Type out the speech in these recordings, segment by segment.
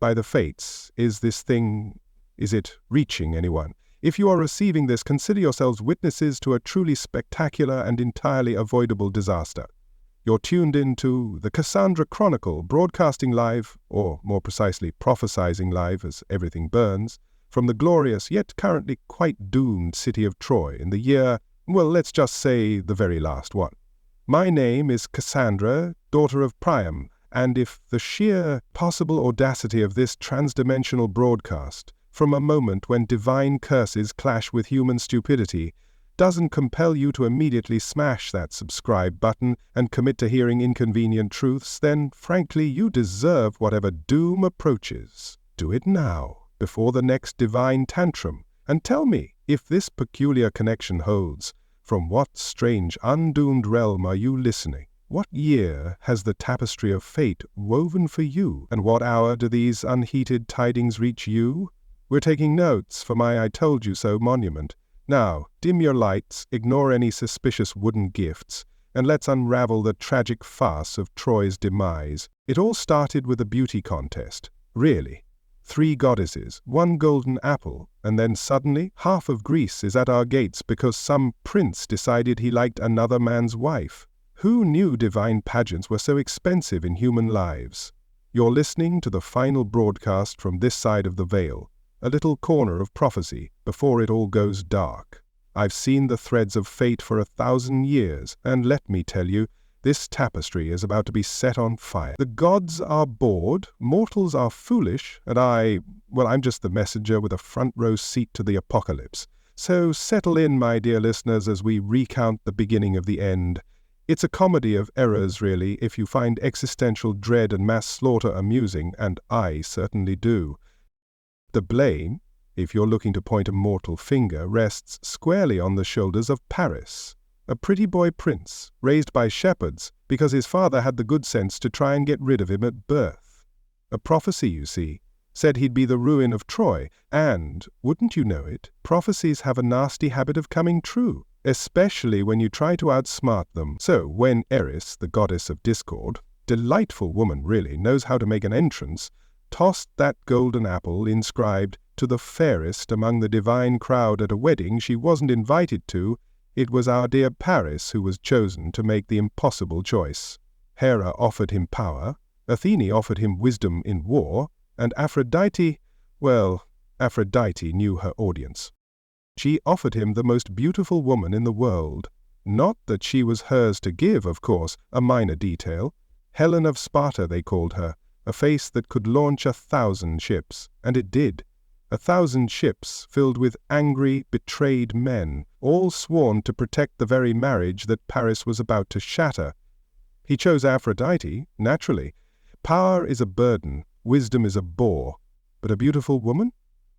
by the fates. Is it reaching anyone? If you are receiving this, consider yourselves witnesses to a truly spectacular and entirely avoidable disaster. You're tuned into the Cassandra Chronicle, broadcasting live, or more precisely prophesizing live as everything burns, from the glorious yet currently quite doomed city of Troy in the year, well, let's just say the very last one. My name is Cassandra, daughter of Priam, and if the sheer possible audacity of this transdimensional broadcast, from a moment when divine curses clash with human stupidity, doesn't compel you to immediately smash that subscribe button and commit to hearing inconvenient truths, then, frankly, you deserve whatever doom approaches. Do it now, before the next divine tantrum, and tell me, if this peculiar connection holds, from what strange, undoomed realm are you listening? What year has the tapestry of fate woven for you, and what hour do these unheated tidings reach you? We're taking notes for my I told you so monument. Now, dim your lights, ignore any suspicious wooden gifts, and let's unravel the tragic farce of Troy's demise. It all started with a beauty contest. Really. 3 goddesses, 1 golden apple, and then suddenly half of Greece is at our gates because some prince decided he liked another man's wife. Who knew divine pageants were so expensive in human lives? You're listening to the final broadcast from this side of the veil, a little corner of prophecy before it all goes dark. I've seen the threads of fate for 1,000 years, and let me tell you, this tapestry is about to be set on fire. The gods are bored, mortals are foolish, and I'm just the messenger with a front row seat to the apocalypse. So settle in, my dear listeners, as we recount the beginning of the end. It's a comedy of errors, really, if you find existential dread and mass slaughter amusing, and I certainly do. The blame, if you're looking to point a mortal finger, rests squarely on the shoulders of Paris, a pretty boy prince, raised by shepherds because his father had the good sense to try and get rid of him at birth. A prophecy, you see, said he'd be the ruin of Troy, and, wouldn't you know it, prophecies have a nasty habit of coming true, especially when you try to outsmart them. So when Eris, the goddess of discord, delightful woman really, knows how to make an entrance, tossed that golden apple inscribed, "To the fairest among the divine crowd at a wedding she wasn't invited to," it was our dear Paris who was chosen to make the impossible choice. Hera offered him power, Athene offered him wisdom in war, and Aphrodite knew her audience. She offered him the most beautiful woman in the world. Not that she was hers to give, of course, a minor detail. Helen of Sparta, they called her. A face that could launch 1,000 ships, and it did. 1,000 ships filled with angry, betrayed men, all sworn to protect the very marriage that Paris was about to shatter. He chose Aphrodite, naturally. Power is a burden, wisdom is a bore, but a beautiful woman?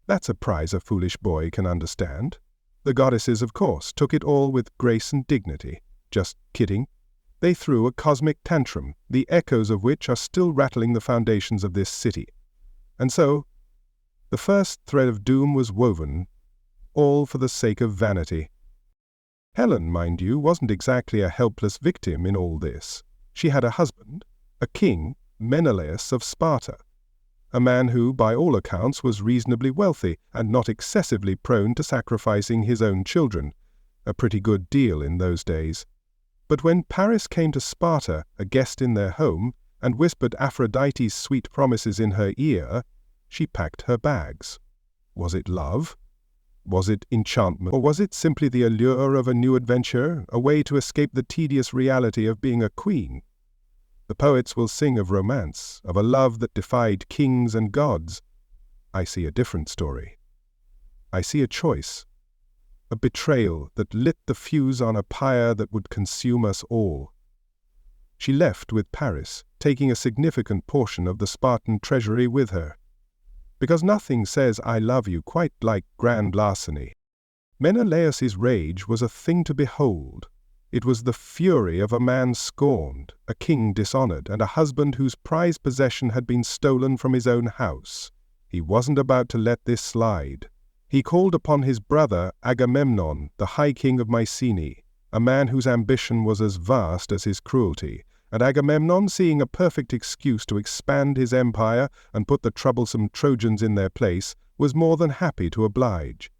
That's a prize a foolish boy can understand. The goddesses, of course, took it all with grace and dignity. Just kidding. They threw a cosmic tantrum, the echoes of which are still rattling the foundations of this city. And so, the first thread of doom was woven, all for the sake of vanity. Helen, mind you, wasn't exactly a helpless victim in all this. She had a husband, a king, Menelaus of Sparta, a man who, by all accounts, was reasonably wealthy and not excessively prone to sacrificing his own children, a pretty good deal in those days. But when Paris came to Sparta, a guest in their home, and whispered Aphrodite's sweet promises in her ear, she packed her bags. Was it love? Was it enchantment? Or was it simply the allure of a new adventure, a way to escape the tedious reality of being a queen? The poets will sing of romance, of a love that defied kings and gods. I see a different story. I see a choice. A betrayal that lit the fuse on a pyre that would consume us all. She left with Paris, taking a significant portion of the Spartan treasury with her. Because nothing says "I love you" quite like grand larceny. Menelaus's rage was a thing to behold. It was the fury of a man scorned, a king dishonored, and a husband whose prized possession had been stolen from his own house. He wasn't about to let this slide. He called upon his brother Agamemnon, the High King of Mycenae, a man whose ambition was as vast as his cruelty, and Agamemnon, seeing a perfect excuse to expand his empire and put the troublesome Trojans in their place, was more than happy to oblige.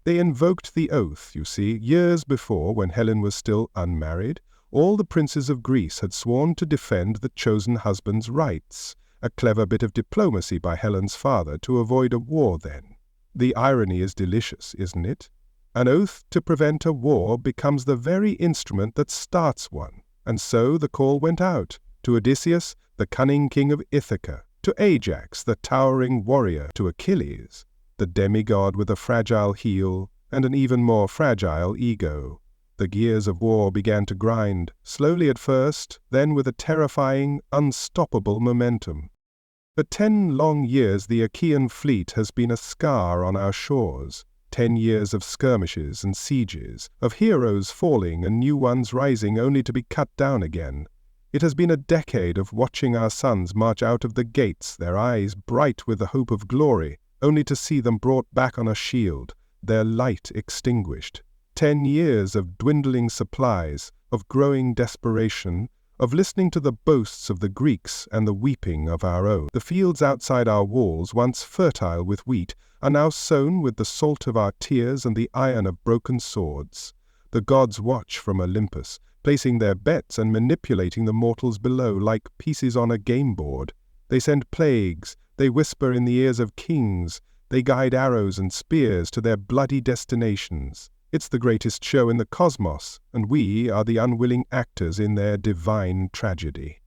They invoked the oath, you see, years before, when Helen was still unmarried. All the princes of Greece had sworn to defend the chosen husband's rights, a clever bit of diplomacy by Helen's father to avoid a war then. The irony is delicious, isn't it? An oath to prevent a war becomes the very instrument that starts one. And so the call went out, to Odysseus, the cunning king of Ithaca, to Ajax, the towering warrior, to Achilles, the demigod with a fragile heel and an even more fragile ego. The gears of war began to grind, slowly at first, then with a terrifying, unstoppable momentum. For 10 long years the Achaean fleet has been a scar on our shores. 10 years of skirmishes and sieges, of heroes falling and new ones rising only to be cut down again. It has been a decade of watching our sons march out of the gates, their eyes bright with the hope of glory, only to see them brought back on a shield, their light extinguished. 10 years of dwindling supplies, of growing desperation, of listening to the boasts of the Greeks and the weeping of our own. The fields outside our walls, once fertile with wheat, are now sown with the salt of our tears and the iron of broken swords. The gods watch from Olympus, placing their bets and manipulating the mortals below like pieces on a game board. They send plagues, they whisper in the ears of kings, they guide arrows and spears to their bloody destinations. It's the greatest show in the cosmos, and we are the unwilling actors in their divine tragedy.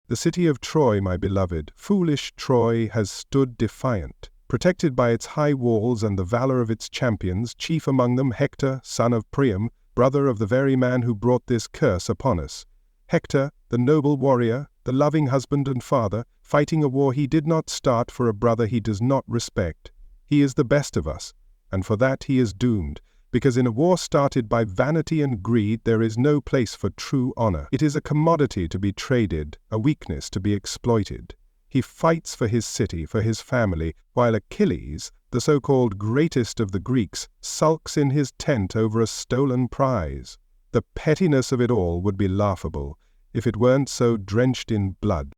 The city of Troy, my beloved, foolish Troy, has stood defiant, protected by its high walls and the valor of its champions, chief among them Hector, son of Priam, brother of the very man who brought this curse upon us. Hector, the noble warrior, the loving husband and father, fighting a war he did not start for a brother he does not respect. He is the best of us, and for that he is doomed, because in a war started by vanity and greed there is no place for true honor. It is a commodity to be traded, a weakness to be exploited. He fights for his city, for his family, while Achilles, the so-called greatest of the Greeks, sulks in his tent over a stolen prize. The pettiness of it all would be laughable, if it weren't so drenched in blood.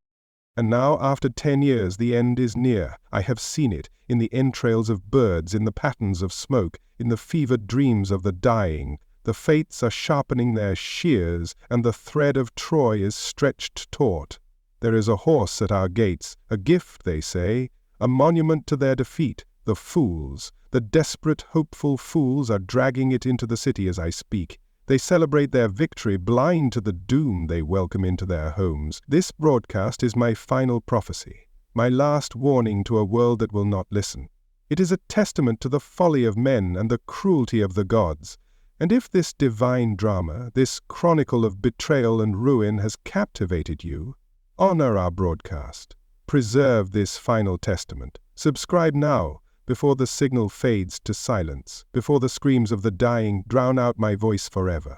And now, after 10 years, the end is near. I have seen it, in the entrails of birds, in the patterns of smoke, in the fevered dreams of the dying. The fates are sharpening their shears, and the thread of Troy is stretched taut. There is a horse at our gates, a gift, they say, a monument to their defeat. The fools, the desperate, hopeful fools, are dragging it into the city as I speak. They celebrate their victory, blind to the doom they welcome into their homes. This broadcast is my final prophecy, my last warning to a world that will not listen. It is a testament to the folly of men and the cruelty of the gods. And if this divine drama, this chronicle of betrayal and ruin has captivated you, honor our broadcast. Preserve this final testament. Subscribe now, before the signal fades to silence, before the screams of the dying drown out my voice forever.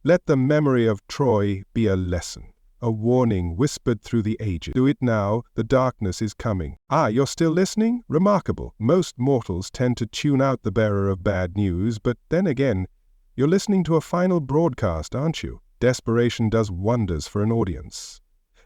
Let the memory of Troy be a lesson, a warning whispered through the ages. Do it now, the darkness is coming. Ah, you're still listening? Remarkable. Most mortals tend to tune out the bearer of bad news, but then again, you're listening to a final broadcast, aren't you? Desperation does wonders for an audience.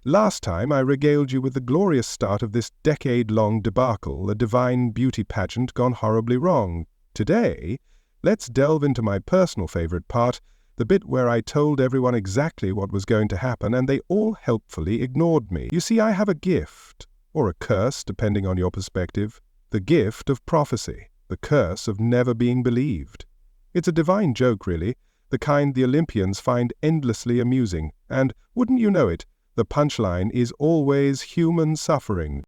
Last time I regaled you with the glorious start of this decade-long debacle, a divine beauty pageant gone horribly wrong. Today, let's delve into my personal favorite part, the bit where I told everyone exactly what was going to happen and they all helpfully ignored me. You see, I have a gift, or a curse, depending on your perspective, the gift of prophecy, the curse of never being believed. It's a divine joke, really, the kind the Olympians find endlessly amusing, and, wouldn't you know it, the punchline is always human suffering.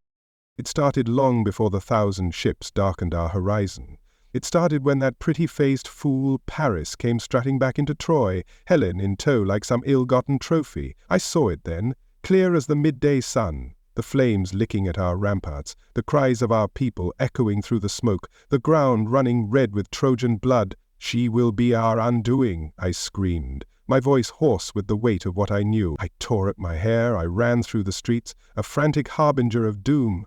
It started long before the 1,000 ships darkened our horizon. It started when that pretty-faced fool Paris came strutting back into Troy, Helen in tow like some ill-gotten trophy. I saw it then, clear as the midday sun, the flames licking at our ramparts, the cries of our people echoing through the smoke, the ground running red with Trojan blood. "She will be our undoing," I screamed, my voice hoarse with the weight of what I knew. I tore at my hair, I ran through the streets, a frantic harbinger of doom.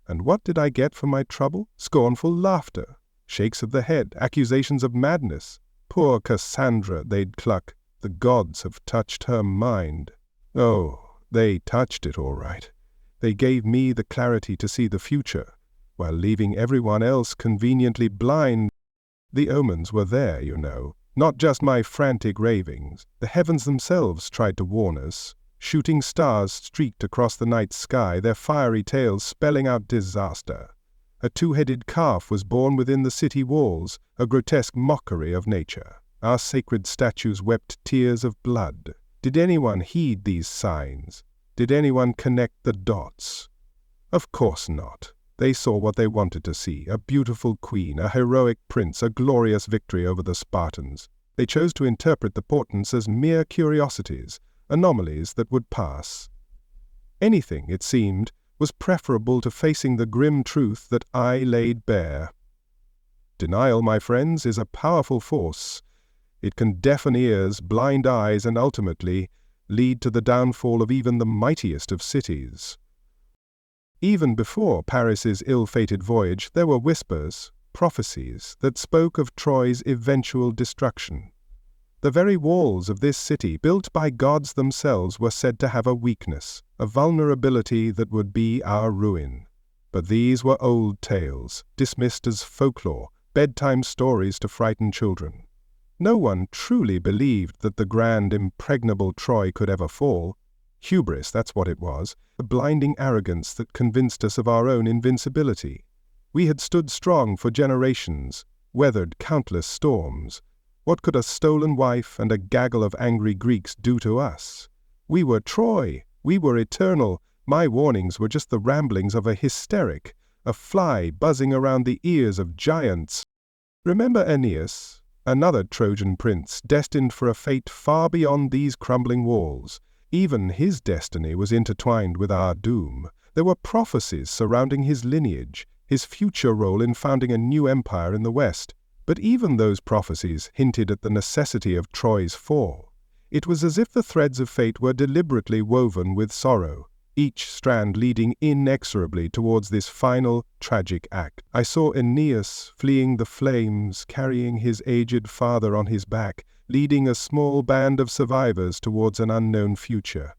And what did I get for my trouble? Scornful laughter, shakes of the head, accusations of madness. Poor Cassandra, they'd cluck, the gods have touched her mind. Oh, They touched it all right. They gave me the clarity to see the future, while leaving everyone else conveniently blind. The omens were there, you know, not just my frantic ravings. The heavens themselves tried to warn us. Shooting stars streaked across the night sky, their fiery tails spelling out disaster. A two-headed calf was born within the city walls, a grotesque mockery of nature. Our sacred statues wept tears of blood. Did anyone heed these signs? Did anyone connect the dots? Of course not. They saw what they wanted to see, a beautiful queen, a heroic prince, a glorious victory over the Spartans. They chose to interpret the portents as mere curiosities, anomalies that would pass. Anything, it seemed, was preferable to facing the grim truth that I laid bare. Denial, my friends, is a powerful force. It can deafen ears, blind eyes, and ultimately lead to the downfall of even the mightiest of cities. Even before Paris's ill-fated voyage, there were whispers, prophecies, that spoke of Troy's eventual destruction. The very walls of this city, built by gods themselves, were said to have a weakness, a vulnerability that would be our ruin. But these were old tales, dismissed as folklore, bedtime stories to frighten children. No one truly believed that the grand, impregnable Troy could ever fall. Hubris, that's what it was, a blinding arrogance that convinced us of our own invincibility. We had stood strong for generations, weathered countless storms. What could a stolen wife and a gaggle of angry Greeks do to us? We were Troy. We were eternal. My warnings were just the ramblings of a hysteric, a fly buzzing around the ears of giants. Remember Aeneas, another Trojan prince, destined for a fate far beyond these crumbling walls. Even his destiny was intertwined with our doom. There were prophecies surrounding his lineage, his future role in founding a new empire in the West. But even those prophecies hinted at the necessity of Troy's fall. It was as if the threads of fate were deliberately woven with sorrow, each strand leading inexorably towards this final, tragic act. I saw Aeneas fleeing the flames, carrying his aged father on his back, leading a small band of survivors towards an unknown future.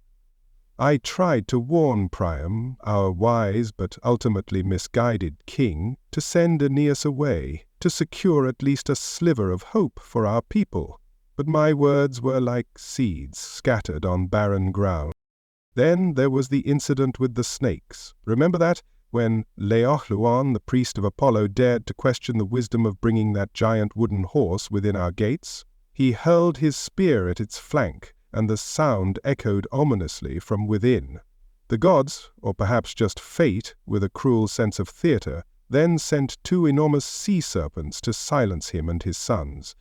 I tried to warn Priam, our wise but ultimately misguided king, to send Aeneas away, to secure at least a sliver of hope for our people. But my words were like seeds scattered on barren ground. Then there was the incident with the snakes. Remember that? When Laochluon, the priest of Apollo, dared to question the wisdom of bringing that giant wooden horse within our gates? He hurled his spear at its flank, and the sound echoed ominously from within. The gods, or perhaps just fate, with a cruel sense of theatre, then sent two enormous sea serpents to silence him and his sons.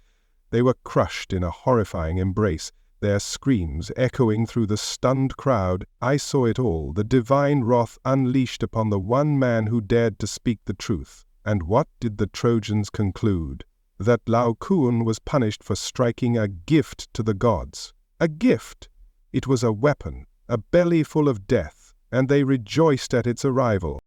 They were crushed in a horrifying embrace, their screams echoing through the stunned crowd. I saw it all, the divine wrath unleashed upon the one man who dared to speak the truth. And what did the Trojans conclude? That Laocoon was punished for striking a gift to the gods. A gift! It was a weapon, a belly full of death, and they rejoiced at its arrival.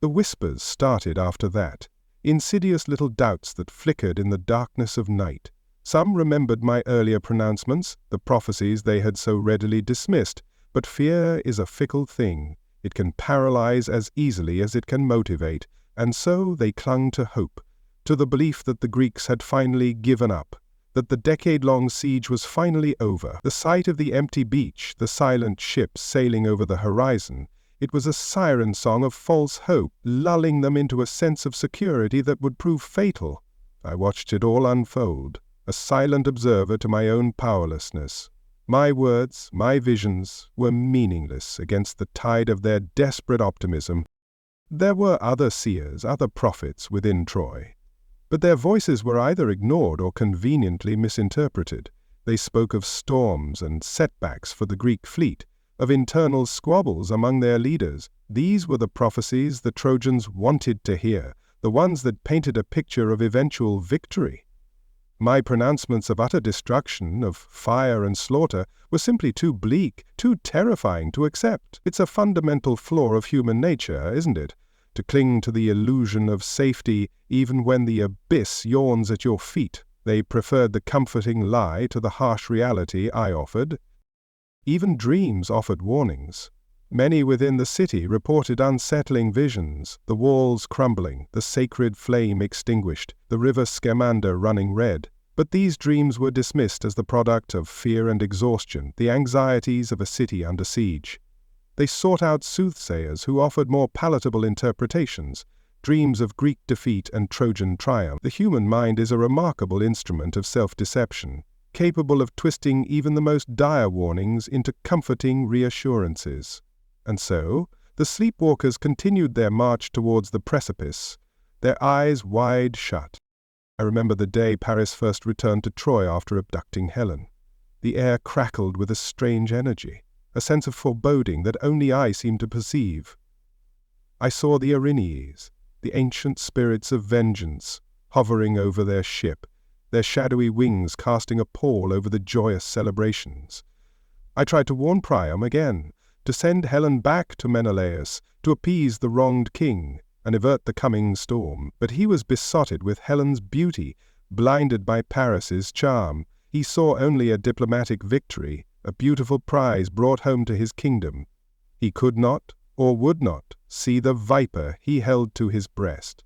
The whispers started after that, insidious little doubts that flickered in the darkness of night. Some remembered my earlier pronouncements, the prophecies they had so readily dismissed, but fear is a fickle thing. It can paralyze as easily as it can motivate, and so they clung to hope, to the belief that the Greeks had finally given up, that the decade-long siege was finally over. The sight of the empty beach, the silent ships sailing over the horizon, it was a siren song of false hope, lulling them into a sense of security that would prove fatal. I watched it all unfold, a silent observer to my own powerlessness. My words, my visions, were meaningless against the tide of their desperate optimism. There were other seers, other prophets within Troy. But their voices were either ignored or conveniently misinterpreted. They spoke of storms and setbacks for the Greek fleet, of internal squabbles among their leaders. These were the prophecies the Trojans wanted to hear, the ones that painted a picture of eventual victory. My pronouncements of utter destruction, of fire and slaughter, were simply too bleak, too terrifying to accept. It's a fundamental flaw of human nature, isn't it? To cling to the illusion of safety even when the abyss yawns at your feet. They preferred the comforting lie to the harsh reality I offered. Even dreams offered warnings. Many within the city reported unsettling visions, the walls crumbling, the sacred flame extinguished, the river Scamander running red. But these dreams were dismissed as the product of fear and exhaustion, the anxieties of a city under siege. They sought out soothsayers who offered more palatable interpretations, dreams of Greek defeat and Trojan triumph. The human mind is a remarkable instrument of self-deception, capable of twisting even the most dire warnings into comforting reassurances. And so, the sleepwalkers continued their march towards the precipice, their eyes wide shut. I remember the day Paris first returned to Troy after abducting Helen. The air crackled with a strange energy, a sense of foreboding that only I seemed to perceive. I saw the Erinyes, the ancient spirits of vengeance, hovering over their ship, their shadowy wings casting a pall over the joyous celebrations. I tried to warn Priam again, to send Helen back to Menelaus, to appease the wronged king, and avert the coming storm. But he was besotted with Helen's beauty, blinded by Paris's charm. He saw only a diplomatic victory, a beautiful prize brought home to his kingdom. He could not, or would not, see the viper he held to his breast.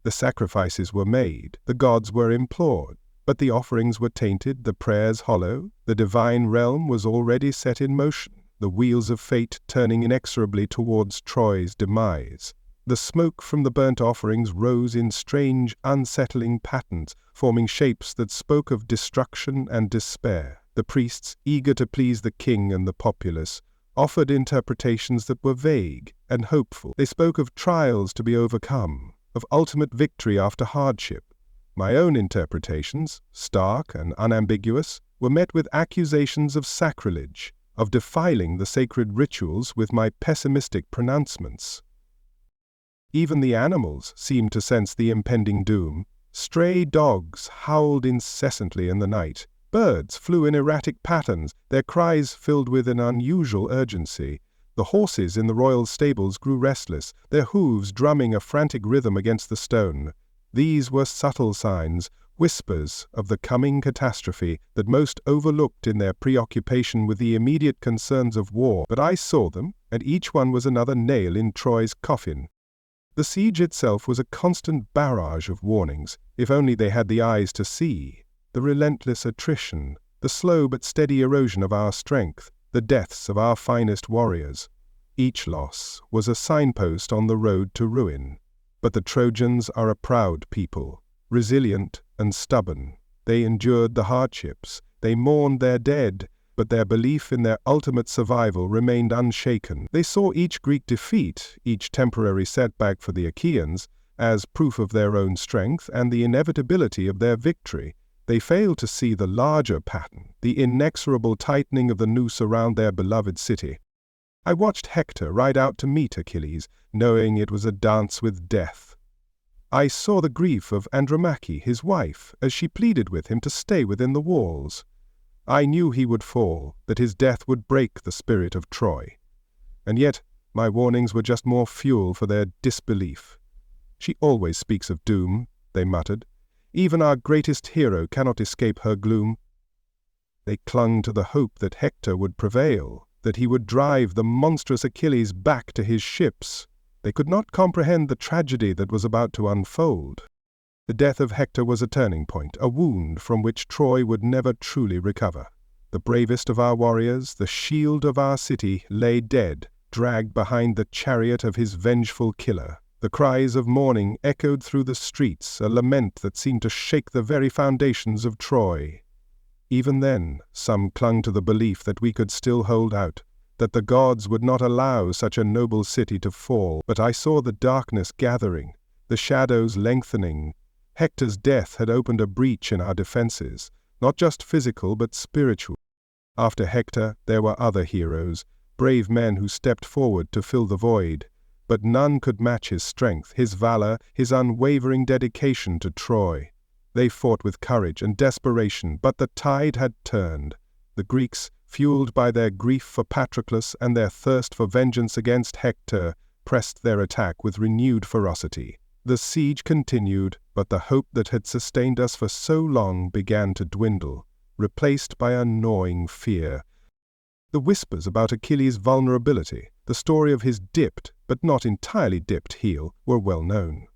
The sacrifices were made, the gods were implored, but the offerings were tainted, the prayers hollow. The divine realm was already set in motion, the wheels of fate turning inexorably towards Troy's demise. The smoke from the burnt offerings rose in strange, unsettling patterns, forming shapes that spoke of destruction and despair. The priests, eager to please the king and the populace, offered interpretations that were vague and hopeful. They spoke of trials to be overcome, of ultimate victory after hardship. My own interpretations, stark and unambiguous, were met with accusations of sacrilege, of defiling the sacred rituals with my pessimistic pronouncements. Even the animals seemed to sense the impending doom. Stray dogs howled incessantly in the night. Birds flew in erratic patterns, their cries filled with an unusual urgency. The horses in the royal stables grew restless, their hooves drumming a frantic rhythm against the stone. These were subtle signs, whispers of the coming catastrophe that most overlooked in their preoccupation with the immediate concerns of war. But I saw them, and each one was another nail in Troy's coffin. The siege itself was a constant barrage of warnings, if only they had the eyes to see. The relentless attrition, the slow but steady erosion of our strength, the deaths of our finest warriors. Each loss was a signpost on the road to ruin. But the Trojans are a proud people, resilient and stubborn. They endured the hardships, they mourned their dead, but their belief in their ultimate survival remained unshaken. They saw each Greek defeat, each temporary setback for the Achaeans, as proof of their own strength and the inevitability of their victory. They failed to see the larger pattern, the inexorable tightening of the noose around their beloved city. I watched Hector ride out to meet Achilles, knowing it was a dance with death. I saw the grief of Andromache, his wife, as she pleaded with him to stay within the walls. I knew he would fall, that his death would break the spirit of Troy. And yet, my warnings were just more fuel for their disbelief. She always speaks of doom, they muttered. Even our greatest hero cannot escape her gloom. They clung to the hope that Hector would prevail, that he would drive the monstrous Achilles back to his ships. They could not comprehend the tragedy that was about to unfold. The death of Hector was a turning point, a wound from which Troy would never truly recover. The bravest of our warriors, the shield of our city, lay dead, dragged behind the chariot of his vengeful killer. The cries of mourning echoed through the streets, a lament that seemed to shake the very foundations of Troy. Even then, some clung to the belief that we could still hold out, that the gods would not allow such a noble city to fall. But I saw the darkness gathering, the shadows lengthening. Hector's death had opened a breach in our defenses, not just physical but spiritual. After Hector, there were other heroes, brave men who stepped forward to fill the void. But none could match his strength, his valor, his unwavering dedication to Troy. They fought with courage and desperation, but the tide had turned. The Greeks, fueled by their grief for Patroclus and their thirst for vengeance against Hector, pressed their attack with renewed ferocity. The siege continued, but the hope that had sustained us for so long began to dwindle, replaced by a gnawing fear. The whispers about Achilles' vulnerability, the story of his dipped, but not entirely dipped heel, were well known.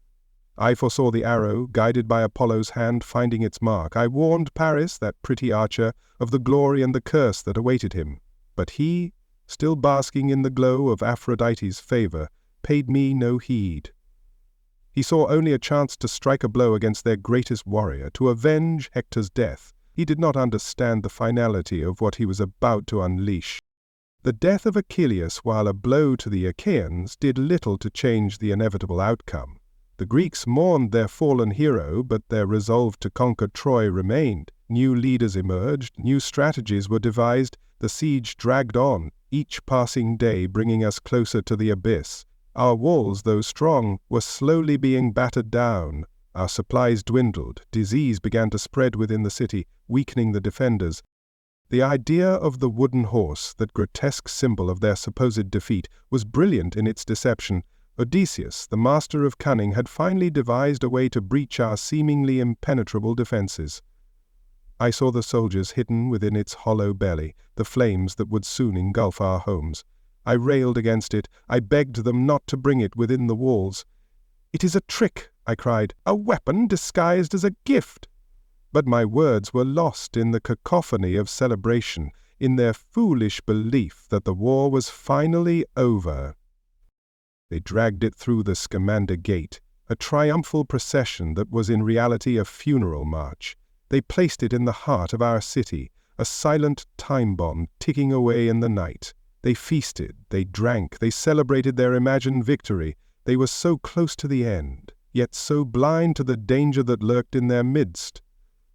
I foresaw the arrow, guided by Apollo's hand, finding its mark. I warned Paris, that pretty archer, of the glory and the curse that awaited him. But he, still basking in the glow of Aphrodite's favor, paid me no heed. He saw only a chance to strike a blow against their greatest warrior, to avenge Hector's death. He did not understand the finality of what he was about to unleash. The death of Achilles, while a blow to the Achaeans, did little to change the inevitable outcome. The Greeks mourned their fallen hero, but their resolve to conquer Troy remained. New leaders emerged, new strategies were devised, the siege dragged on, each passing day bringing us closer to the abyss. Our walls, though strong, were slowly being battered down. Our supplies dwindled, disease began to spread within the city, weakening the defenders. The idea of the wooden horse, that grotesque symbol of their supposed defeat, was brilliant in its deception. Odysseus, the master of cunning, had finally devised a way to breach our seemingly impenetrable defenses. I saw the soldiers hidden within its hollow belly, the flames that would soon engulf our homes. I railed against it. I begged them not to bring it within the walls. "It is a trick," I cried, "a weapon disguised as a gift." But my words were lost in the cacophony of celebration, in their foolish belief that the war was finally over. They dragged it through the Scamander Gate, a triumphal procession that was in reality a funeral march. They placed it in the heart of our city, a silent time bomb ticking away in the night. They feasted, they drank, they celebrated their imagined victory. They were so close to the end, yet so blind to the danger that lurked in their midst.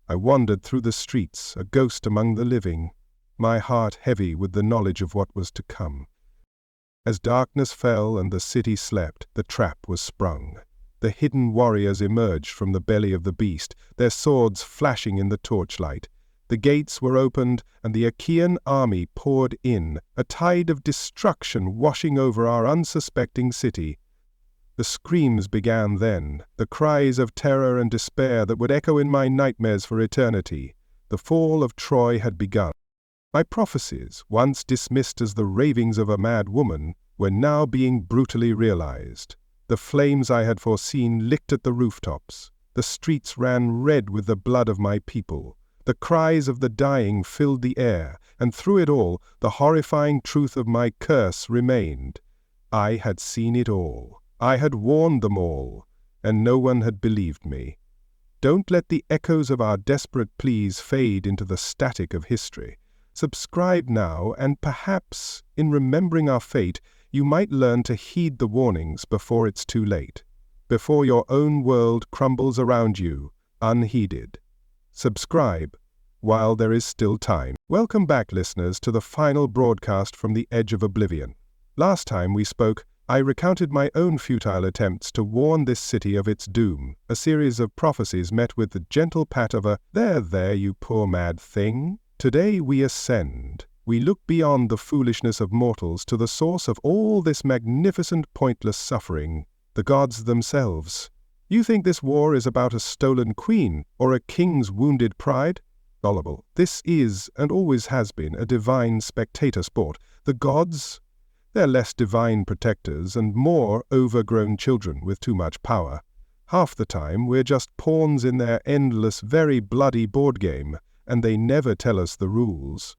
I wandered through the streets, a ghost among the living, my heart heavy with the knowledge of what was to come. As darkness fell and the city slept, the trap was sprung. The hidden warriors emerged from the belly of the beast, their swords flashing in the torchlight. The gates were opened, and the Achaean army poured in, a tide of destruction washing over our unsuspecting city. The screams began then, the cries of terror and despair that would echo in my nightmares for eternity. The fall of Troy had begun. My prophecies, once dismissed as the ravings of a mad woman, were now being brutally realized. The flames I had foreseen licked at the rooftops. The streets ran red with the blood of my people. The cries of the dying filled the air, and through it all, the horrifying truth of my curse remained. I had seen it all. I had warned them all, and no one had believed me. Don't let the echoes of our desperate pleas fade into the static of history. Subscribe now, and perhaps, in remembering our fate, you might learn to heed the warnings before it's too late, before your own world crumbles around you, unheeded. Subscribe while there is still time. Welcome back, listeners, to the final broadcast from the edge of oblivion. Last time we spoke, I recounted my own futile attempts to warn this city of its doom, a series of prophecies met with the gentle pat of a, there, you poor mad thing." Today we ascend. We look beyond the foolishness of mortals to the source of all this magnificent pointless suffering, the gods themselves. You think this war is about a stolen queen or a king's wounded pride? Gullible. This is, and always has been, a divine spectator sport. The gods? They're less divine protectors and more overgrown children with too much power. Half the time we're just pawns in their endless, very bloody board game, and they never tell us the rules.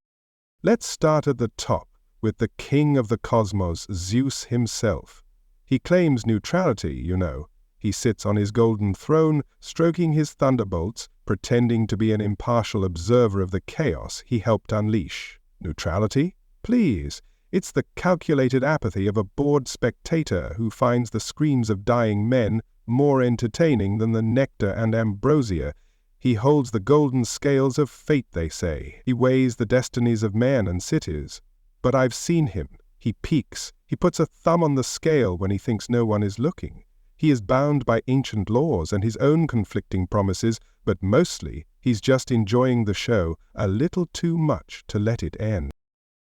Let's start at the top, with the king of the cosmos, Zeus himself. He claims neutrality, you know. He sits on his golden throne, stroking his thunderbolts, pretending to be an impartial observer of the chaos he helped unleash. Neutrality? Please, it's the calculated apathy of a bored spectator who finds the screams of dying men more entertaining than the nectar and ambrosia. He holds the golden scales of fate, they say. He weighs the destinies of men and cities. But I've seen him. He peeks. He puts a thumb on the scale when he thinks no one is looking. He is bound by ancient laws and his own conflicting promises, but mostly he's just enjoying the show a little too much to let it end.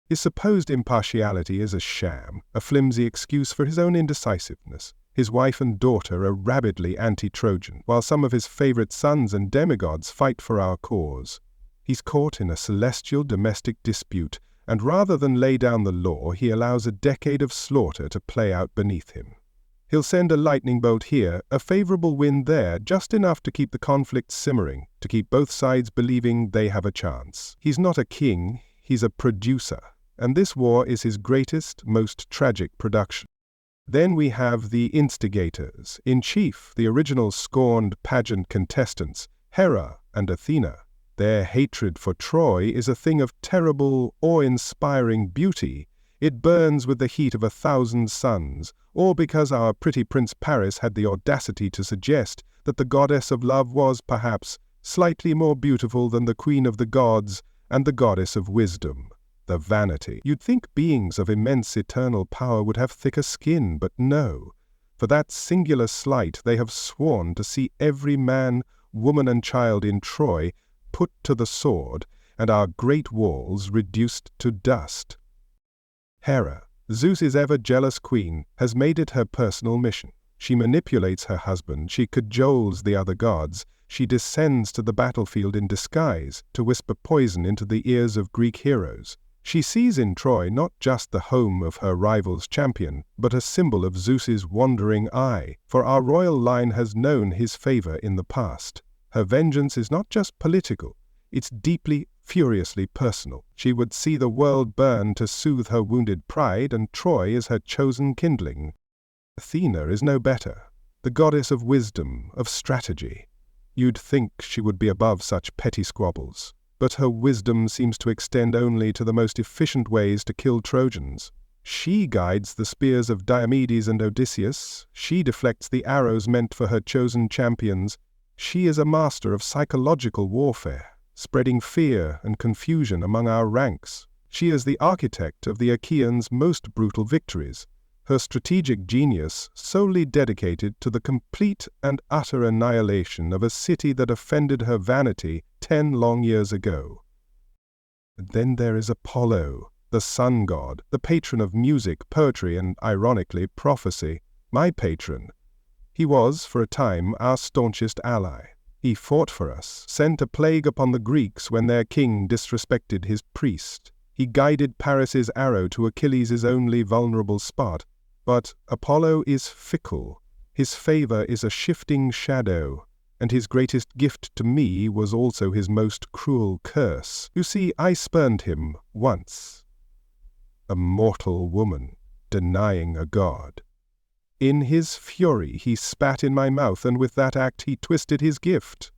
His supposed impartiality is a sham, a flimsy excuse for his own indecisiveness. His wife and daughter are rabidly anti-Trojan, while some of his favorite sons and demigods fight for our cause. He's caught in a celestial domestic dispute, and rather than lay down the law, he allows a decade of slaughter to play out beneath him. He'll send a lightning bolt here, a favorable wind there, just enough to keep the conflict simmering, to keep both sides believing they have a chance. He's not a king, he's a producer, and this war is his greatest, most tragic production. Then we have the instigators, in chief, the original scorned pageant contestants, Hera and Athena. Their hatred for Troy is a thing of terrible, awe-inspiring beauty. It burns with the heat of 1,000 suns, or because our pretty Prince Paris had the audacity to suggest that the goddess of love was, perhaps, slightly more beautiful than the queen of the gods and the goddess of wisdom, the vanity. You'd think beings of immense eternal power would have thicker skin, but no. For that singular slight they have sworn to see every man, woman and child in Troy put to the sword, and our great walls reduced to dust. Hera, Zeus's ever-jealous queen, has made it her personal mission. She manipulates her husband, she cajoles the other gods, she descends to the battlefield in disguise to whisper poison into the ears of Greek heroes. She sees in Troy not just the home of her rival's champion, but a symbol of Zeus's wandering eye, for our royal line has known his favor in the past. Her vengeance is not just political, it's deeply, furiously personal. She would see the world burn to soothe her wounded pride, and Troy is her chosen kindling. Athena is no better, the goddess of wisdom, of strategy. You'd think she would be above such petty squabbles, but her wisdom seems to extend only to the most efficient ways to kill Trojans. She guides the spears of Diomedes and Odysseus, she deflects the arrows meant for her chosen champions. She is a master of psychological warfare, spreading fear and confusion among our ranks. She is the architect of the Achaeans' most brutal victories, her strategic genius solely dedicated to the complete and utter annihilation of a city that offended her vanity 10 long years ago. And then there is Apollo, the sun god, the patron of music, poetry, and, ironically, prophecy, my patron. He was, for a time, our staunchest ally. He fought for us, sent a plague upon the Greeks when their king disrespected his priest. He guided Paris's arrow to Achilles' only vulnerable spot. But Apollo is fickle. His favor is a shifting shadow, and his greatest gift to me was also his most cruel curse. You see, I spurned him once. A mortal woman, denying a god. In his fury he spat in my mouth, and with that act he twisted his gift.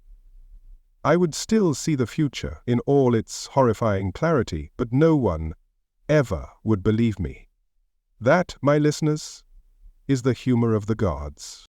I would still see the future in all its horrifying clarity, but no one ever would believe me. That, my listeners, is the humor of the gods.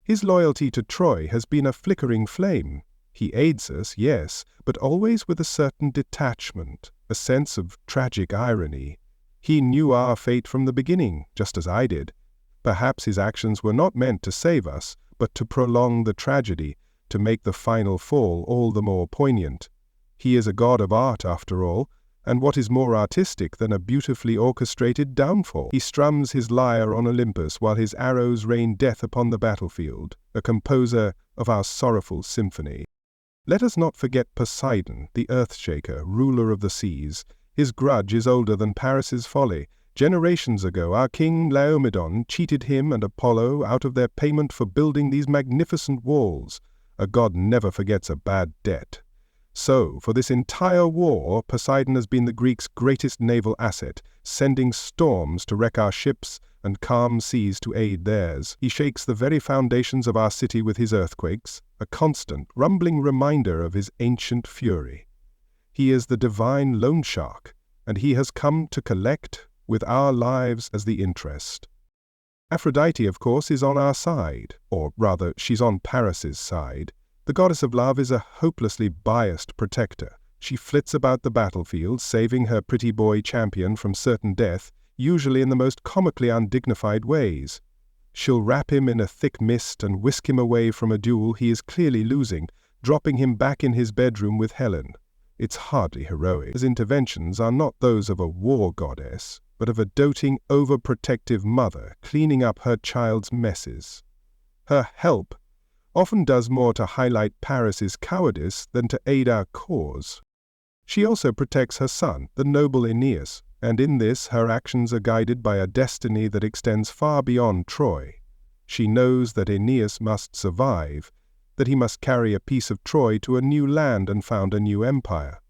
His loyalty to Troy has been a flickering flame. He aids us, yes, but always with a certain detachment, a sense of tragic irony. He knew our fate from the beginning, just as I did. Perhaps his actions were not meant to save us, but to prolong the tragedy, to make the final fall all the more poignant. He is a god of art, after all, and what is more artistic than a beautifully orchestrated downfall? He strums his lyre on Olympus while his arrows rain death upon the battlefield, a composer of our sorrowful symphony. Let us not forget Poseidon, the earthshaker, ruler of the seas. His grudge is older than Paris's folly. Generations ago, our king Laomedon cheated him and Apollo out of their payment for building these magnificent walls. A god never forgets a bad debt. So, for this entire war, Poseidon has been the Greeks' greatest naval asset, sending storms to wreck our ships and calm seas to aid theirs. He shakes the very foundations of our city with his earthquakes, a constant, rumbling reminder of his ancient fury. He is the divine loan shark, and he has come to collect, with our lives as the interest. Aphrodite, of course, is on our side, or rather, she's on Paris's side. The goddess of love is a hopelessly biased protector. She flits about the battlefield, saving her pretty boy champion from certain death, usually in the most comically undignified ways. She'll wrap him in a thick mist and whisk him away from a duel he is clearly losing, dropping him back in his bedroom with Helen. It's hardly heroic. His interventions are not those of a war goddess, but of a doting, overprotective mother cleaning up her child's messes. Her help often does more to highlight Paris's cowardice than to aid our cause. She also protects her son, the noble Aeneas, and in this her actions are guided by a destiny that extends far beyond Troy. She knows that Aeneas must survive, that he must carry a piece of Troy to a new land and found a new empire.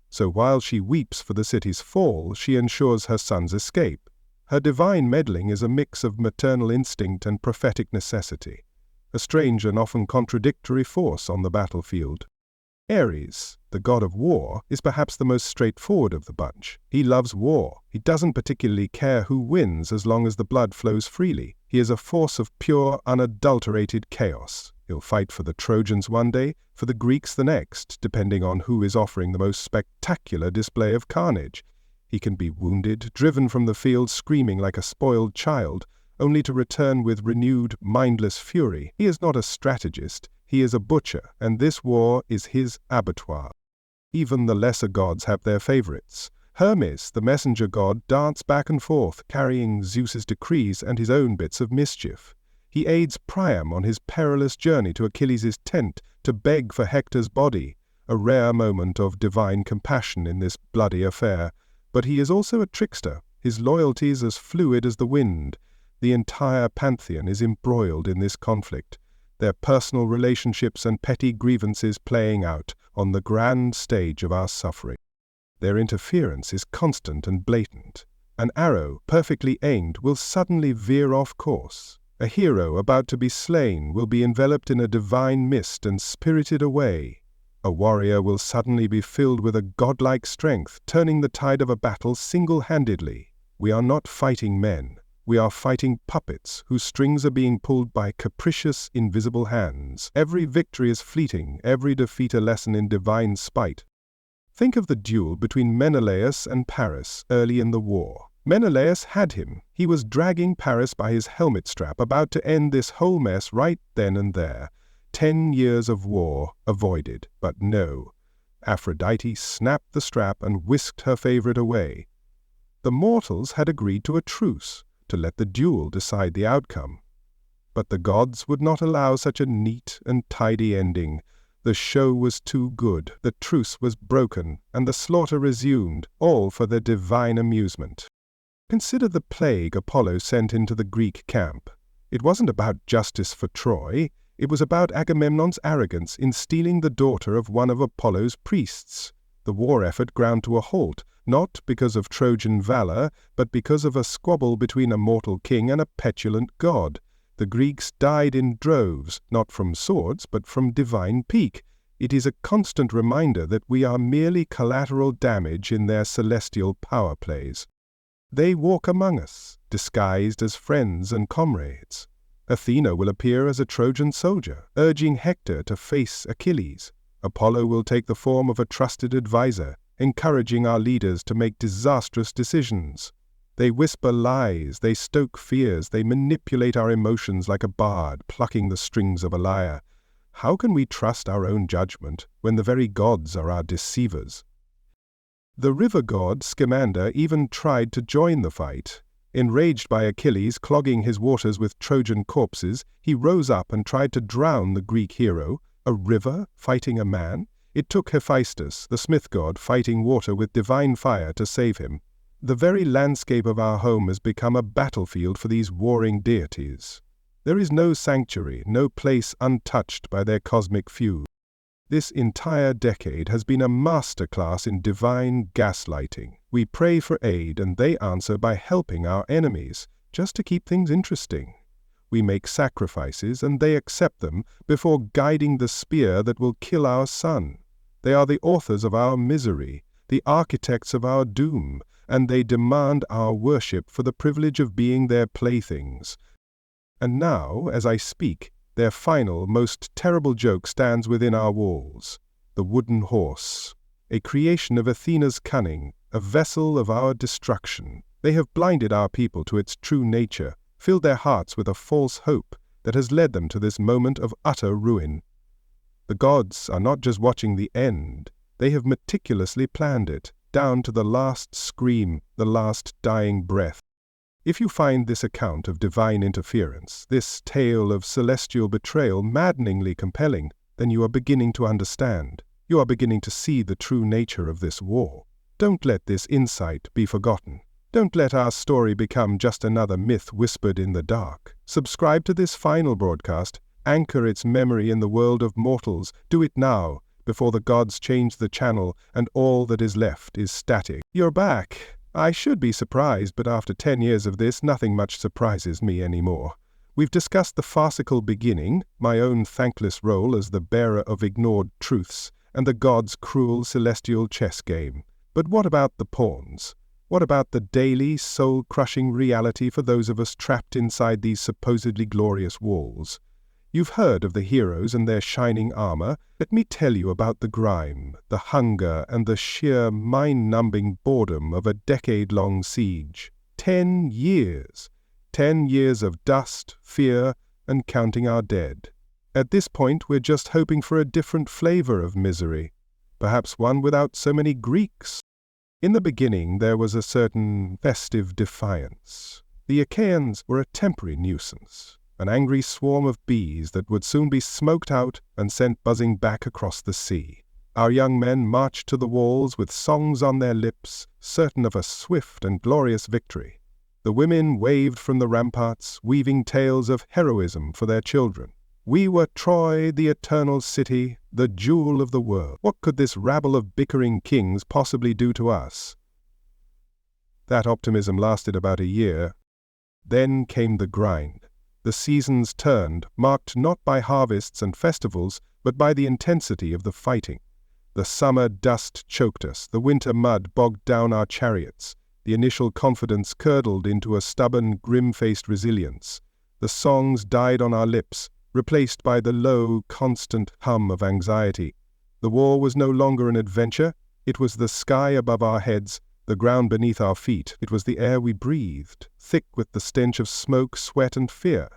So while she weeps for the city's fall, she ensures her son's escape. Her divine meddling is a mix of maternal instinct and prophetic necessity, a strange and often contradictory force on the battlefield. Ares, the god of war, is perhaps the most straightforward of the bunch. He loves war. He doesn't particularly care who wins as long as the blood flows freely. He is a force of pure, unadulterated chaos. He'll fight for the Trojans one day, for the Greeks the next, depending on who is offering the most spectacular display of carnage. He can be wounded, driven from the field screaming like a spoiled child, only to return with renewed, mindless fury. He is not a strategist. He is a butcher, and this war is his abattoir. Even the lesser gods have their favorites. Hermes, the messenger god, darts back and forth, carrying Zeus's decrees and his own bits of mischief. He aids Priam on his perilous journey to Achilles' tent to beg for Hector's body, a rare moment of divine compassion in this bloody affair. But he is also a trickster, his loyalties as fluid as the wind. The entire pantheon is embroiled in this conflict, their personal relationships and petty grievances playing out on the grand stage of our suffering. Their interference is constant and blatant. An arrow, perfectly aimed, will suddenly veer off course. A hero about to be slain will be enveloped in a divine mist and spirited away. A warrior will suddenly be filled with a godlike strength, turning the tide of a battle single-handedly. We are not fighting men. We are fighting puppets whose strings are being pulled by capricious, invisible hands. Every victory is fleeting, every defeat a lesson in divine spite. Think of the duel between Menelaus and Paris early in the war. Menelaus had him. He was dragging Paris by his helmet strap, about to end this whole mess right then and there. 10 years of war avoided, but no. Aphrodite snapped the strap and whisked her favorite away. The mortals had agreed to a truce, to let the duel decide the outcome. But the gods would not allow such a neat and tidy ending. The show was too good, the truce was broken, and the slaughter resumed, all for their divine amusement. Consider the plague Apollo sent into the Greek camp. It wasn't about justice for Troy, it was about Agamemnon's arrogance in stealing the daughter of one of Apollo's priests. The war effort ground to a halt, not because of Trojan valor, but because of a squabble between a mortal king and a petulant god. The Greeks died in droves, not from swords, but from divine pique. It is a constant reminder that we are merely collateral damage in their celestial power plays. They walk among us, disguised as friends and comrades. Athena will appear as a Trojan soldier, urging Hector to face Achilles. Apollo will take the form of a trusted advisor, encouraging our leaders to make disastrous decisions. They whisper lies, they stoke fears, they manipulate our emotions like a bard plucking the strings of a lyre. How can we trust our own judgment when the very gods are our deceivers? The river god Scamander even tried to join the fight. Enraged by Achilles clogging his waters with Trojan corpses, he rose up and tried to drown the Greek hero. A river fighting a man? It took Hephaestus, the smith god, fighting water with divine fire to save him. The very landscape of our home has become a battlefield for these warring deities. There is no sanctuary, no place untouched by their cosmic feud. This entire decade has been a masterclass in divine gaslighting. We pray for aid and they answer by helping our enemies, just to keep things interesting. We make sacrifices and they accept them before guiding the spear that will kill our son. They are the authors of our misery, the architects of our doom, and they demand our worship for the privilege of being their playthings. And now, as I speak, their final, most terrible joke stands within our walls. The wooden horse, a creation of Athena's cunning, a vessel of our destruction. They have blinded our people to its true nature, filled their hearts with a false hope that has led them to this moment of utter ruin. The gods are not just watching the end, they have meticulously planned it, down to the last scream, the last dying breath. If you find this account of divine interference, this tale of celestial betrayal maddeningly compelling, then you are beginning to understand. You are beginning to see the true nature of this war. Don't let this insight be forgotten. Don't let our story become just another myth whispered in the dark. Subscribe to this final broadcast. Anchor its memory in the world of mortals. Do it now, before the gods change the channel and all that is left is static. You're back. I should be surprised, but after 10 years of this, nothing much surprises me anymore. We've discussed the farcical beginning, my own thankless role as the bearer of ignored truths, and the gods' cruel celestial chess game. But what about the pawns? What about the daily, soul-crushing reality for those of us trapped inside these supposedly glorious walls? You've heard of the heroes and their shining armor. Let me tell you about the grime, the hunger, and the sheer mind-numbing boredom of a decade-long siege. 10 years. 10 years of dust, fear, and counting our dead. At this point, we're just hoping for a different flavor of misery, perhaps one without so many Greeks. In the beginning, there was a certain festive defiance. The Achaeans were a temporary nuisance, an angry swarm of bees that would soon be smoked out and sent buzzing back across the sea. Our young men marched to the walls with songs on their lips, certain of a swift and glorious victory. The women waved from the ramparts, weaving tales of heroism for their children. We were Troy, the eternal city, the jewel of the world. What could this rabble of bickering kings possibly do to us? That optimism lasted about a year. Then came the grind. The seasons turned, marked not by harvests and festivals, but by the intensity of the fighting. The summer dust choked us, the winter mud bogged down our chariots. The initial confidence curdled into a stubborn, grim-faced resilience. The songs died on our lips, replaced by the low, constant hum of anxiety. The war was no longer an adventure. It was the sky above our heads, the ground beneath our feet. It was the air we breathed, thick with the stench of smoke, sweat, and fear.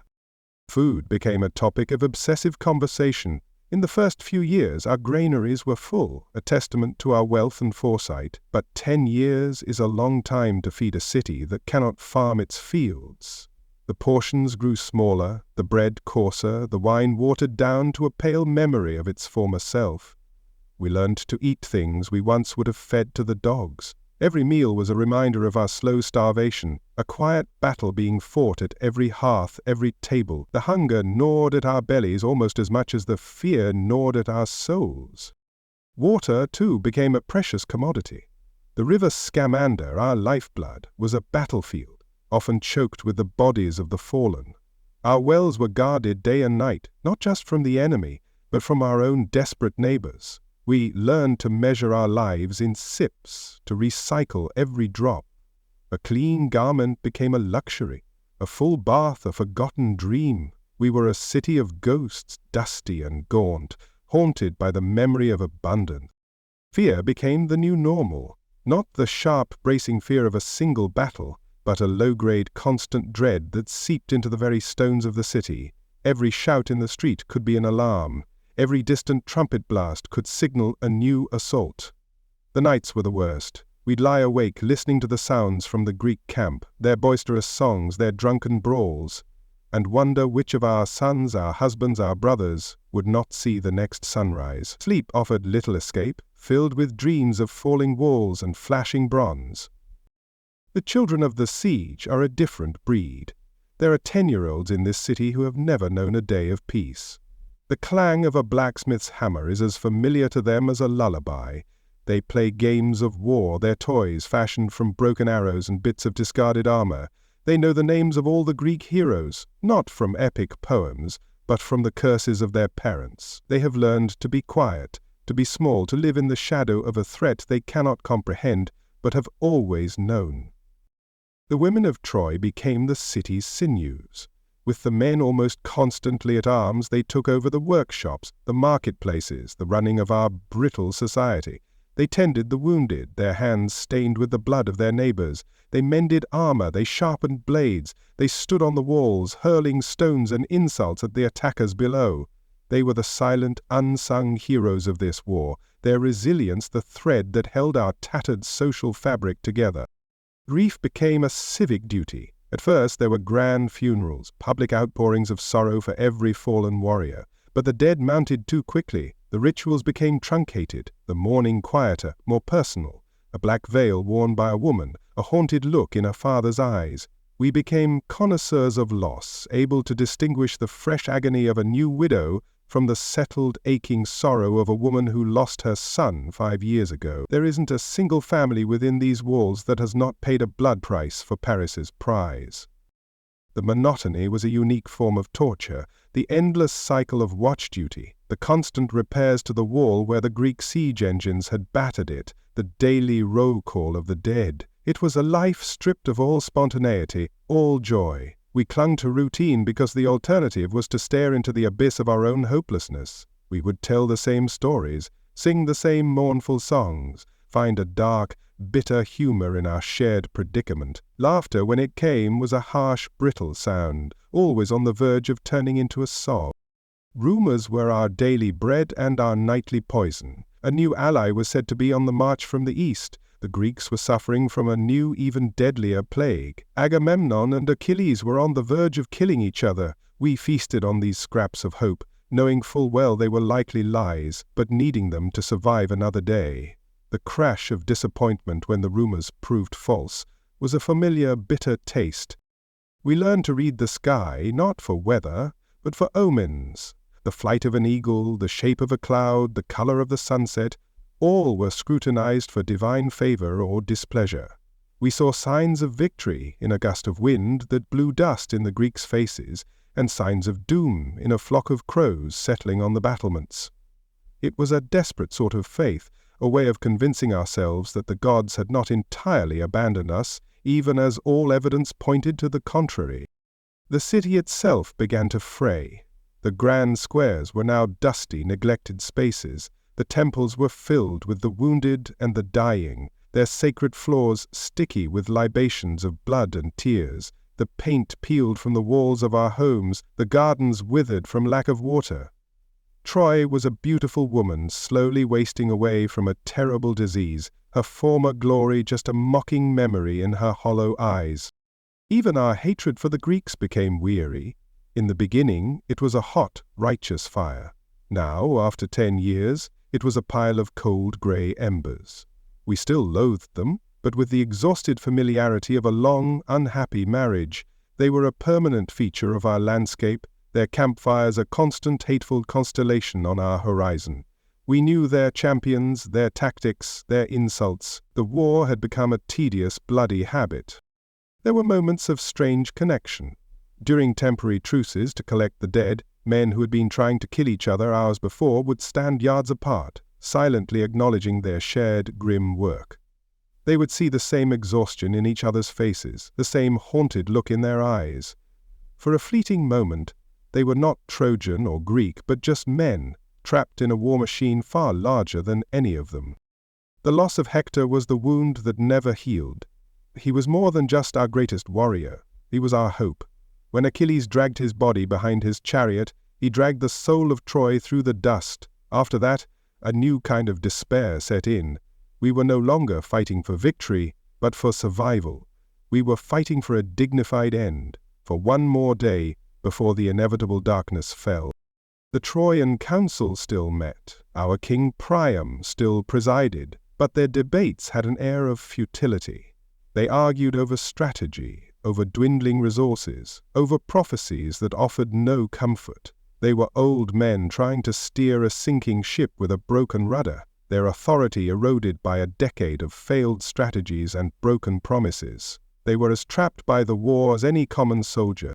Food became a topic of obsessive conversation. In the first few years, our granaries were full, a testament to our wealth and foresight. But 10 years is a long time to feed a city that cannot farm its fields. The portions grew smaller, the bread coarser, the wine watered down to a pale memory of its former self. We learned to eat things we once would have fed to the dogs. Every meal was a reminder of our slow starvation, a quiet battle being fought at every hearth, every table. The hunger gnawed at our bellies almost as much as the fear gnawed at our souls. Water, too, became a precious commodity. The river Scamander, our lifeblood, was a battlefield, often choked with the bodies of the fallen. Our wells were guarded day and night, not just from the enemy, but from our own desperate neighbors. We learned to measure our lives in sips, to recycle every drop. A clean garment became a luxury, a full bath a forgotten dream. We were a city of ghosts, dusty and gaunt, haunted by the memory of abundance. Fear became the new normal, not the sharp, bracing fear of a single battle, but a low-grade, constant dread that seeped into the very stones of the city. Every shout in the street could be an alarm. Every distant trumpet blast could signal a new assault. The nights were the worst. We'd lie awake listening to the sounds from the Greek camp, their boisterous songs, their drunken brawls, and wonder which of our sons, our husbands, our brothers would not see the next sunrise. Sleep offered little escape, filled with dreams of falling walls and flashing bronze. The children of the siege are a different breed. There are 10-year-olds in this city who have never known a day of peace. The clang of a blacksmith's hammer is as familiar to them as a lullaby. They play games of war, their toys fashioned from broken arrows and bits of discarded armor. They know the names of all the Greek heroes, not from epic poems, but from the curses of their parents. They have learned to be quiet, to be small, to live in the shadow of a threat they cannot comprehend, but have always known. The women of Troy became the city's sinews. With the men almost constantly at arms, they took over the workshops, the marketplaces, the running of our brittle society. They tended the wounded, their hands stained with the blood of their neighbors. They mended armor, they sharpened blades. They stood on the walls, hurling stones and insults at the attackers below. They were the silent, unsung heroes of this war, their resilience the thread that held our tattered social fabric together. Grief became a civic duty. At first there were grand funerals, public outpourings of sorrow for every fallen warrior. But the dead mounted too quickly. The rituals became truncated, the mourning quieter, more personal. A black veil worn by a woman, a haunted look in a father's eyes. We became connoisseurs of loss, able to distinguish the fresh agony of a new widow from the settled, aching sorrow of a woman who lost her son 5 years ago. There isn't a single family within these walls that has not paid a blood price for Paris's prize. The monotony was a unique form of torture, the endless cycle of watch duty, the constant repairs to the wall where the Greek siege engines had battered it, the daily roll call of the dead. It was a life stripped of all spontaneity, all joy. We clung to routine because the alternative was to stare into the abyss of our own hopelessness. We would tell the same stories, sing the same mournful songs, find a dark, bitter humor in our shared predicament. Laughter, when it came, was a harsh, brittle sound, always on the verge of turning into a sob. Rumors were our daily bread and our nightly poison. A new ally was said to be on the march from the east. The Greeks were suffering from a new, even deadlier plague. Agamemnon and Achilles were on the verge of killing each other. We feasted on these scraps of hope, knowing full well they were likely lies, but needing them to survive another day. The crash of disappointment when the rumors proved false was a familiar, bitter taste. We learned to read the sky, not for weather, but for omens. The flight of an eagle, the shape of a cloud, the color of the sunset, all were scrutinized for divine favor or displeasure. We saw signs of victory in a gust of wind that blew dust in the Greeks' faces, and signs of doom in a flock of crows settling on the battlements. It was a desperate sort of faith, a way of convincing ourselves that the gods had not entirely abandoned us, even as all evidence pointed to the contrary. The city itself began to fray. The grand squares were now dusty, neglected spaces. The temples were filled with the wounded and the dying, their sacred floors sticky with libations of blood and tears, the paint peeled from the walls of our homes, the gardens withered from lack of water. Troy was a beautiful woman slowly wasting away from a terrible disease, her former glory just a mocking memory in her hollow eyes. Even our hatred for the Greeks became weary. In the beginning, it was a hot, righteous fire. Now, after 10 years, it was a pile of cold grey embers. We still loathed them, but with the exhausted familiarity of a long, unhappy marriage, they were a permanent feature of our landscape, their campfires a constant hateful constellation on our horizon. We knew their champions, their tactics, their insults. The war had become a tedious, bloody habit. There were moments of strange connection. During temporary truces to collect the dead, men who had been trying to kill each other hours before would stand yards apart, silently acknowledging their shared grim work. They would see the same exhaustion in each other's faces, the same haunted look in their eyes. For a fleeting moment, they were not Trojan or Greek, but just men, trapped in a war machine far larger than any of them. The loss of Hector was the wound that never healed. He was more than just our greatest warrior. He was our hope. When Achilles dragged his body behind his chariot, he dragged the soul of Troy through the dust. After that, a new kind of despair set in. We were no longer fighting for victory, but for survival. We were fighting for a dignified end, for one more day before the inevitable darkness fell. The Trojan council still met. Our king Priam still presided, but their debates had an air of futility. They argued over strategy, over dwindling resources, over prophecies that offered no comfort. They were old men trying to steer a sinking ship with a broken rudder, their authority eroded by a decade of failed strategies and broken promises. They were as trapped by the war as any common soldier.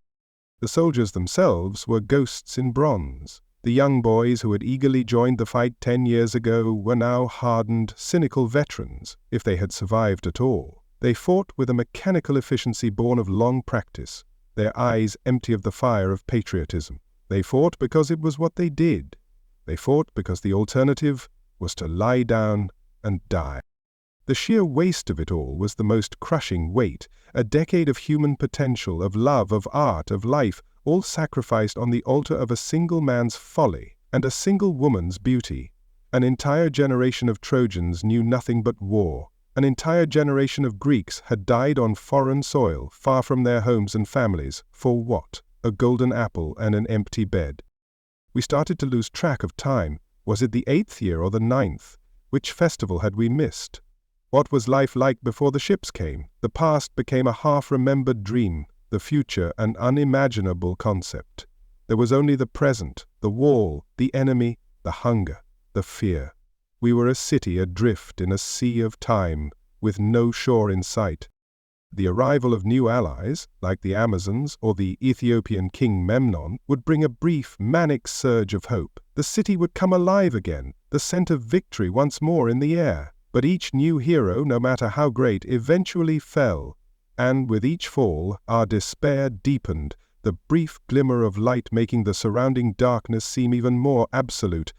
The soldiers themselves were ghosts in bronze. The young boys who had eagerly joined the fight 10 years ago were now hardened, cynical veterans, if they had survived at all. They fought with a mechanical efficiency born of long practice, their eyes empty of the fire of patriotism. They fought because it was what they did. They fought because the alternative was to lie down and die. The sheer waste of it all was the most crushing weight, a decade of human potential, of love, of art, of life, all sacrificed on the altar of a single man's folly and a single woman's beauty. An entire generation of Trojans knew nothing but war. An entire generation of Greeks had died on foreign soil, far from their homes and families. For what? A golden apple and an empty bed. We started to lose track of time. Was it the 8th year or the 9th? Which festival had we missed? What was life like before the ships came? The past became a half-remembered dream, the future an unimaginable concept. There was only the present, the wall, the enemy, the hunger, the fear. We were a city adrift in a sea of time, with no shore in sight. The arrival of new allies, like the Amazons or the Ethiopian king Memnon, would bring a brief, manic surge of hope. The city would come alive again, the scent of victory once more in the air. But each new hero, no matter how great, eventually fell, and with each fall, our despair deepened, the brief glimmer of light making the surrounding darkness seem even more absolute.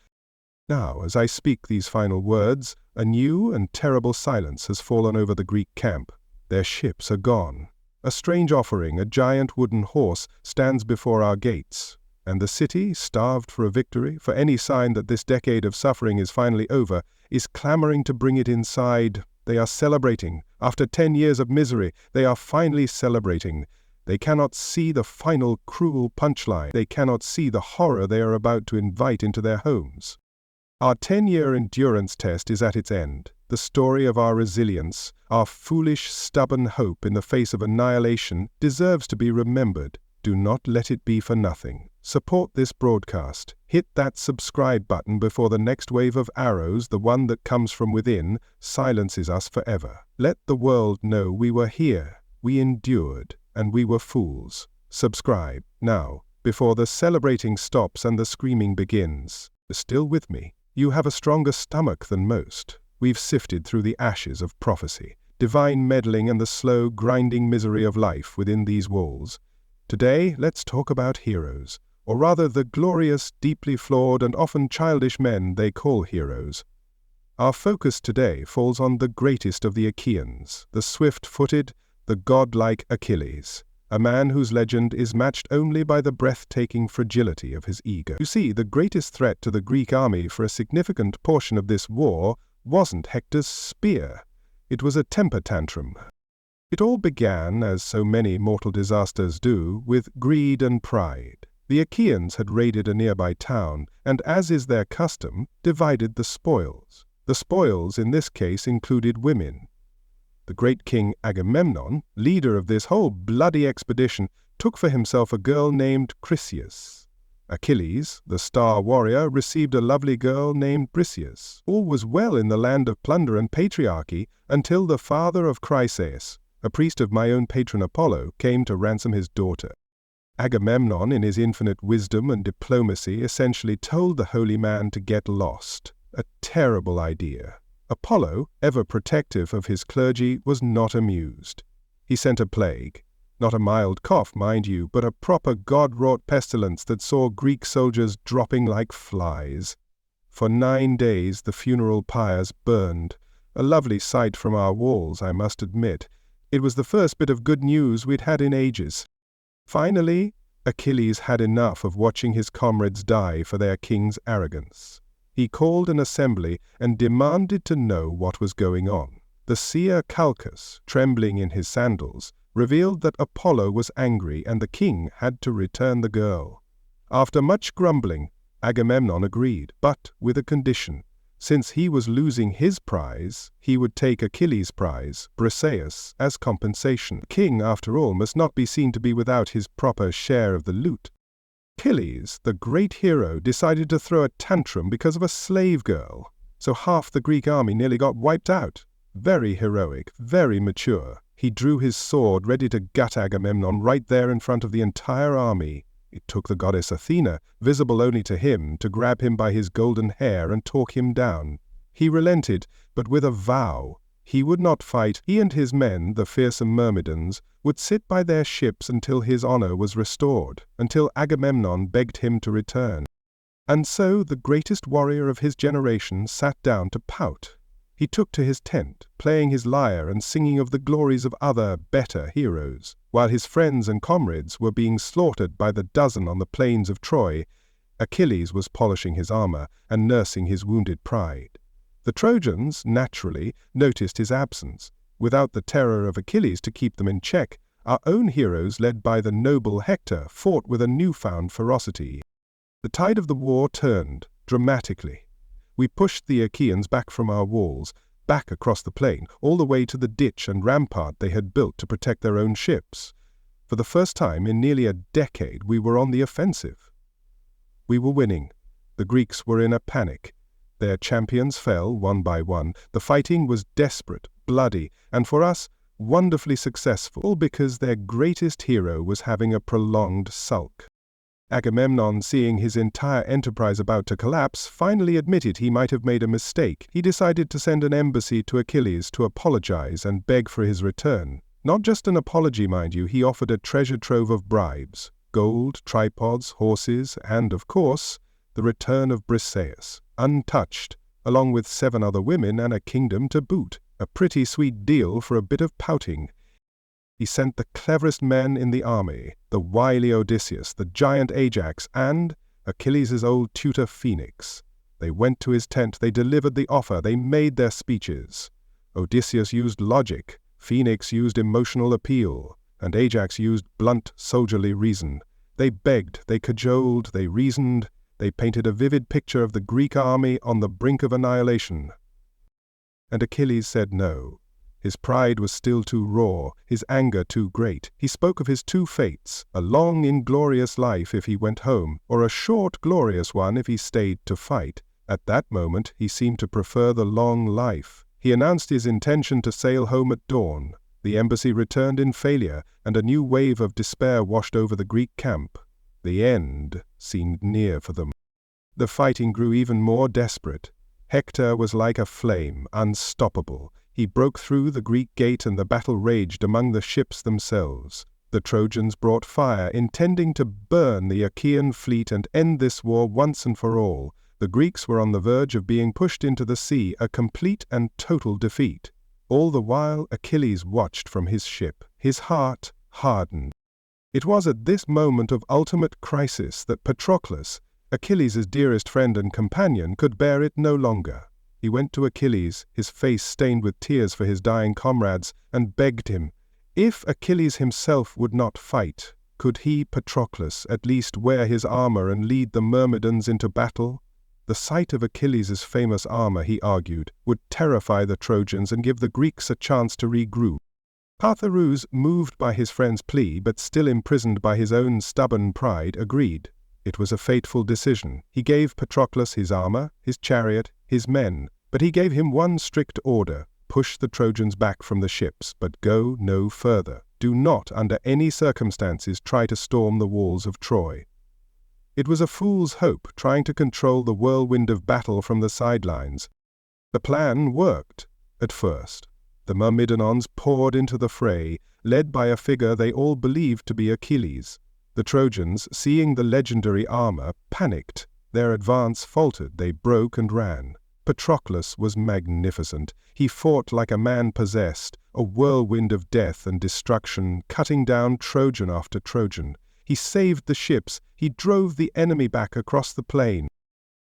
Now, as I speak these final words, a new and terrible silence has fallen over the Greek camp. Their ships are gone. A strange offering, a giant wooden horse, stands before our gates, and the city, starved for a victory, for any sign that this decade of suffering is finally over, is clamoring to bring it inside. They are celebrating. After 10 years of misery, they are finally celebrating. They cannot see the final cruel punchline. They cannot see the horror they are about to invite into their homes. Our 10-year endurance test is at its end. The story of our resilience, our foolish, stubborn hope in the face of annihilation, deserves to be remembered. Do not let it be for nothing. Support this broadcast. Hit that subscribe button before the next wave of arrows, the one that comes from within, silences us forever. Let the world know we were here, we endured, and we were fools. Subscribe now, before the celebrating stops and the screaming begins. Still with me? You have a stronger stomach than most. We've sifted through the ashes of prophecy, divine meddling and the slow, grinding misery of life within these walls. Today, let's talk about heroes, or rather the glorious, deeply flawed and often childish men they call heroes. Our focus today falls on the greatest of the Achaeans, the swift-footed, the godlike Achilles, a man whose legend is matched only by the breathtaking fragility of his ego. You see, the greatest threat to the Greek army for a significant portion of this war wasn't Hector's spear. It was a temper tantrum. It all began, as so many mortal disasters do, with greed and pride. The Achaeans had raided a nearby town, and as is their custom, divided the spoils. The spoils in this case included women. The great king Agamemnon, leader of this whole bloody expedition, took for himself a girl named Chryseis. Achilles, the star warrior, received a lovely girl named Briseis. All was well in the land of plunder and patriarchy until the father of Chryseis, a priest of my own patron Apollo, came to ransom his daughter. Agamemnon, in his infinite wisdom and diplomacy, essentially told the holy man to get lost. A terrible idea. Apollo, ever protective of his clergy, was not amused. He sent a plague. Not a mild cough, mind you, but a proper god-wrought pestilence that saw Greek soldiers dropping like flies. For 9 days the funeral pyres burned. A lovely sight from our walls, I must admit. It was the first bit of good news we'd had in ages. Finally, Achilles had enough of watching his comrades die for their king's arrogance. He called an assembly and demanded to know what was going on. The seer Calchas, trembling in his sandals, revealed that Apollo was angry and the king had to return the girl. After much grumbling, Agamemnon agreed, but with a condition. Since he was losing his prize, he would take Achilles' prize, Briseis, as compensation. The king, after all, must not be seen to be without his proper share of the loot. Achilles, the great hero, decided to throw a tantrum because of a slave girl, so half the Greek army nearly got wiped out. Very heroic, very mature. He drew his sword ready to gut Agamemnon right there in front of the entire army. It took the goddess Athena, visible only to him, to grab him by his golden hair and talk him down. He relented, but with a vow. He would not fight. He and his men, the fearsome Myrmidons, would sit by their ships until his honor was restored, until Agamemnon begged him to return. And so the greatest warrior of his generation sat down to pout. He took to his tent, playing his lyre and singing of the glories of other, better heroes. While his friends and comrades were being slaughtered by the dozen on the plains of Troy, Achilles was polishing his armor and nursing his wounded pride. The Trojans, naturally, noticed his absence. Without the terror of Achilles to keep them in check, our own heroes, led by the noble Hector, fought with a newfound ferocity. The tide of the war turned, dramatically. We pushed the Achaeans back from our walls, back across the plain, all the way to the ditch and rampart they had built to protect their own ships. For the first time in nearly a decade, we were on the offensive. We were winning. The Greeks were in a panic. Their champions fell one by one. The fighting was desperate, bloody, and for us, wonderfully successful because their greatest hero was having a prolonged sulk. Agamemnon, seeing his entire enterprise about to collapse, finally admitted he might have made a mistake. He decided to send an embassy to Achilles to apologize and beg for his return. Not just an apology, mind you, he offered a treasure trove of bribes, gold, tripods, horses, and, of course, the return of Briseis, untouched, along with 7 other women and a kingdom to boot. A pretty sweet deal for a bit of pouting. He sent the cleverest men in the army, the wily Odysseus, the giant Ajax, and Achilles' old tutor Phoenix. They went to his tent, they delivered the offer, they made their speeches. Odysseus used logic, Phoenix used emotional appeal, and Ajax used blunt, soldierly reason. They begged, they cajoled, they reasoned, they painted a vivid picture of the Greek army on the brink of annihilation. And Achilles said no. His pride was still too raw, his anger too great. He spoke of his 2 fates, a long, inglorious life if he went home, or a short, glorious one if he stayed to fight. At that moment, he seemed to prefer the long life. He announced his intention to sail home at dawn. The embassy returned in failure, and a new wave of despair washed over the Greek camp. The end seemed near for them. The fighting grew even more desperate. Hector was like a flame, unstoppable. He broke through the Greek gate and the battle raged among the ships themselves. The Trojans brought fire, intending to burn the Achaean fleet and end this war once and for all. The Greeks were on the verge of being pushed into the sea, a complete and total defeat. All the while Achilles watched from his ship. His heart hardened. It was at this moment of ultimate crisis that Patroclus, Achilles' dearest friend and companion, could bear it no longer. He went to Achilles, his face stained with tears for his dying comrades, and begged him, if Achilles himself would not fight, could he, Patroclus, at least wear his armor and lead the Myrmidons into battle? The sight of Achilles' famous armor, he argued, would terrify the Trojans and give the Greeks a chance to regroup. Partharus, moved by his friend's plea but still imprisoned by his own stubborn pride, agreed. It was a fateful decision. He gave Patroclus his armor, his chariot, his men, but he gave him one strict order: push the Trojans back from the ships, but go no further. Do not, under any circumstances, try to storm the walls of Troy. It was a fool's hope, trying to control the whirlwind of battle from the sidelines. The plan worked, at first. The Myrmidons poured into the fray, led by a figure they all believed to be Achilles. The Trojans, seeing the legendary armor, panicked. Their advance faltered, they broke and ran. Patroclus was magnificent. He fought like a man possessed, a whirlwind of death and destruction, cutting down Trojan after Trojan. He saved the ships, he drove the enemy back across the plain.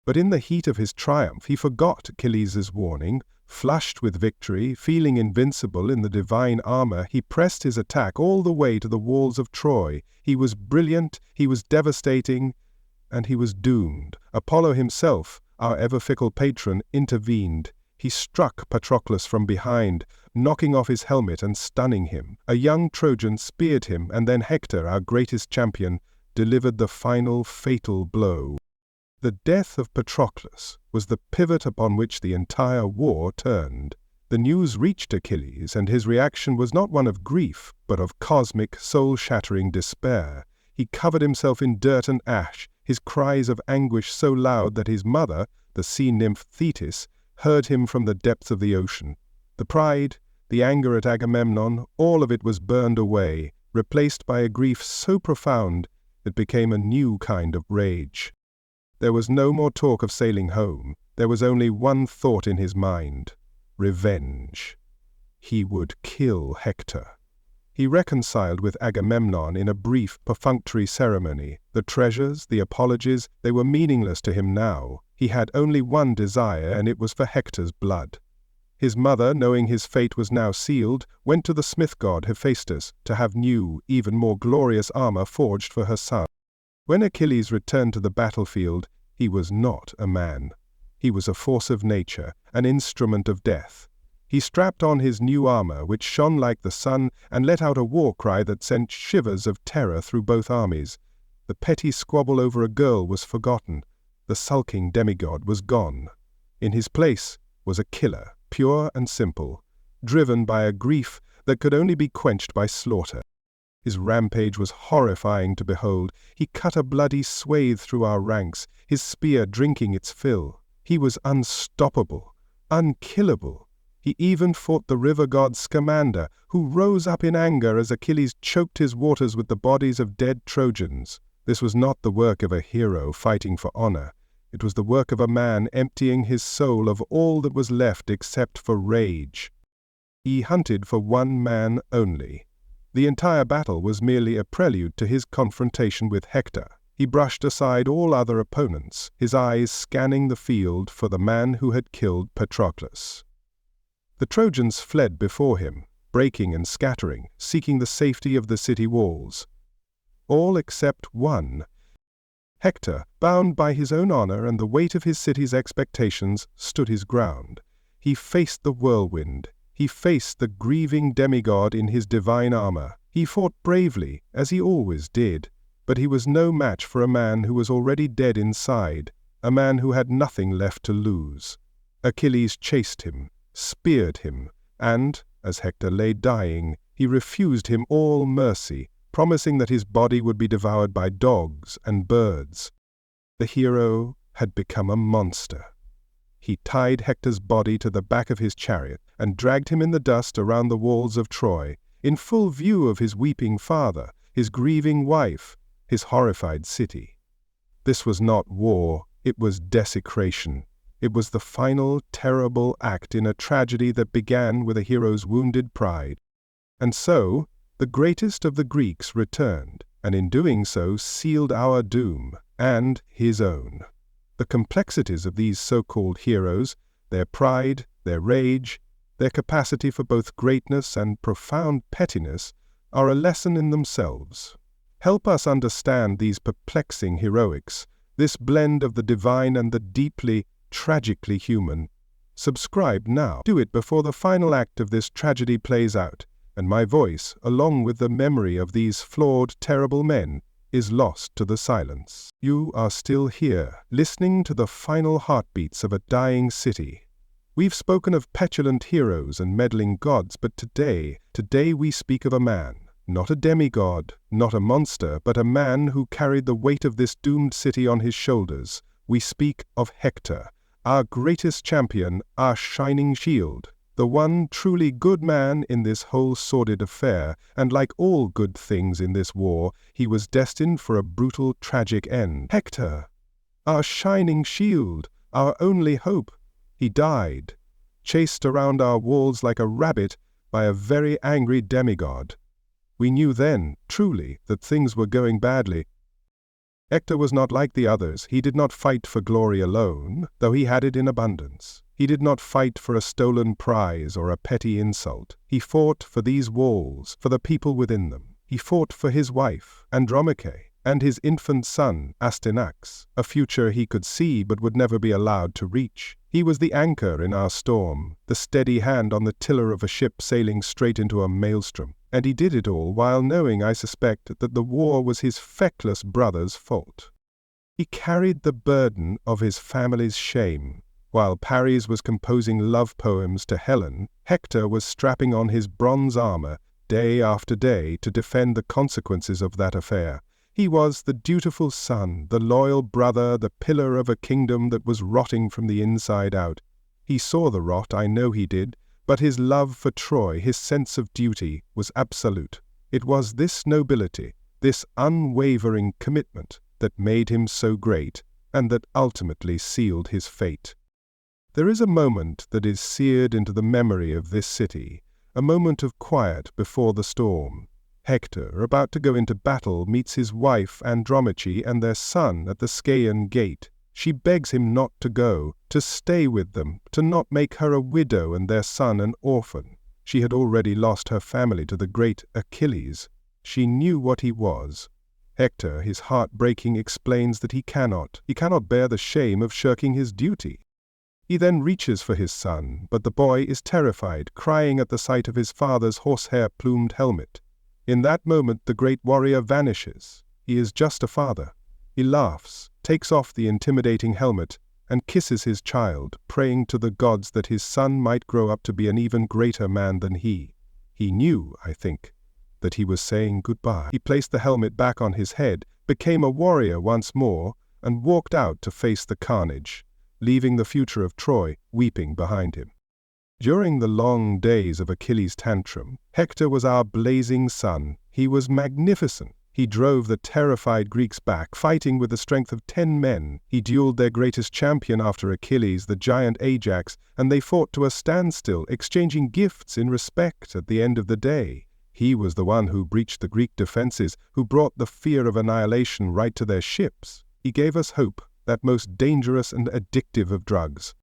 But in the heat of his triumph, he forgot Achilles' warning. Flushed with victory, feeling invincible in the divine armor, he pressed his attack all the way to the walls of Troy. He was brilliant, he was devastating, and he was doomed. Apollo himself, our ever-fickle patron, intervened. He struck Patroclus from behind, knocking off his helmet and stunning him. A young Trojan speared him, and then Hector, our greatest champion, delivered the final fatal blow. The death of Patroclus was the pivot upon which the entire war turned. The news reached Achilles, and his reaction was not one of grief, but of cosmic, soul-shattering despair. He covered himself in dirt and ash, his cries of anguish so loud that his mother, the sea nymph Thetis, heard him from the depths of the ocean. The pride, the anger at Agamemnon, all of it was burned away, replaced by a grief so profound it became a new kind of rage. There was no more talk of sailing home. There was only one thought in his mind: revenge. He would kill Hector. He reconciled with Agamemnon in a brief, perfunctory ceremony. The treasures, the apologies, they were meaningless to him now. He had only one desire, and it was for Hector's blood. His mother, knowing his fate was now sealed, went to the smith god Hephaestus to have new, even more glorious armor forged for her son. When Achilles returned to the battlefield, he was not a man. He was a force of nature, an instrument of death. He strapped on his new armor, which shone like the sun, and let out a war cry that sent shivers of terror through both armies. The petty squabble over a girl was forgotten. The sulking demigod was gone. In his place was a killer, pure and simple, driven by a grief that could only be quenched by slaughter. His rampage was horrifying to behold. He cut a bloody swathe through our ranks, his spear drinking its fill. He was unstoppable, unkillable. He even fought the river god Scamander, who rose up in anger as Achilles choked his waters with the bodies of dead Trojans. This was not the work of a hero fighting for honor. It was the work of a man emptying his soul of all that was left except for rage. He hunted for one man only. The entire battle was merely a prelude to his confrontation with Hector. He brushed aside all other opponents, his eyes scanning the field for the man who had killed Patroclus. The Trojans fled before him, breaking and scattering, seeking the safety of the city walls. All except one. Hector, bound by his own honor and the weight of his city's expectations, stood his ground. He faced the whirlwind. He faced the grieving demigod in his divine armor. He fought bravely, as he always did, but he was no match for a man who was already dead inside, a man who had nothing left to lose. Achilles chased him, speared him, and, as Hector lay dying, he refused him all mercy, promising that his body would be devoured by dogs and birds. The hero had become a monster. He tied Hector's body to the back of his chariot and dragged him in the dust around the walls of Troy, in full view of his weeping father, his grieving wife, his horrified city. This was not war, it was desecration. It was the final, terrible act in a tragedy that began with a hero's wounded pride. And so, the greatest of the Greeks returned, and in doing so sealed our doom, and his own. The complexities of these so-called heroes, their pride, their rage, their capacity for both greatness and profound pettiness, are a lesson in themselves. Help us understand these perplexing heroics, this blend of the divine and the deeply, tragically human. Subscribe now. Do it before the final act of this tragedy plays out, and my voice, along with the memory of these flawed, terrible men, is lost to the silence. You are still here, listening to the final heartbeats of a dying city. We've spoken of petulant heroes and meddling gods, but today we speak of a man. Not a demigod, not a monster, but a man who carried the weight of this doomed city on his shoulders. We speak of Hector, our greatest champion, our shining shield, the one truly good man in this whole sordid affair, and like all good things in this war, he was destined for a brutal, tragic end. Hector, our shining shield, our only hope, he died, chased around our walls like a rabbit by a very angry demigod. We knew then, truly, that things were going badly. Hector was not like the others. He did not fight for glory alone, though he had it in abundance. He did not fight for a stolen prize or a petty insult. He fought for these walls, for the people within them. He fought for his wife, Andromache, and his infant son, Astyanax, a future he could see but would never be allowed to reach. He was the anchor in our storm, the steady hand on the tiller of a ship sailing straight into a maelstrom. And he did it all while knowing, I suspect, that the war was his feckless brother's fault. He carried the burden of his family's shame. While Paris was composing love poems to Helen, Hector was strapping on his bronze armor day after day to defend the consequences of that affair. He was the dutiful son, the loyal brother, the pillar of a kingdom that was rotting from the inside out. He saw the rot, I know he did, but his love for Troy, his sense of duty, was absolute. It was this nobility, this unwavering commitment, that made him so great, and that ultimately sealed his fate. There is a moment that is seared into the memory of this city, a moment of quiet before the storm. Hector, about to go into battle, meets his wife Andromache and their son at the Scaean gate. She begs him not to go, to stay with them, to not make her a widow and their son an orphan. She had already lost her family to the great Achilles. She knew what he was. Hector, his heart breaking, explains that he cannot bear the shame of shirking his duty. He then reaches for his son, but the boy is terrified, crying at the sight of his father's horsehair-plumed helmet. In that moment the great warrior vanishes. He is just a father. He laughs, takes off the intimidating helmet, and kisses his child, praying to the gods that his son might grow up to be an even greater man than he. He knew, I think, that he was saying goodbye. He placed the helmet back on his head, became a warrior once more, and walked out to face the carnage, leaving the future of Troy weeping behind him. During the long days of Achilles' tantrum, Hector was our blazing sun. He was magnificent. He drove the terrified Greeks back, fighting with the strength of 10 men. He dueled their greatest champion after Achilles, the giant Ajax, and they fought to a standstill, exchanging gifts in respect at the end of the day. He was the one who breached the Greek defenses, who brought the fear of annihilation right to their ships. He gave us hope, that most dangerous and addictive of drugs.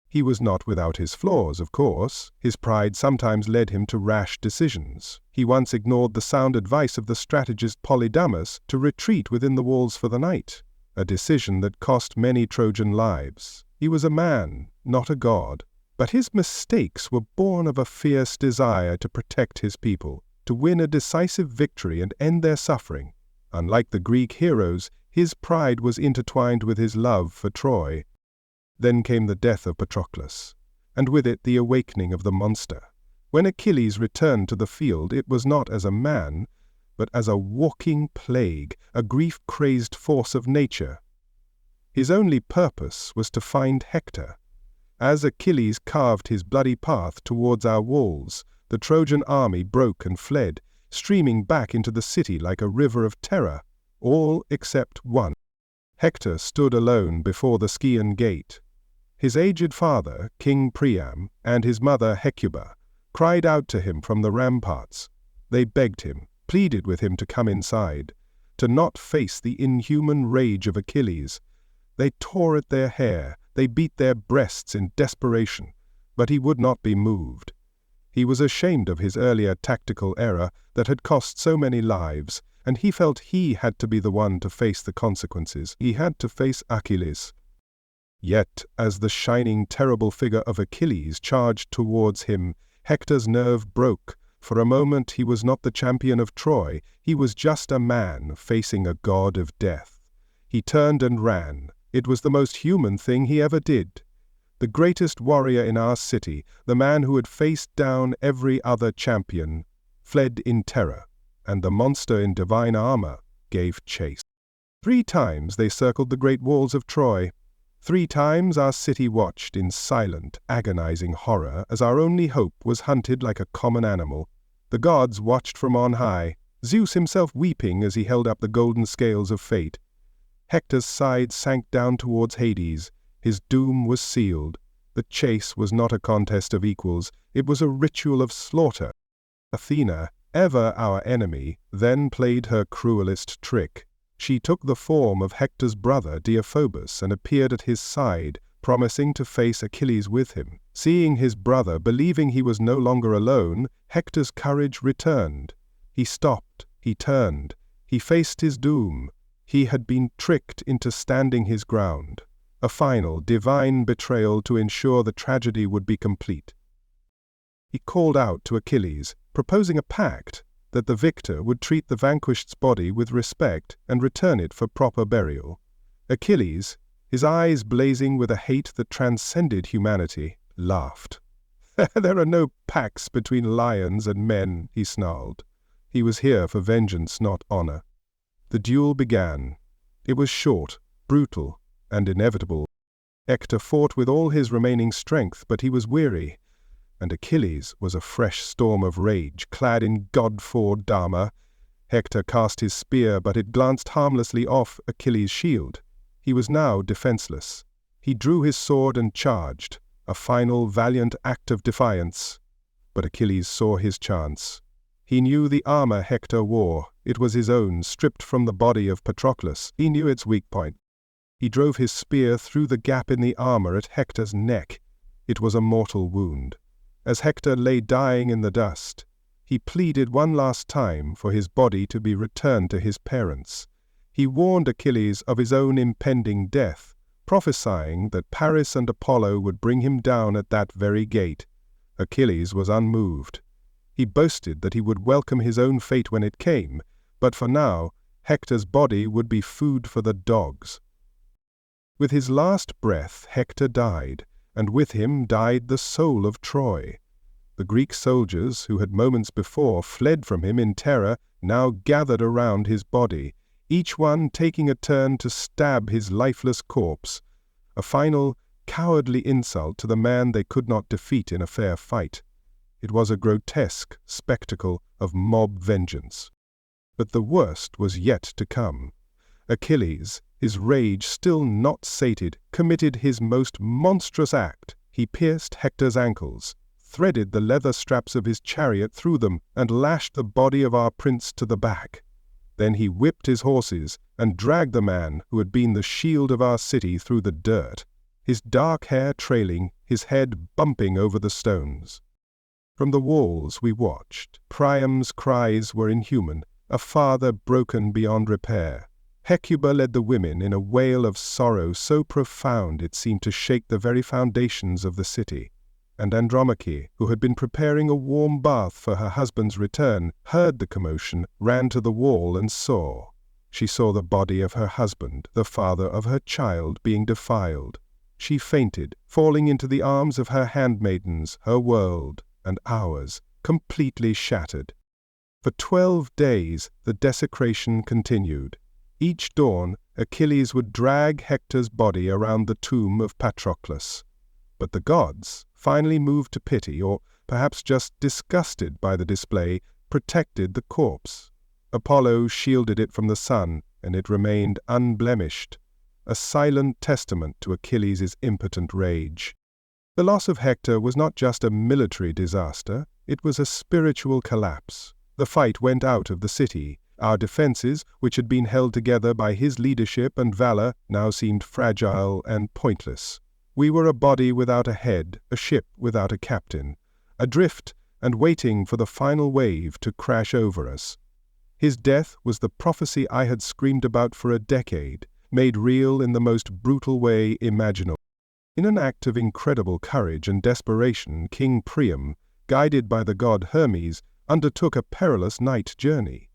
He was not without his flaws, of course. His pride sometimes led him to rash decisions. He once ignored the sound advice of the strategist Polydamas to retreat within the walls for the night, a decision that cost many Trojan lives. He was a man, not a god, but his mistakes were born of a fierce desire to protect his people, to win a decisive victory and end their suffering. Unlike the Greek heroes, his pride was intertwined with his love for Troy. Then came the death of Patroclus, and with it the awakening of the monster. When Achilles returned to the field, it was not as a man, but as a walking plague, a grief-crazed force of nature. His only purpose was to find Hector. As Achilles carved his bloody path towards our walls, the Trojan army broke and fled, streaming back into the city like a river of terror, all except one. Hector stood alone before the Scaean gate. His aged father, King Priam, and his mother Hecuba cried out to him from the ramparts. They begged him, pleaded with him to come inside, to not face the inhuman rage of Achilles. They tore at their hair, they beat their breasts in desperation, but he would not be moved. He was ashamed of his earlier tactical error that had cost so many lives, and he felt he had to be the one to face the consequences. He had to face Achilles. Yet, as the shining, terrible figure of Achilles charged towards him, Hector's nerve broke. For a moment he was not the champion of Troy, he was just a man facing a god of death. He turned and ran. It was the most human thing he ever did. The greatest warrior in our city, the man who had faced down every other champion, fled in terror, and the monster in divine armor gave chase. 3 times they circled the great walls of Troy. 3 times our city watched in silent, agonizing horror as our only hope was hunted like a common animal. The gods watched from on high, Zeus himself weeping as he held up the golden scales of fate. Hector's side sank down towards Hades. His doom was sealed. The chase was not a contest of equals, it was a ritual of slaughter. Athena, ever our enemy, then played her cruelest trick. She took the form of Hector's brother Deiphobus and appeared at his side, promising to face Achilles with him. Seeing his brother, believing he was no longer alone, Hector's courage returned. He stopped, he turned, he faced his doom. He had been tricked into standing his ground. A final, divine betrayal to ensure the tragedy would be complete. He called out to Achilles, proposing a pact that the victor would treat the vanquished's body with respect and return it for proper burial. Achilles, his eyes blazing with a hate that transcended humanity, laughed. "There are no pacts between lions and men," he snarled. He was here for vengeance, not honor. The duel began. It was short, brutal, and inevitable. Hector fought with all his remaining strength, but he was weary, and Achilles was a fresh storm of rage, clad in god-forged armor. Hector cast his spear, but it glanced harmlessly off Achilles' shield. He was now defenseless. He drew his sword and charged, a final valiant act of defiance. But Achilles saw his chance. He knew the armor Hector wore. It was his own, stripped from the body of Patroclus. He knew its weak point. He drove his spear through the gap in the armor at Hector's neck. It was a mortal wound. As Hector lay dying in the dust, he pleaded one last time for his body to be returned to his parents. He warned Achilles of his own impending death, prophesying that Paris and Apollo would bring him down at that very gate. Achilles was unmoved. He boasted that he would welcome his own fate when it came, but for now, Hector's body would be food for the dogs. With his last breath, Hector died, and with him died the soul of Troy. The Greek soldiers, who had moments before fled from him in terror, now gathered around his body, each one taking a turn to stab his lifeless corpse, a final, cowardly insult to the man they could not defeat in a fair fight. It was a grotesque spectacle of mob vengeance. But the worst was yet to come. Achilles, his rage still not sated, committed his most monstrous act. He pierced Hector's ankles, threaded the leather straps of his chariot through them, and lashed the body of our prince to the back. Then he whipped his horses and dragged the man who had been the shield of our city through the dirt, his dark hair trailing, his head bumping over the stones. From the walls we watched. Priam's cries were inhuman, a father broken beyond repair. Hecuba led the women in a wail of sorrow so profound it seemed to shake the very foundations of the city. And Andromache, who had been preparing a warm bath for her husband's return, heard the commotion, ran to the wall and saw. She saw the body of her husband, the father of her child, being defiled. She fainted, falling into the arms of her handmaidens, her world, and ours, completely shattered. For 12 days the desecration continued. Each dawn, Achilles would drag Hector's body around the tomb of Patroclus. But the gods, finally moved to pity, or perhaps just disgusted by the display, protected the corpse. Apollo shielded it from the sun, and it remained unblemished, a silent testament to Achilles' impotent rage. The loss of Hector was not just a military disaster, it was a spiritual collapse. The fight went out of the city. Our defenses, which had been held together by his leadership and valor, now seemed fragile and pointless. We were a body without a head, a ship without a captain, adrift and waiting for the final wave to crash over us. His death was the prophecy I had screamed about for a decade, made real in the most brutal way imaginable. In an act of incredible courage and desperation, King Priam, guided by the god Hermes, undertook a perilous night journey.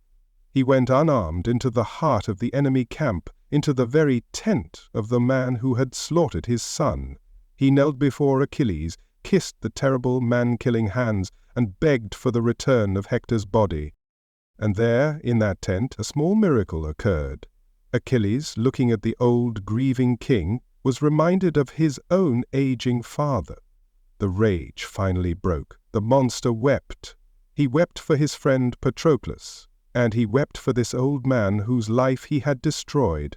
He went unarmed into the heart of the enemy camp, into the very tent of the man who had slaughtered his son. He knelt before Achilles, kissed the terrible man-killing hands, and begged for the return of Hector's body. And there, in that tent, a small miracle occurred. Achilles, looking at the old, grieving king, was reminded of his own aging father. The rage finally broke. The monster wept. He wept for his friend Patroclus, and he wept for this old man whose life he had destroyed.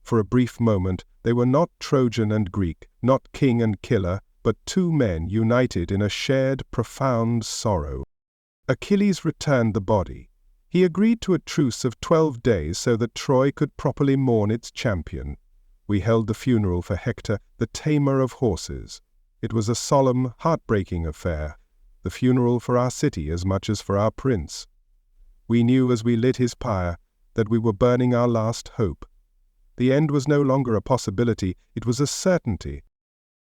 For a brief moment, they were not Trojan and Greek, not king and killer, but two men united in a shared, profound sorrow. Achilles returned the body. He agreed to a truce of 12 days so that Troy could properly mourn its champion. We held the funeral for Hector, the tamer of horses. It was a solemn, heartbreaking affair, the funeral for our city as much as for our prince. We knew as we lit his pyre that we were burning our last hope. The end was no longer a possibility, it was a certainty.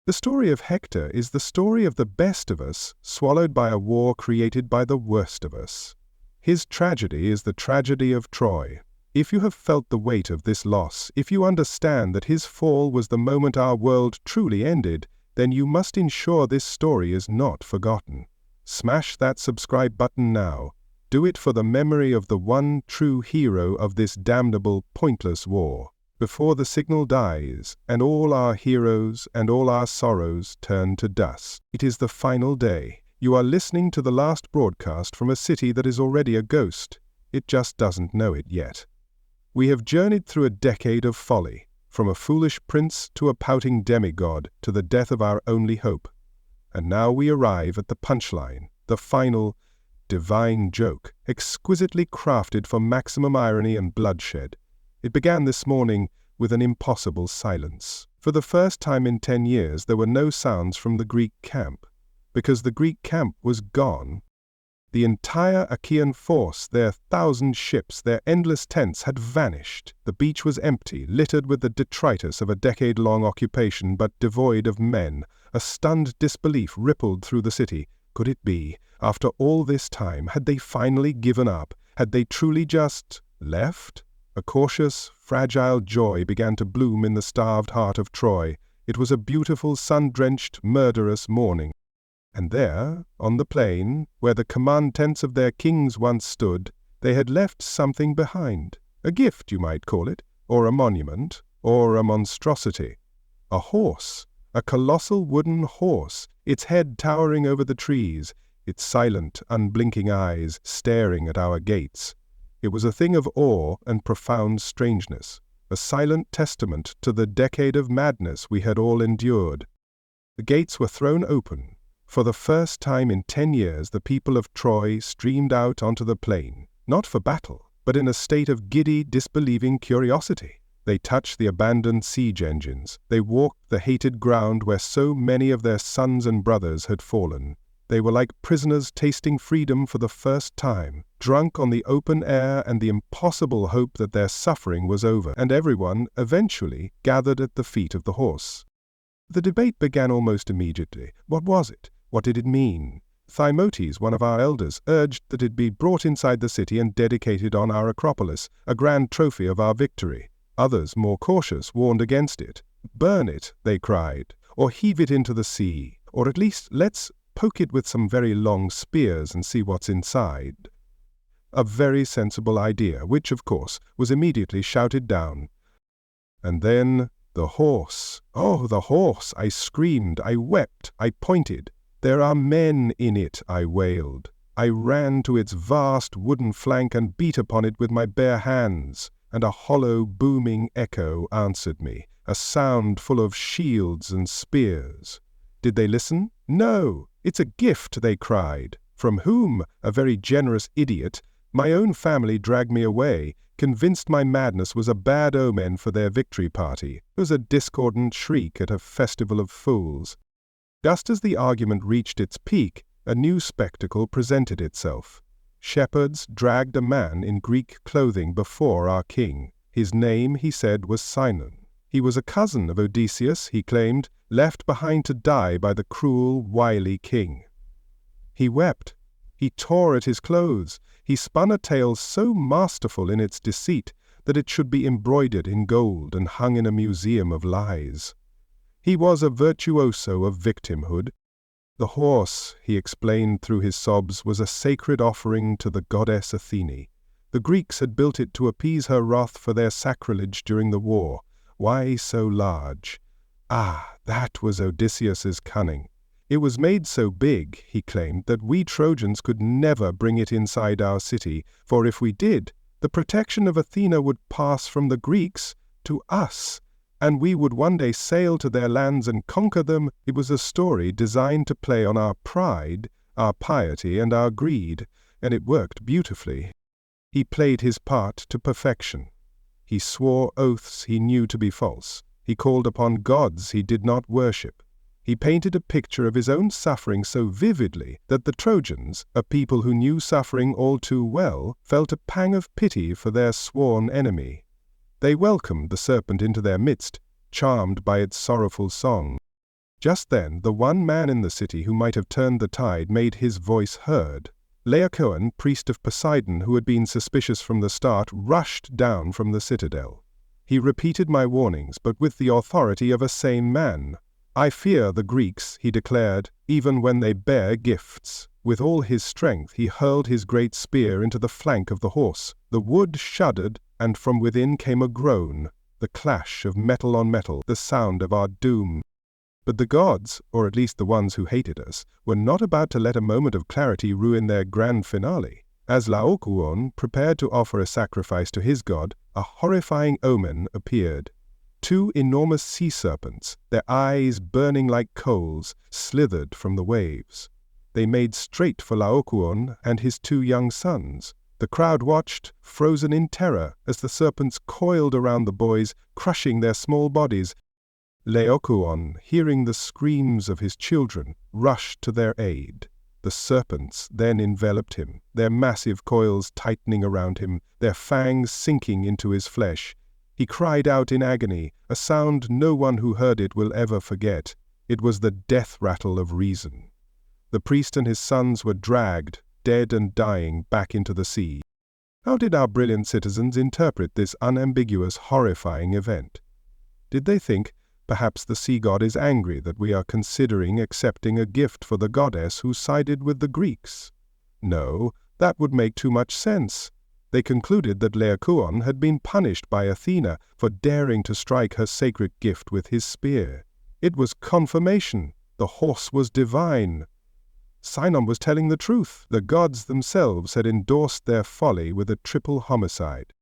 The story of Hector is the story of the best of us, swallowed by a war created by the worst of us. His tragedy is the tragedy of Troy. If you have felt the weight of this loss, if you understand that his fall was the moment our world truly ended, then you must ensure this story is not forgotten. Smash that subscribe button now. Do it for the memory of the one true hero of this damnable, pointless war, before the signal dies, and all our heroes and all our sorrows turn to dust. It is the final day. You are listening to the last broadcast from a city that is already a ghost. It just doesn't know it yet. We have journeyed through a decade of folly, from a foolish prince to a pouting demigod to the death of our only hope. And now we arrive at the punchline, the final, divine joke, exquisitely crafted for maximum irony and bloodshed. It began this morning with an impossible silence. For the first time in 10 years there were no sounds from the Greek camp, because the Greek camp was gone. The entire Achaean force, their 1,000 ships, their endless tents had vanished. The beach was empty, littered with the detritus of a decade-long occupation, but devoid of men. A stunned disbelief rippled through the city. Could it be? After all this time, had they finally given up? Had they truly just left? A cautious, fragile joy began to bloom in the starved heart of Troy. It was a beautiful, sun-drenched, murderous morning. And there, on the plain, where the command tents of their kings once stood, they had left something behind. A gift, you might call it, or a monument, or a monstrosity. A horse, a colossal wooden horse, its head towering over the trees, its silent, unblinking eyes staring at our gates. It was a thing of awe and profound strangeness, a silent testament to the decade of madness we had all endured. The gates were thrown open. For the first time in 10 years, the people of Troy streamed out onto the plain, not for battle, but in a state of giddy, disbelieving curiosity. They touched the abandoned siege engines. They walked the hated ground where so many of their sons and brothers had fallen. They were like prisoners tasting freedom for the first time, drunk on the open air and the impossible hope that their suffering was over, and everyone, eventually, gathered at the feet of the horse. The debate began almost immediately. What was it? What did it mean? Thymotes, one of our elders, urged that it be brought inside the city and dedicated on our Acropolis, a grand trophy of our victory. Others, more cautious, warned against it. Burn it, they cried, or heave it into the sea, or at least let's poke it with some very long spears and see what's inside. A very sensible idea, which, of course, was immediately shouted down. And then the horse. Oh, the horse! I screamed, I wept, I pointed. There are men in it, I wailed. I ran to its vast wooden flank and beat upon it with my bare hands, and a hollow, booming echo answered me, a sound full of shields and spears. Did they listen? No! It's a gift, they cried. From whom? A very generous idiot. My own family dragged me away, convinced my madness was a bad omen for their victory party. It was a discordant shriek at a festival of fools. Just as the argument reached its peak, a new spectacle presented itself. Shepherds dragged a man in Greek clothing before our king. His name, he said, was Sinon. He was a cousin of Odysseus, he claimed, left behind to die by the cruel, wily king. He wept. He tore at his clothes. He spun a tale so masterful in its deceit that it should be embroidered in gold and hung in a museum of lies. He was a virtuoso of victimhood. The horse, he explained through his sobs, was a sacred offering to the goddess Athene. The Greeks had built it to appease her wrath for their sacrilege during the war. Why so large? Ah, that was Odysseus's cunning. It was made so big, he claimed, that we Trojans could never bring it inside our city, for if we did, the protection of Athena would pass from the Greeks to us, and we would one day sail to their lands and conquer them. It was a story designed to play on our pride, our piety, and our greed, and it worked beautifully. He played his part to perfection. He swore oaths he knew to be false. He called upon gods he did not worship. He painted a picture of his own suffering so vividly that the Trojans, a people who knew suffering all too well, felt a pang of pity for their sworn enemy. They welcomed the serpent into their midst, charmed by its sorrowful song. Just then, the one man in the city who might have turned the tide made his voice heard. Laocoon, priest of Poseidon, who had been suspicious from the start, rushed down from the citadel. He repeated my warnings, but with the authority of a sane man. I fear the Greeks, he declared, even when they bear gifts. With all his strength he hurled his great spear into the flank of the horse. The wood shuddered, and from within came a groan, the clash of metal on metal, the sound of our doom. But the gods, or at least the ones who hated us, were not about to let a moment of clarity ruin their grand finale. As Laocoon prepared to offer a sacrifice to his god, a horrifying omen appeared. 2 enormous sea serpents, their eyes burning like coals, slithered from the waves. They made straight for Laocoon and his 2 young sons. The crowd watched, frozen in terror, as the serpents coiled around the boys, crushing their small bodies. Laocoon, hearing the screams of his children, rushed to their aid. The The serpents then enveloped him, their massive coils tightening around him, their fangs sinking into his flesh. He cried out in agony, a sound no one who heard it will ever forget. It was the death rattle of reason. The priest and his sons were dragged, dead and dying, back into the sea. How did our brilliant citizens interpret this unambiguous, horrifying event? Did they think, perhaps the sea god is angry that we are considering accepting a gift for the goddess who sided with the Greeks? No, that would make too much sense. They concluded that Laocoon had been punished by Athena for daring to strike her sacred gift with his spear. It was confirmation. The horse was divine. Sinon was telling the truth. The gods themselves had endorsed their folly with a triple homicide.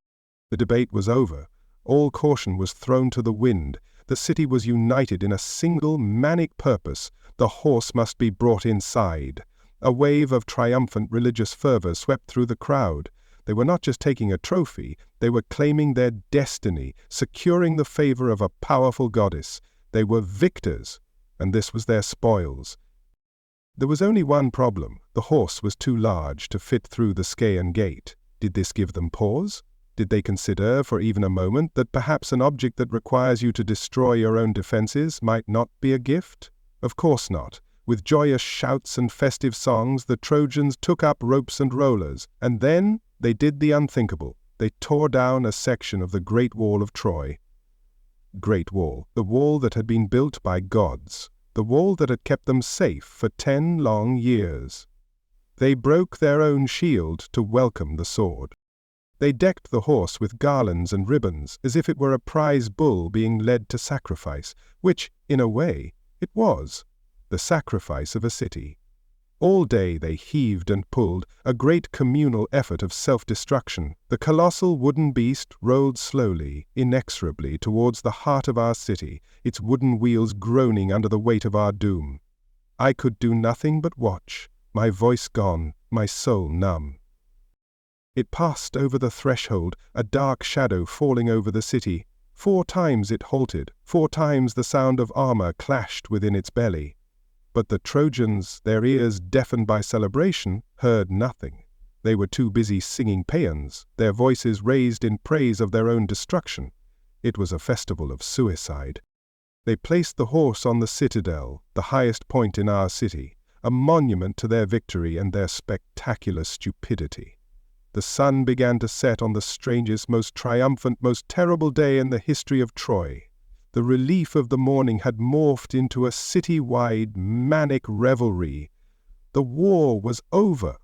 The debate was over. All caution was thrown to the wind. The city was united in a single manic purpose. The horse must be brought inside. A wave of triumphant religious fervor swept through the crowd. They were not just taking a trophy, they were claiming their destiny, securing the favor of a powerful goddess. They were victors, and this was their spoils. There was only one problem. The horse was too large to fit through the Scaean gate. Did this give them pause? Did they consider for even a moment that perhaps an object that requires you to destroy your own defenses might not be a gift? Of course not. With joyous shouts and festive songs, the Trojans took up ropes and rollers, and then they did the unthinkable. They tore down a section of the Great Wall of Troy. Great Wall, the wall that had been built by gods, the wall that had kept them safe for 10 long years. They broke their own shield to welcome the sword. They decked the horse with garlands and ribbons as if it were a prize bull being led to sacrifice, which, in a way, it was, the sacrifice of a city. All day they heaved and pulled, a great communal effort of self-destruction. The colossal wooden beast rolled slowly, inexorably towards the heart of our city, its wooden wheels groaning under the weight of our doom. I could do nothing but watch, my voice gone, my soul numb. It passed over the threshold, a dark shadow falling over the city. 4 times it halted, 4 times the sound of armor clashed within its belly. But the Trojans, their ears deafened by celebration, heard nothing. They were too busy singing paeans, their voices raised in praise of their own destruction. It was a festival of suicide. They placed the horse on the citadel, the highest point in our city, a monument to their victory and their spectacular stupidity. The sun began to set on the strangest, most triumphant, most terrible day in the history of Troy. The relief of the morning had morphed into a city-wide manic revelry. The war was over.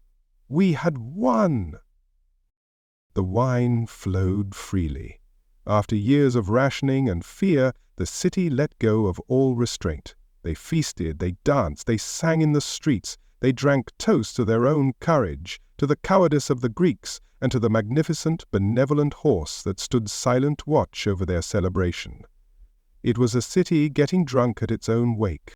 We had won. The wine flowed freely. After years of rationing and fear, the city let go of all restraint. They feasted, they danced, they sang in the streets, they drank toast to their own courage, to the cowardice of the Greeks, and to the magnificent, benevolent horse that stood silent watch over their celebration. It was a city getting drunk at its own wake.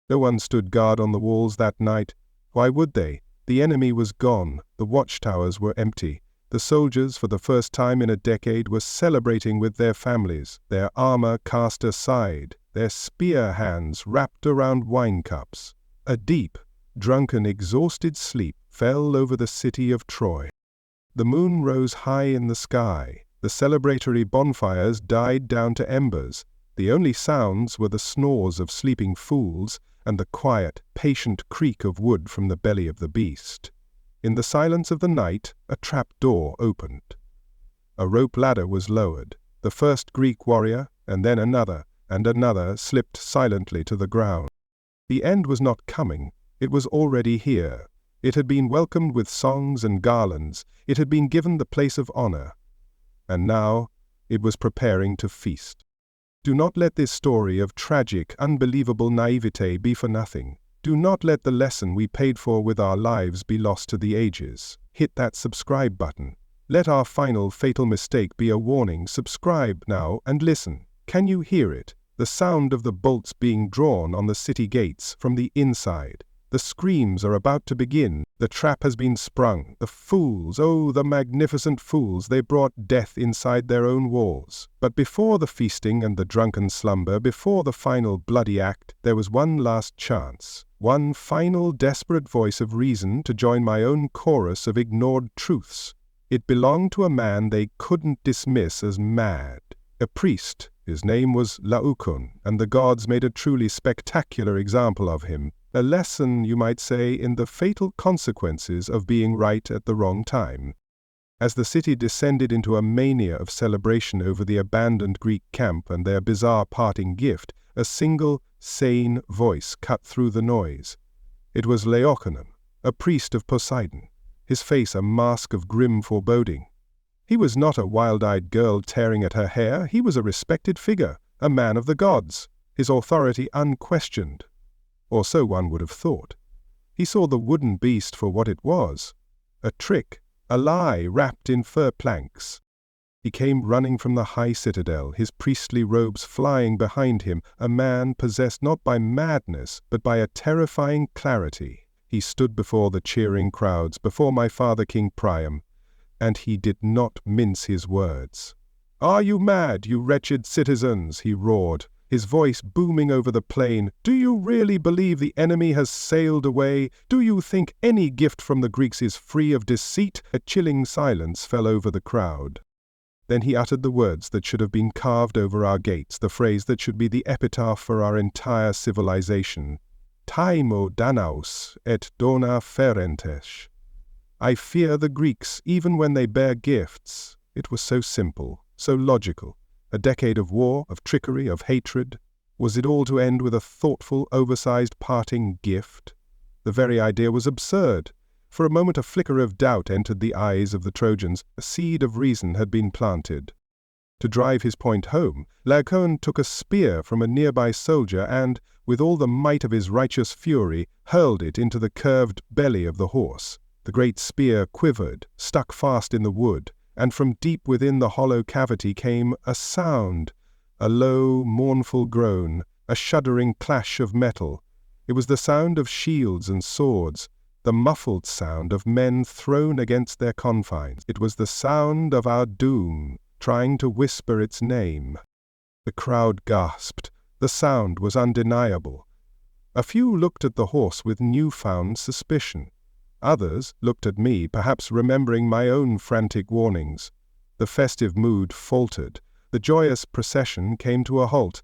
No one stood guard on the walls that night. Why would they? The enemy was gone. The watchtowers were empty. The soldiers, for the first time in a decade, were celebrating with their families, their armor cast aside, their spear hands wrapped around wine cups. A deep, drunken, exhausted sleep fell over the city of Troy. The moon rose high in the sky. The celebratory bonfires died down to embers. The only sounds were the snores of sleeping fools and the quiet, patient creak of wood from the belly of the beast. In the silence of the night, a trap door opened. A rope ladder was lowered. The first Greek warrior, and then another, and another, slipped silently to the ground. The end was not coming. It was already here. It had been welcomed with songs and garlands. It had been given the place of honor. And now it was preparing to feast. Do not let this story of tragic, unbelievable naivete be for nothing. Do not let the lesson we paid for with our lives be lost to the ages. Hit that subscribe button. Let our final fatal mistake be a warning. Subscribe now and listen. Can you hear it? The sound of the bolts being drawn on the city gates from the inside. The screams are about to begin. The trap has been sprung. The fools, oh, the magnificent fools, they brought death inside their own walls. But before the feasting and the drunken slumber, before the final bloody act, there was one last chance. One final desperate voice of reason to join my own chorus of ignored truths. It belonged to a man they couldn't dismiss as mad. A priest. His name was Laocoon, and the gods made a truly spectacular example of him. A lesson, you might say, in the fatal consequences of being right at the wrong time. As the city descended into a mania of celebration over the abandoned Greek camp and their bizarre parting gift, a single, sane voice cut through the noise. It was Laocoon, a priest of Poseidon, his face a mask of grim foreboding. He was not a wild-eyed girl tearing at her hair. He was a respected figure, a man of the gods, his authority unquestioned. Or so one would have thought. He saw the wooden beast for what it was, a trick, a lie wrapped in fir planks. He came running from the high citadel, his priestly robes flying behind him, a man possessed not by madness, but by a terrifying clarity. He stood before the cheering crowds, before my father King Priam, and he did not mince his words. "Are you mad, you wretched citizens?" he roared, his voice booming over the plain. "Do you really believe the enemy has sailed away? Do you think any gift from the Greeks is free of deceit?" A chilling silence fell over the crowd. Then he uttered the words that should have been carved over our gates, the phrase that should be the epitaph for our entire civilization. "Taimo Danaus et dona ferentes." I fear the Greeks, even when they bear gifts. It was so simple, so logical. A decade of war, of trickery, of hatred. Was it all to end with a thoughtful, oversized parting gift? The very idea was absurd. For a moment a flicker of doubt entered the eyes of the Trojans. A seed of reason had been planted. To drive his point home, Laocoon took a spear from a nearby soldier and, with all the might of his righteous fury, hurled it into the curved belly of the horse. The great spear quivered, stuck fast in the wood, and from deep within the hollow cavity came a sound, a low, mournful groan, a shuddering clash of metal. It was the sound of shields and swords, the muffled sound of men thrown against their confines. It was the sound of our doom, trying to whisper its name. The crowd gasped. The sound was undeniable. A few looked at the horse with newfound suspicion. Others looked at me, perhaps remembering my own frantic warnings. The festive mood faltered. The joyous procession came to a halt.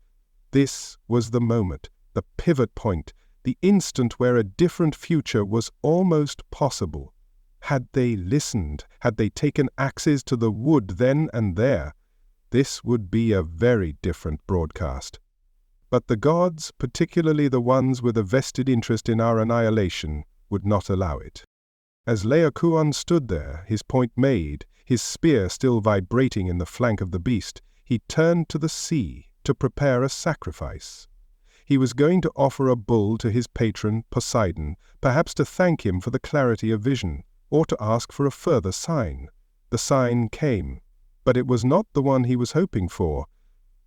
This was the moment, the pivot point, the instant where a different future was almost possible. Had they listened, had they taken axes to the wood then and there, this would be a very different broadcast. But the gods, particularly the ones with a vested interest in our annihilation, would not allow it. As Laocoon stood there, his point made, his spear still vibrating in the flank of the beast, he turned to the sea to prepare a sacrifice. He was going to offer a bull to his patron, Poseidon, perhaps to thank him for the clarity of vision, or to ask for a further sign. The sign came, but it was not the one he was hoping for.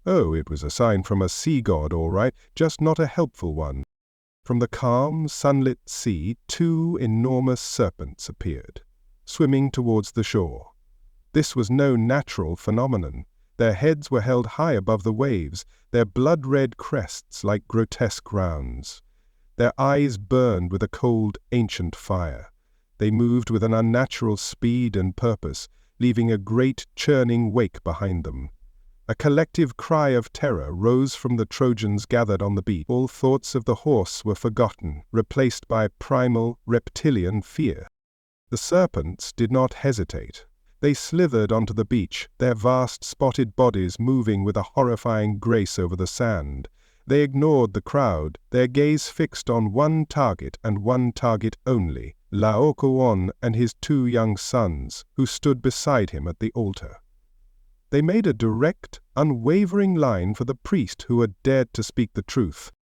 Oh, it was a sign from a sea god, all right, just not a helpful one. From the calm, sunlit sea, two enormous serpents appeared, swimming towards the shore. This was no natural phenomenon. Their heads were held high above the waves, their blood-red crests like grotesque rounds. Their eyes burned with a cold, ancient fire. They moved with an unnatural speed and purpose, leaving a great, churning wake behind them. A collective cry of terror rose from the Trojans gathered on the beach. All thoughts of the horse were forgotten, replaced by primal, reptilian fear. The serpents did not hesitate. They slithered onto the beach, their vast spotted bodies moving with a horrifying grace over the sand. They ignored the crowd, their gaze fixed on one target and one target only, Laocoon and his two young sons, who stood beside him at the altar. They made a direct, unwavering line for the priest who had dared to speak the truth.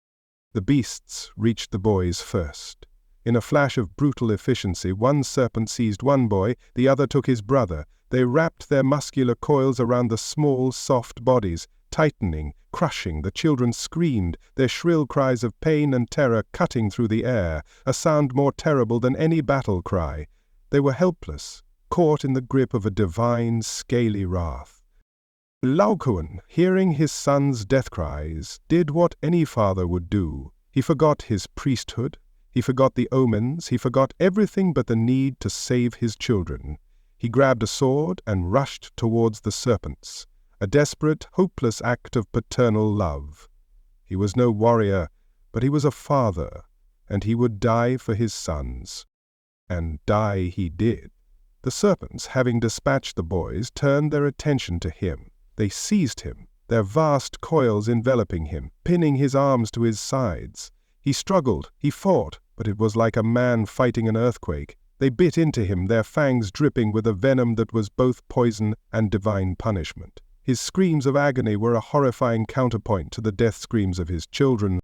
The beasts reached the boys first. In a flash of brutal efficiency, one serpent seized one boy, the other took his brother. They wrapped their muscular coils around the small, soft bodies. tightening, crushing. The children screamed, their shrill cries of pain and terror cutting through the air, a sound more terrible than any battle cry. They were helpless, caught in the grip of a divine, scaly wrath. Laocoon, hearing his son's death cries, did what any father would do. He forgot his priesthood, he forgot the omens, he forgot everything but the need to save his children. He grabbed a sword and rushed towards the serpents, a desperate, hopeless act of paternal love. He was no warrior, but he was a father, and he would die for his sons. And die he did. The serpents, having dispatched the boys, turned their attention to him. They seized him, their vast coils enveloping him, pinning his arms to his sides. He struggled, he fought, but it was like a man fighting an earthquake. They bit into him, their fangs dripping with a venom that was both poison and divine punishment. His screams of agony were a horrifying counterpoint to the death screams of his children.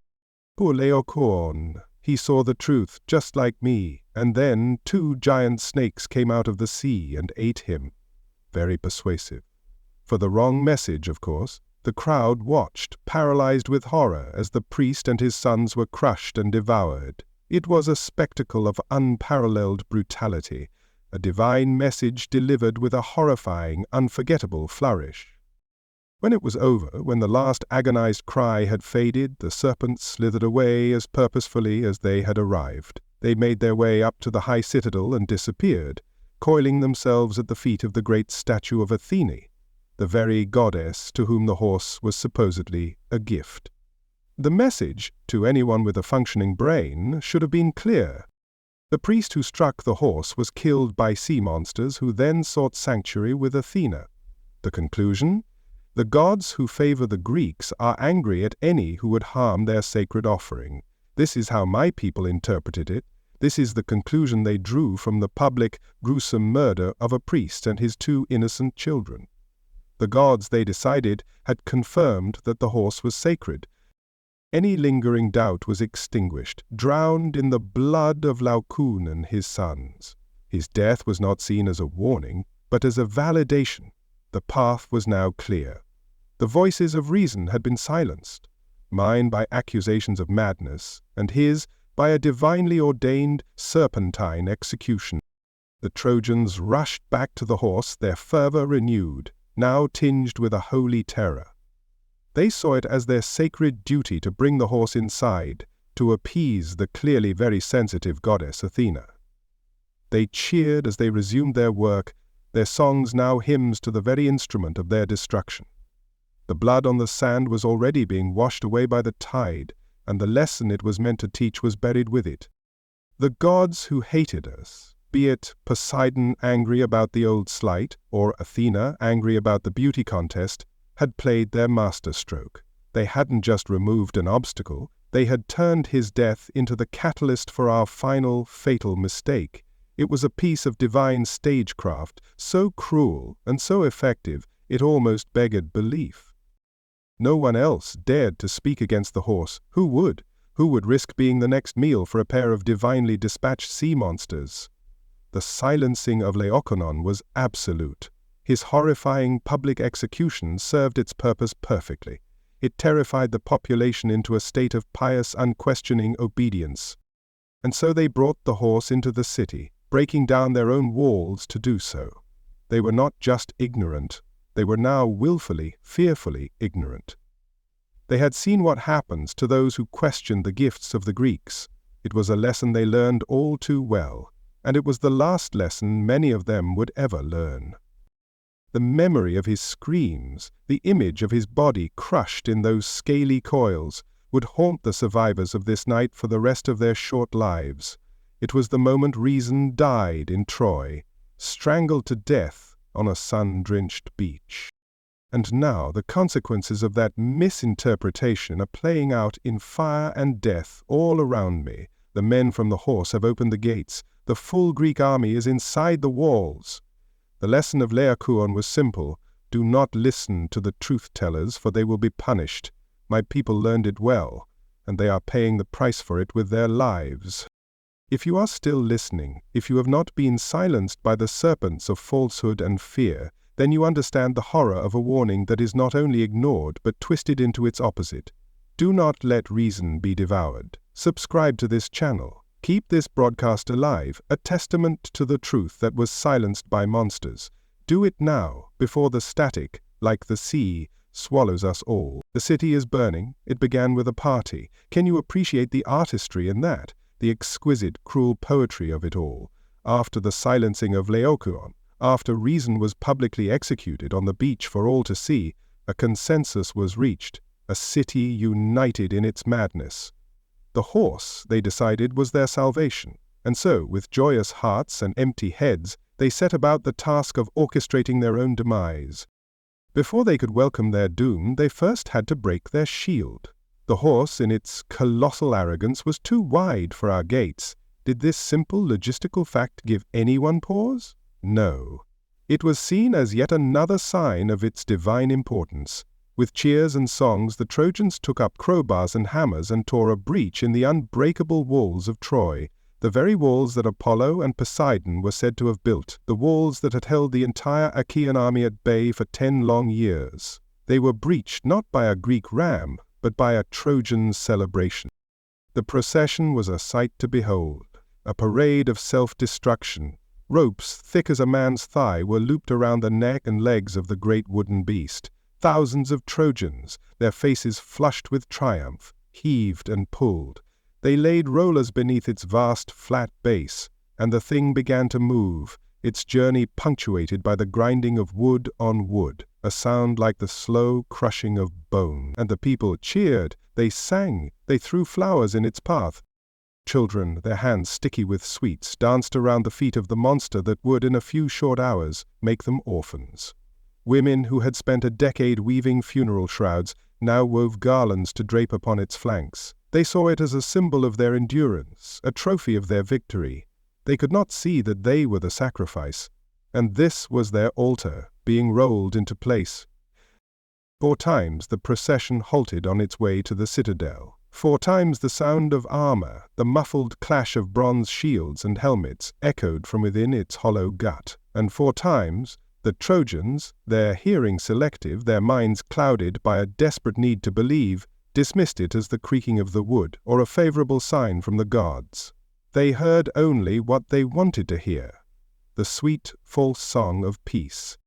Poor Laocoon, he saw the truth, just like me, and then 2 giant snakes came out of the sea and ate him. Very persuasive. For the wrong message, of course. The crowd watched, paralyzed with horror, as the priest and his sons were crushed and devoured. It was a spectacle of unparalleled brutality, a divine message delivered with a horrifying, unforgettable flourish. When it was over, when the last agonized cry had faded, the serpents slithered away as purposefully as they had arrived. They made their way up to the high citadel and disappeared, coiling themselves at the feet of the great statue of Athene, the very goddess to whom the horse was supposedly a gift. The message, to anyone with a functioning brain, should have been clear. The priest who struck the horse was killed by sea monsters who then sought sanctuary with Athena. The conclusion? The gods who favor the Greeks are angry at any who would harm their sacred offering. This is how my people interpreted it. This is the conclusion they drew from the public, gruesome murder of a priest and his 2 innocent children. The gods, they decided, had confirmed that the horse was sacred. Any lingering doubt was extinguished, drowned in the blood of Laocoon and his sons. His death was not seen as a warning, but as a validation. The path was now clear. The voices of reason had been silenced, mine by accusations of madness, and his by a divinely ordained serpentine execution. The Trojans rushed back to the horse, their fervor renewed, now tinged with a holy terror. They saw it as their sacred duty to bring the horse inside, to appease the clearly very sensitive goddess Athena. They cheered as they resumed their work, their songs now hymns to the very instrument of their destruction. The blood on the sand was already being washed away by the tide, and the lesson it was meant to teach was buried with it. The gods who hated us, be it Poseidon angry about the old slight, or Athena angry about the beauty contest, had played their masterstroke. They hadn't just removed an obstacle, they had turned his death into the catalyst for our final, fatal mistake. It was a piece of divine stagecraft, so cruel and so effective it almost begged belief. No one else dared to speak against the horse. Who would? Who would risk being the next meal for a pair of divinely dispatched sea monsters? The silencing of Laocoon was absolute. His horrifying public execution served its purpose perfectly. It terrified the population into a state of pious, unquestioning obedience. And so they brought the horse into the city, breaking down their own walls to do so. They were not just ignorant, they were now willfully, fearfully ignorant. They had seen what happens to those who question the gifts of the Greeks. It was a lesson they learned all too well, and it was the last lesson many of them would ever learn. The memory of his screams, the image of his body crushed in those scaly coils, would haunt the survivors of this night for the rest of their short lives. It was the moment reason died in Troy, strangled to death on a sun-drenched beach. And now the consequences of that misinterpretation are playing out in fire and death all around me. The men from the horse have opened the gates. The full Greek army is inside the walls. The lesson of Laocoon was simple. Do not listen to the truth-tellers, for they will be punished. My people learned it well, and they are paying the price for it with their lives. If you are still listening, if you have not been silenced by the serpents of falsehood and fear, then you understand the horror of a warning that is not only ignored but twisted into its opposite. Do not let reason be devoured. Subscribe to this channel. Keep this broadcast alive, a testament to the truth that was silenced by monsters. Do it now, before the static, like the sea, swallows us all. The city is burning. It began with a party. Can you appreciate the artistry in that? The exquisite, cruel poetry of it all. After the silencing of Laocoon, after reason was publicly executed on the beach for all to see, a consensus was reached, a city united in its madness. The horse, they decided, was their salvation, and so, with joyous hearts and empty heads, they set about the task of orchestrating their own demise. Before they could welcome their doom, they first had to break their shield. The horse, in its colossal arrogance, was too wide for our gates. Did this simple logistical fact give anyone pause? No. It was seen as yet another sign of its divine importance. With cheers and songs, the Trojans took up crowbars and hammers and tore a breach in the unbreakable walls of Troy, the very walls that Apollo and Poseidon were said to have built, the walls that had held the entire Achaean army at bay for 10 long years. They were breached not by a Greek ram, but by a Trojan celebration. The procession was a sight to behold, a parade of self-destruction. Ropes thick as a man's thigh were looped around the neck and legs of the great wooden beast. Thousands of Trojans, their faces flushed with triumph, heaved and pulled. They laid rollers beneath its vast, flat base, and the thing began to move, its journey punctuated by the grinding of wood on wood, a sound like the slow crushing of bone. And the people cheered, they sang, they threw flowers in its path. Children, their hands sticky with sweets, danced around the feet of the monster that would, in a few short hours, make them orphans. Women who had spent a decade weaving funeral shrouds now wove garlands to drape upon its flanks. They saw it as a symbol of their endurance, a trophy of their victory. They could not see that they were the sacrifice, and this was their altar, being rolled into place. 4 times the procession halted on its way to the citadel. 4 times the sound of armor, the muffled clash of bronze shields and helmets, echoed from within its hollow gut. And 4 times, the Trojans, their hearing selective, their minds clouded by a desperate need to believe, dismissed it as the creaking of the wood or a favorable sign from the gods. They heard only what they wanted to hear, the sweet, false song of peace.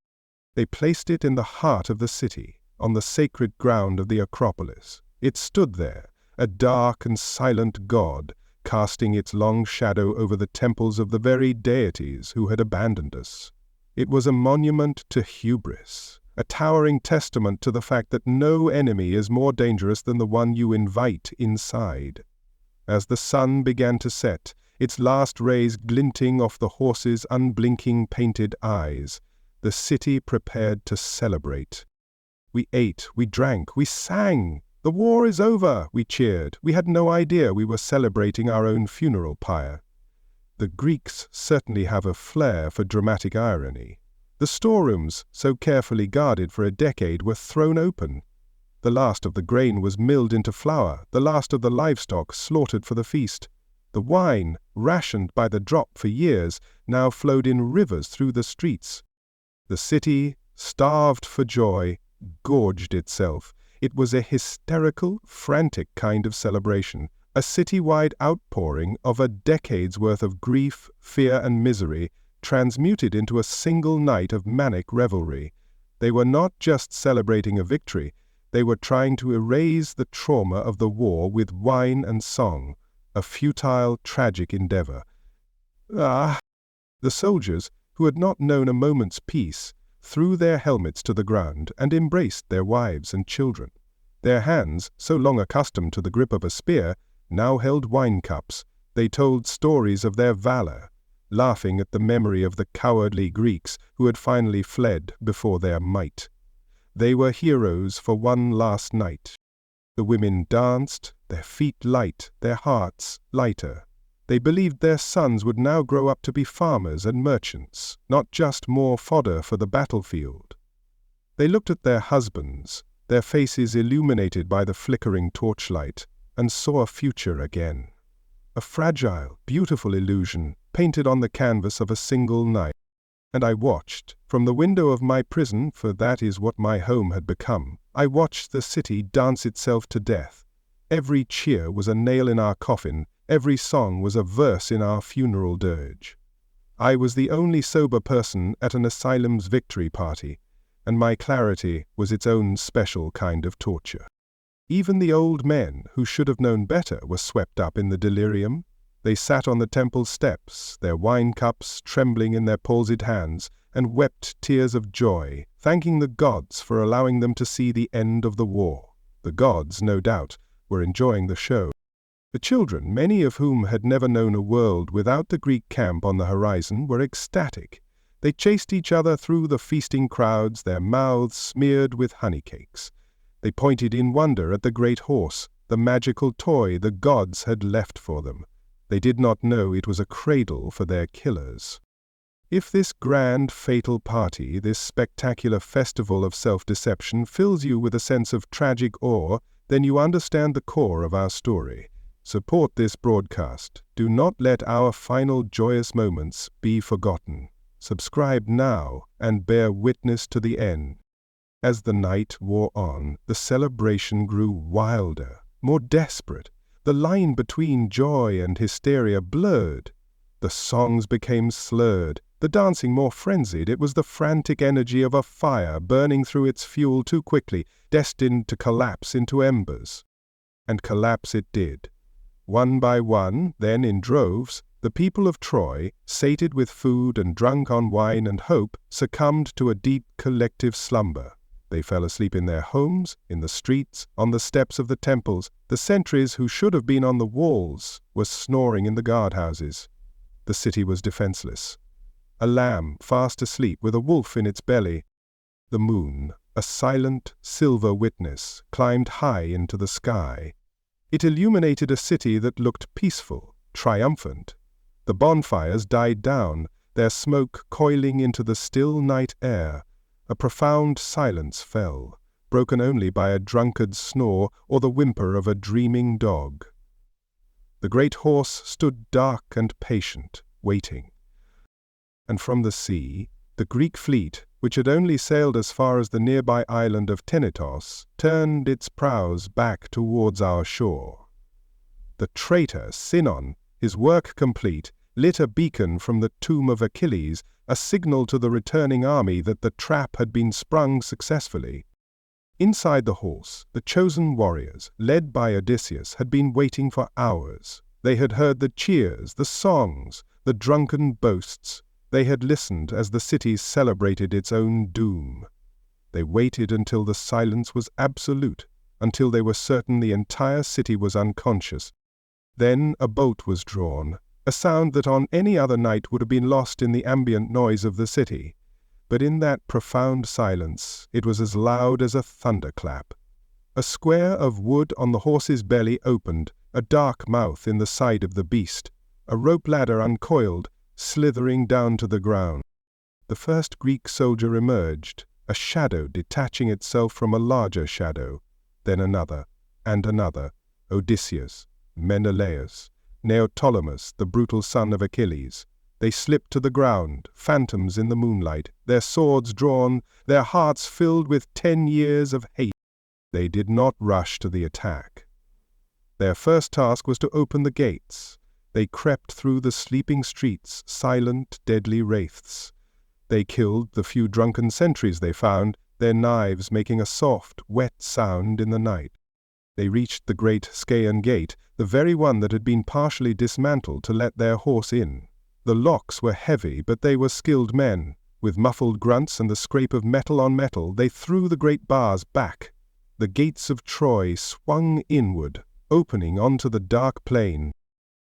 They placed it in the heart of the city, on the sacred ground of the Acropolis. It stood there, a dark and silent god, casting its long shadow over the temples of the very deities who had abandoned us. It was a monument to hubris, a towering testament to the fact that no enemy is more dangerous than the one you invite inside. As the sun began to set, its last rays glinting off the horse's unblinking painted eyes, the city prepared to celebrate. We ate, we drank, we sang. The war is over, we cheered. We had no idea we were celebrating our own funeral pyre. The Greeks certainly have a flair for dramatic irony. The storerooms, so carefully guarded for a decade, were thrown open. The last of the grain was milled into flour, the last of the livestock slaughtered for the feast. The wine, rationed by the drop for years, now flowed in rivers through the streets. The city, starved for joy, gorged itself. It was a hysterical, frantic kind of celebration, a city-wide outpouring of a decade's worth of grief, fear, and misery, transmuted into a single night of manic revelry. They were not just celebrating a victory, they were trying to erase the trauma of the war with wine and song, a futile, tragic endeavor. The soldiers, who had not known a moment's peace, threw their helmets to the ground and embraced their wives and children. Their hands, so long accustomed to the grip of a spear, now held wine cups. They told stories of their valor, laughing at the memory of the cowardly Greeks who had finally fled before their might. They were heroes for one last night. The women danced, their feet light, their hearts lighter. They believed their sons would now grow up to be farmers and merchants, not just more fodder for the battlefield. They looked at their husbands, their faces illuminated by the flickering torchlight, and saw a future again. A fragile, beautiful illusion painted on the canvas of a single night. And I watched, From the window of my prison, for that is what my home had become, I watched the city dance itself to death. Every cheer was a nail in our coffin, every song was a verse in our funeral dirge. I was the only sober person at an asylum's victory party, and my clarity was its own special kind of torture. Even the old men, who should have known better, were swept up in the delirium. They sat on the temple steps, their wine cups trembling in their palsied hands, and wept tears of joy, thanking the gods for allowing them to see the end of the war. The gods, no doubt, were enjoying the show. The children, many of whom had never known a world without the Greek camp on the horizon, were ecstatic. They chased each other through the feasting crowds, their mouths smeared with honeycakes. They pointed in wonder at the great horse, the magical toy the gods had left for them. They did not know it was a cradle for their killers. If this grand, fatal party, this spectacular festival of self-deception fills you with a sense of tragic awe, then you understand the core of our story. Support this broadcast. Do not let our final joyous moments be forgotten. Subscribe now and bear witness to the end. As the night wore on, the celebration grew wilder, more desperate. The line between joy and hysteria blurred. The songs became slurred, the dancing more frenzied. It was the frantic energy of a fire burning through its fuel too quickly, destined to collapse into embers. And collapse it did. One by one, then in droves, the people of Troy, sated with food and drunk on wine and hope, succumbed to a deep collective slumber. They fell asleep in their homes, in the streets, on the steps of the temples. The sentries who should have been on the walls were snoring in the guardhouses. The city was defenseless. A lamb fast asleep with a wolf in its belly. The moon, a silent, silver witness, climbed high into the sky. It illuminated a city that looked peaceful, triumphant. The bonfires died down, their smoke coiling into the still night air. A profound silence fell, broken only by a drunkard's snore or the whimper of a dreaming dog. The great horse stood dark and patient, waiting. And from the sea, the Greek fleet, which had only sailed as far as the nearby island of Tenedos, turned its prows back towards our shore. The traitor Sinon, his work complete, lit a beacon from the tomb of Achilles, a signal to the returning army that the trap had been sprung successfully. Inside the horse, the chosen warriors, led by Odysseus, had been waiting for hours. They had heard the cheers, the songs, the drunken boasts. They had listened as the city celebrated its own doom. They waited until the silence was absolute, until they were certain the entire city was unconscious. Then a bolt was drawn, a sound that on any other night would have been lost in the ambient noise of the city. But in that profound silence, it was as loud as a thunderclap. A square of wood on the horse's belly opened, a dark mouth in the side of the beast, a rope ladder uncoiled, slithering down to the ground. The first Greek soldier emerged, a shadow detaching itself from a larger shadow, then another, and another, Odysseus, Menelaus, Neoptolemus, the brutal son of Achilles. They slipped to the ground, phantoms in the moonlight, their swords drawn, their hearts filled with 10 years of hate. They did not rush to the attack. Their first task was to open the gates. They crept through the sleeping streets, silent, deadly wraiths. They killed the few drunken sentries they found, their knives making a soft, wet sound in the night. They reached the great Scaean gate, the very one that had been partially dismantled to let their horse in. The locks were heavy, but they were skilled men. With muffled grunts and the scrape of metal on metal, they threw the great bars back. The gates of Troy swung inward, opening onto the dark plain.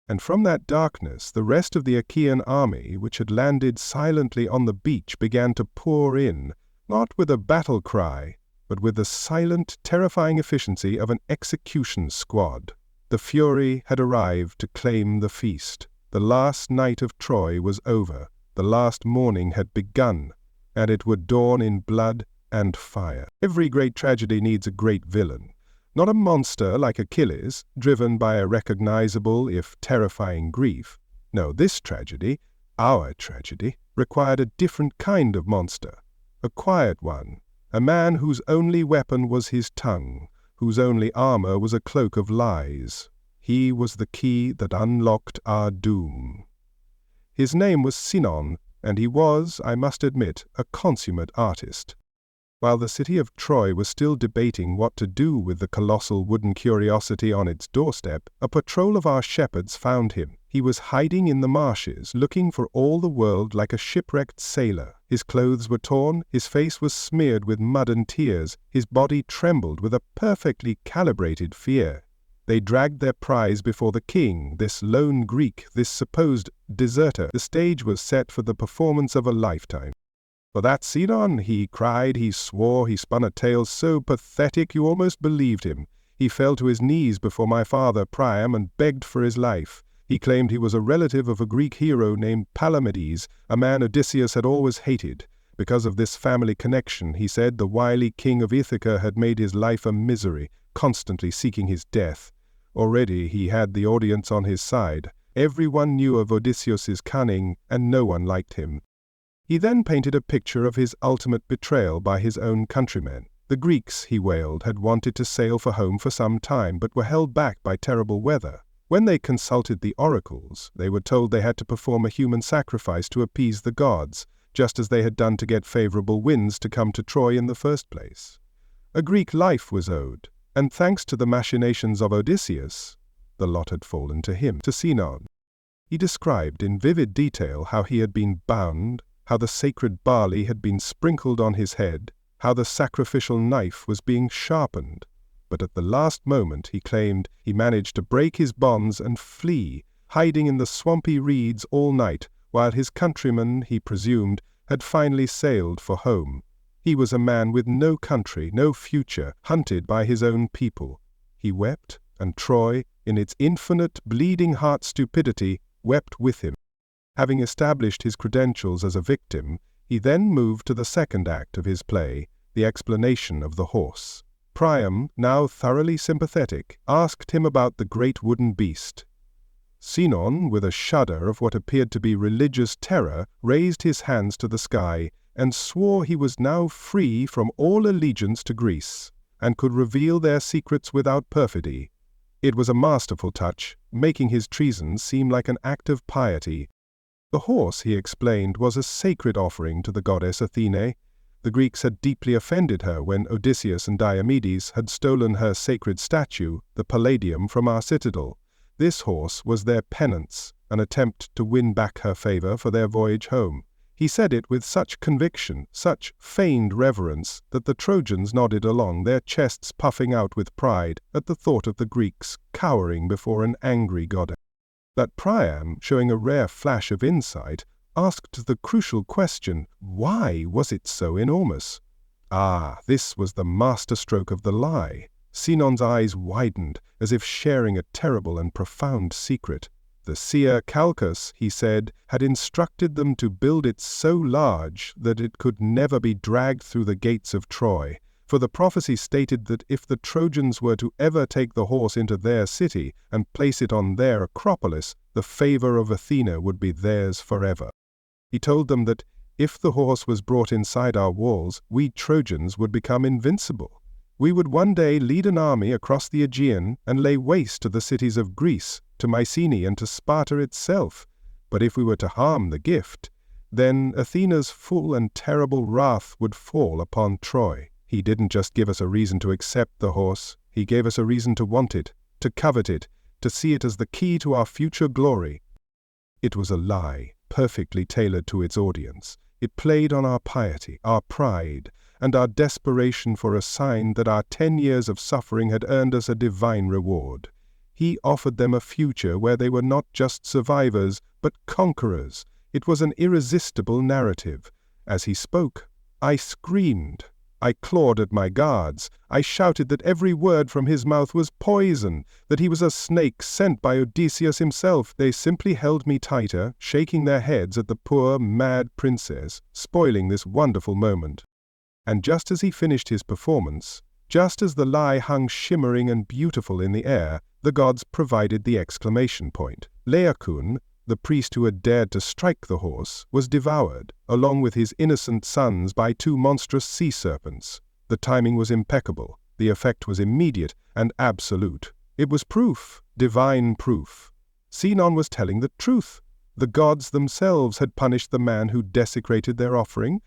And from that darkness, the rest of the Achaean army, which had landed silently on the beach, began to pour in, not with a battle cry, but with the silent, terrifying efficiency of an execution squad. The fury had arrived to claim the feast. The last night of Troy was over. The last morning had begun, and it would dawn in blood and fire. Every great tragedy needs a great villain. Not a monster like Achilles, driven by a recognizable, if terrifying, grief. No, this tragedy, Our tragedy required a different kind of monster, a quiet one, a man whose only weapon was his tongue, whose only armor was a cloak of lies. He was the key that unlocked our doom. His name was Sinon, and he was, I must admit, a consummate artist. While the city of Troy was still debating what to do with the colossal wooden curiosity on its doorstep, a patrol of our shepherds found him. He was hiding in the marshes, looking for all the world like a shipwrecked sailor. His clothes were torn, his face was smeared with mud and tears, his body trembled with a perfectly calibrated fear. They dragged their prize before the king, this lone Greek, this supposed deserter. The stage was set for the performance of a lifetime. "For that Sinon," he cried, he swore, he spun a tale so pathetic you almost believed him. He fell to his knees before my father Priam and begged for his life. He claimed he was a relative of a Greek hero named Palamedes, a man Odysseus had always hated. Because of this family connection, he said, the wily king of Ithaca had made his life a misery, constantly seeking his death. Already he had the audience on his side. Everyone knew of Odysseus's cunning, and no one liked him. He then painted a picture of his ultimate betrayal by his own countrymen. The Greeks, he wailed, had wanted to sail for home for some time, but were held back by terrible weather. When they consulted the oracles, they were told they had to perform a human sacrifice to appease the gods, just as they had done to get favorable winds to come to Troy in the first place. A Greek life was owed, and thanks to the machinations of Odysseus, the lot had fallen to him, to Sinon. He described in vivid detail how he had been bound, how the sacred barley had been sprinkled on his head, how the sacrificial knife was being sharpened. But at the last moment, he claimed, he managed to break his bonds and flee, hiding in the swampy reeds all night, while his countrymen, he presumed, had finally sailed for home. He was a man with no country, no future, hunted by his own people. He wept, and Troy, in its infinite, bleeding-heart stupidity, wept with him. Having established his credentials as a victim, he then moved to the second act of his play, the explanation of the horse. Priam, now thoroughly sympathetic, asked him about the great wooden beast. Sinon, with a shudder of what appeared to be religious terror, raised his hands to the sky and swore he was now free from all allegiance to Greece, and could reveal their secrets without perfidy. It was a masterful touch, making his treason seem like an act of piety. The horse, he explained, was a sacred offering to the goddess Athene. The Greeks had deeply offended her when Odysseus and Diomedes had stolen her sacred statue, the Palladium, from our citadel. This horse was their penance, an attempt to win back her favor for their voyage home. He said it with such conviction, such feigned reverence, that the Trojans nodded along, their chests puffing out with pride at the thought of the Greeks cowering before an angry goddess. But Priam, showing a rare flash of insight, asked the crucial question, why was it so enormous? Ah, this was the masterstroke of the lie. Sinon's eyes widened, as if sharing a terrible and profound secret. The seer Calchas, he said, had instructed them to build it so large that it could never be dragged through the gates of Troy. For the prophecy stated that if the Trojans were to ever take the horse into their city and place it on their Acropolis, the favor of Athena would be theirs forever. He told them that if the horse was brought inside our walls, we Trojans would become invincible. We would one day lead an army across the Aegean and lay waste to the cities of Greece, to Mycenae and to Sparta itself. But if we were to harm the gift, then Athena's full and terrible wrath would fall upon Troy. He didn't just give us a reason to accept the horse, he gave us a reason to want it, to covet it, to see it as the key to our future glory. It was a lie, perfectly tailored to its audience. It played on our piety, our pride, and our desperation for a sign that our 10 years of suffering had earned us a divine reward. He offered them a future where they were not just survivors, but conquerors. It was an irresistible narrative. As he spoke, I screamed. I clawed at my guards. I shouted that every word from his mouth was poison, that he was a snake sent by Odysseus himself. They simply held me tighter, shaking their heads at the poor, mad princess, spoiling this wonderful moment. And just as he finished his performance, just as the lie hung shimmering and beautiful in the air, the gods provided the exclamation point. Laocoon, the priest who had dared to strike the horse, was devoured, along with his innocent sons, by two monstrous sea serpents. The timing was impeccable, the effect was immediate and absolute. It was proof, divine proof. Sinon was telling the truth. The gods themselves had punished the man who desecrated their offering.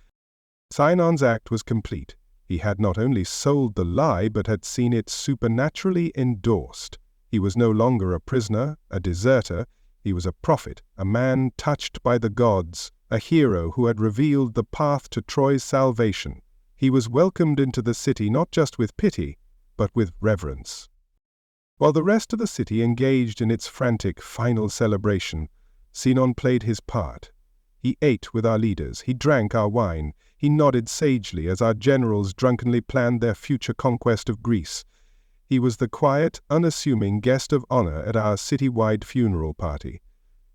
Sinon's act was complete. He had not only sold the lie, but had seen it supernaturally endorsed. He was no longer a prisoner, a deserter. He was a prophet, a man touched by the gods, a hero who had revealed the path to Troy's salvation. He was welcomed into the city not just with pity, but with reverence. While the rest of the city engaged in its frantic final celebration, Sinon played his part. He ate with our leaders, he drank our wine, he nodded sagely as our generals drunkenly planned their future conquest of Greece. He was the quiet, unassuming guest of honor at our city-wide funeral party.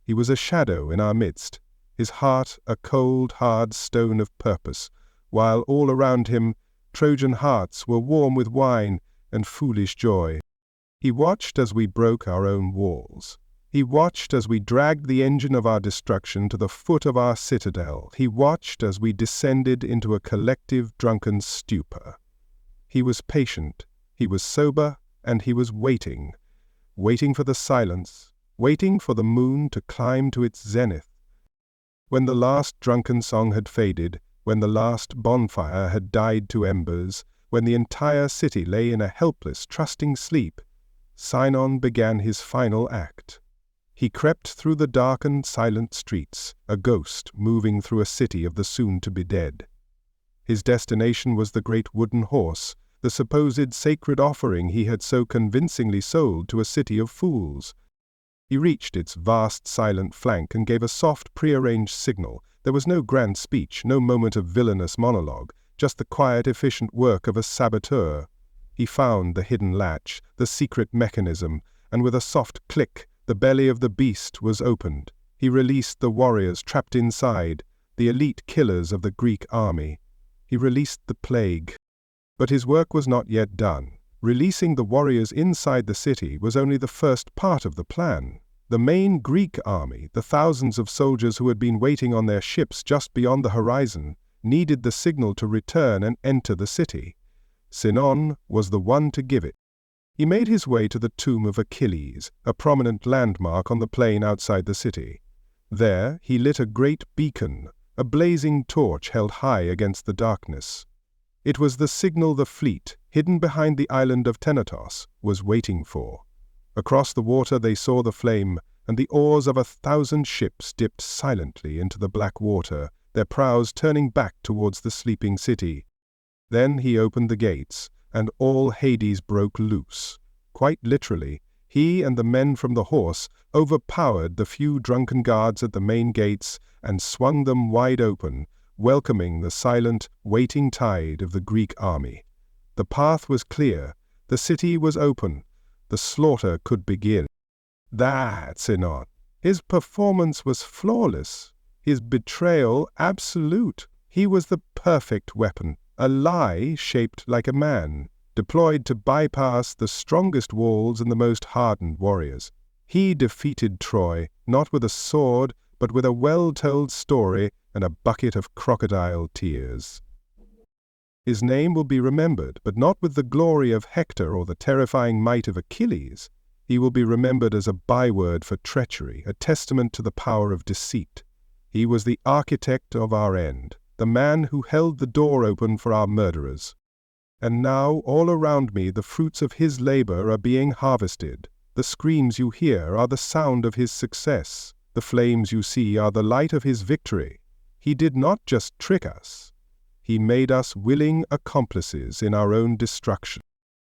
He was a shadow in our midst, his heart a cold, hard stone of purpose, while all around him Trojan hearts were warm with wine and foolish joy. He watched as we broke our own walls. He watched as we dragged the engine of our destruction to the foot of our citadel. He watched as we descended into a collective drunken stupor. He was patient, he was sober, and he was waiting for the silence, waiting for the moon to climb to its zenith. When the last drunken song had faded, when the last bonfire had died to embers, when the entire city lay in a helpless, trusting sleep, Sinon began his final act. He crept through the darkened, silent streets, a ghost moving through a city of the soon-to-be dead. His destination was the great wooden horse, the supposed sacred offering he had so convincingly sold to a city of fools. He reached its vast, silent flank and gave a soft, prearranged signal. There was no grand speech, no moment of villainous monologue, just the quiet, efficient work of a saboteur. He found the hidden latch, the secret mechanism, and with a soft click, the belly of the beast was opened. He released the warriors trapped inside, the elite killers of the Greek army. He released the plague. But his work was not yet done. Releasing the warriors inside the city was only the first part of the plan. The main Greek army, the thousands of soldiers who had been waiting on their ships just beyond the horizon, needed the signal to return and enter the city. Sinon was the one to give it. He made his way to the tomb of Achilles, a prominent landmark on the plain outside the city. There he lit a great beacon, a blazing torch held high against the darkness. It was the signal the fleet, hidden behind the island of Tenedos, was waiting for. Across the water they saw the flame, and the oars of 1,000 ships dipped silently into the black water, their prows turning back towards the sleeping city. Then he opened the gates, and all Hades broke loose. Quite literally, he and the men from the horse overpowered the few drunken guards at the main gates and swung them wide open, welcoming the silent, waiting tide of the Greek army. The path was clear, the city was open, the slaughter could begin. That's Sinon. His performance was flawless, his betrayal absolute. He was the perfect weapon, a lie shaped like a man, deployed to bypass the strongest walls and the most hardened warriors. He defeated Troy, not with a sword, but with a well-told story and a bucket of crocodile tears. His name will be remembered, but not with the glory of Hector or the terrifying might of Achilles. He will be remembered as a byword for treachery, a testament to the power of deceit. He was the architect of our end, the man who held the door open for our murderers. And now, all around me, the fruits of his labor are being harvested. The screams you hear are the sound of his success. The flames you see are the light of his victory. He did not just trick us. He made us willing accomplices in our own destruction.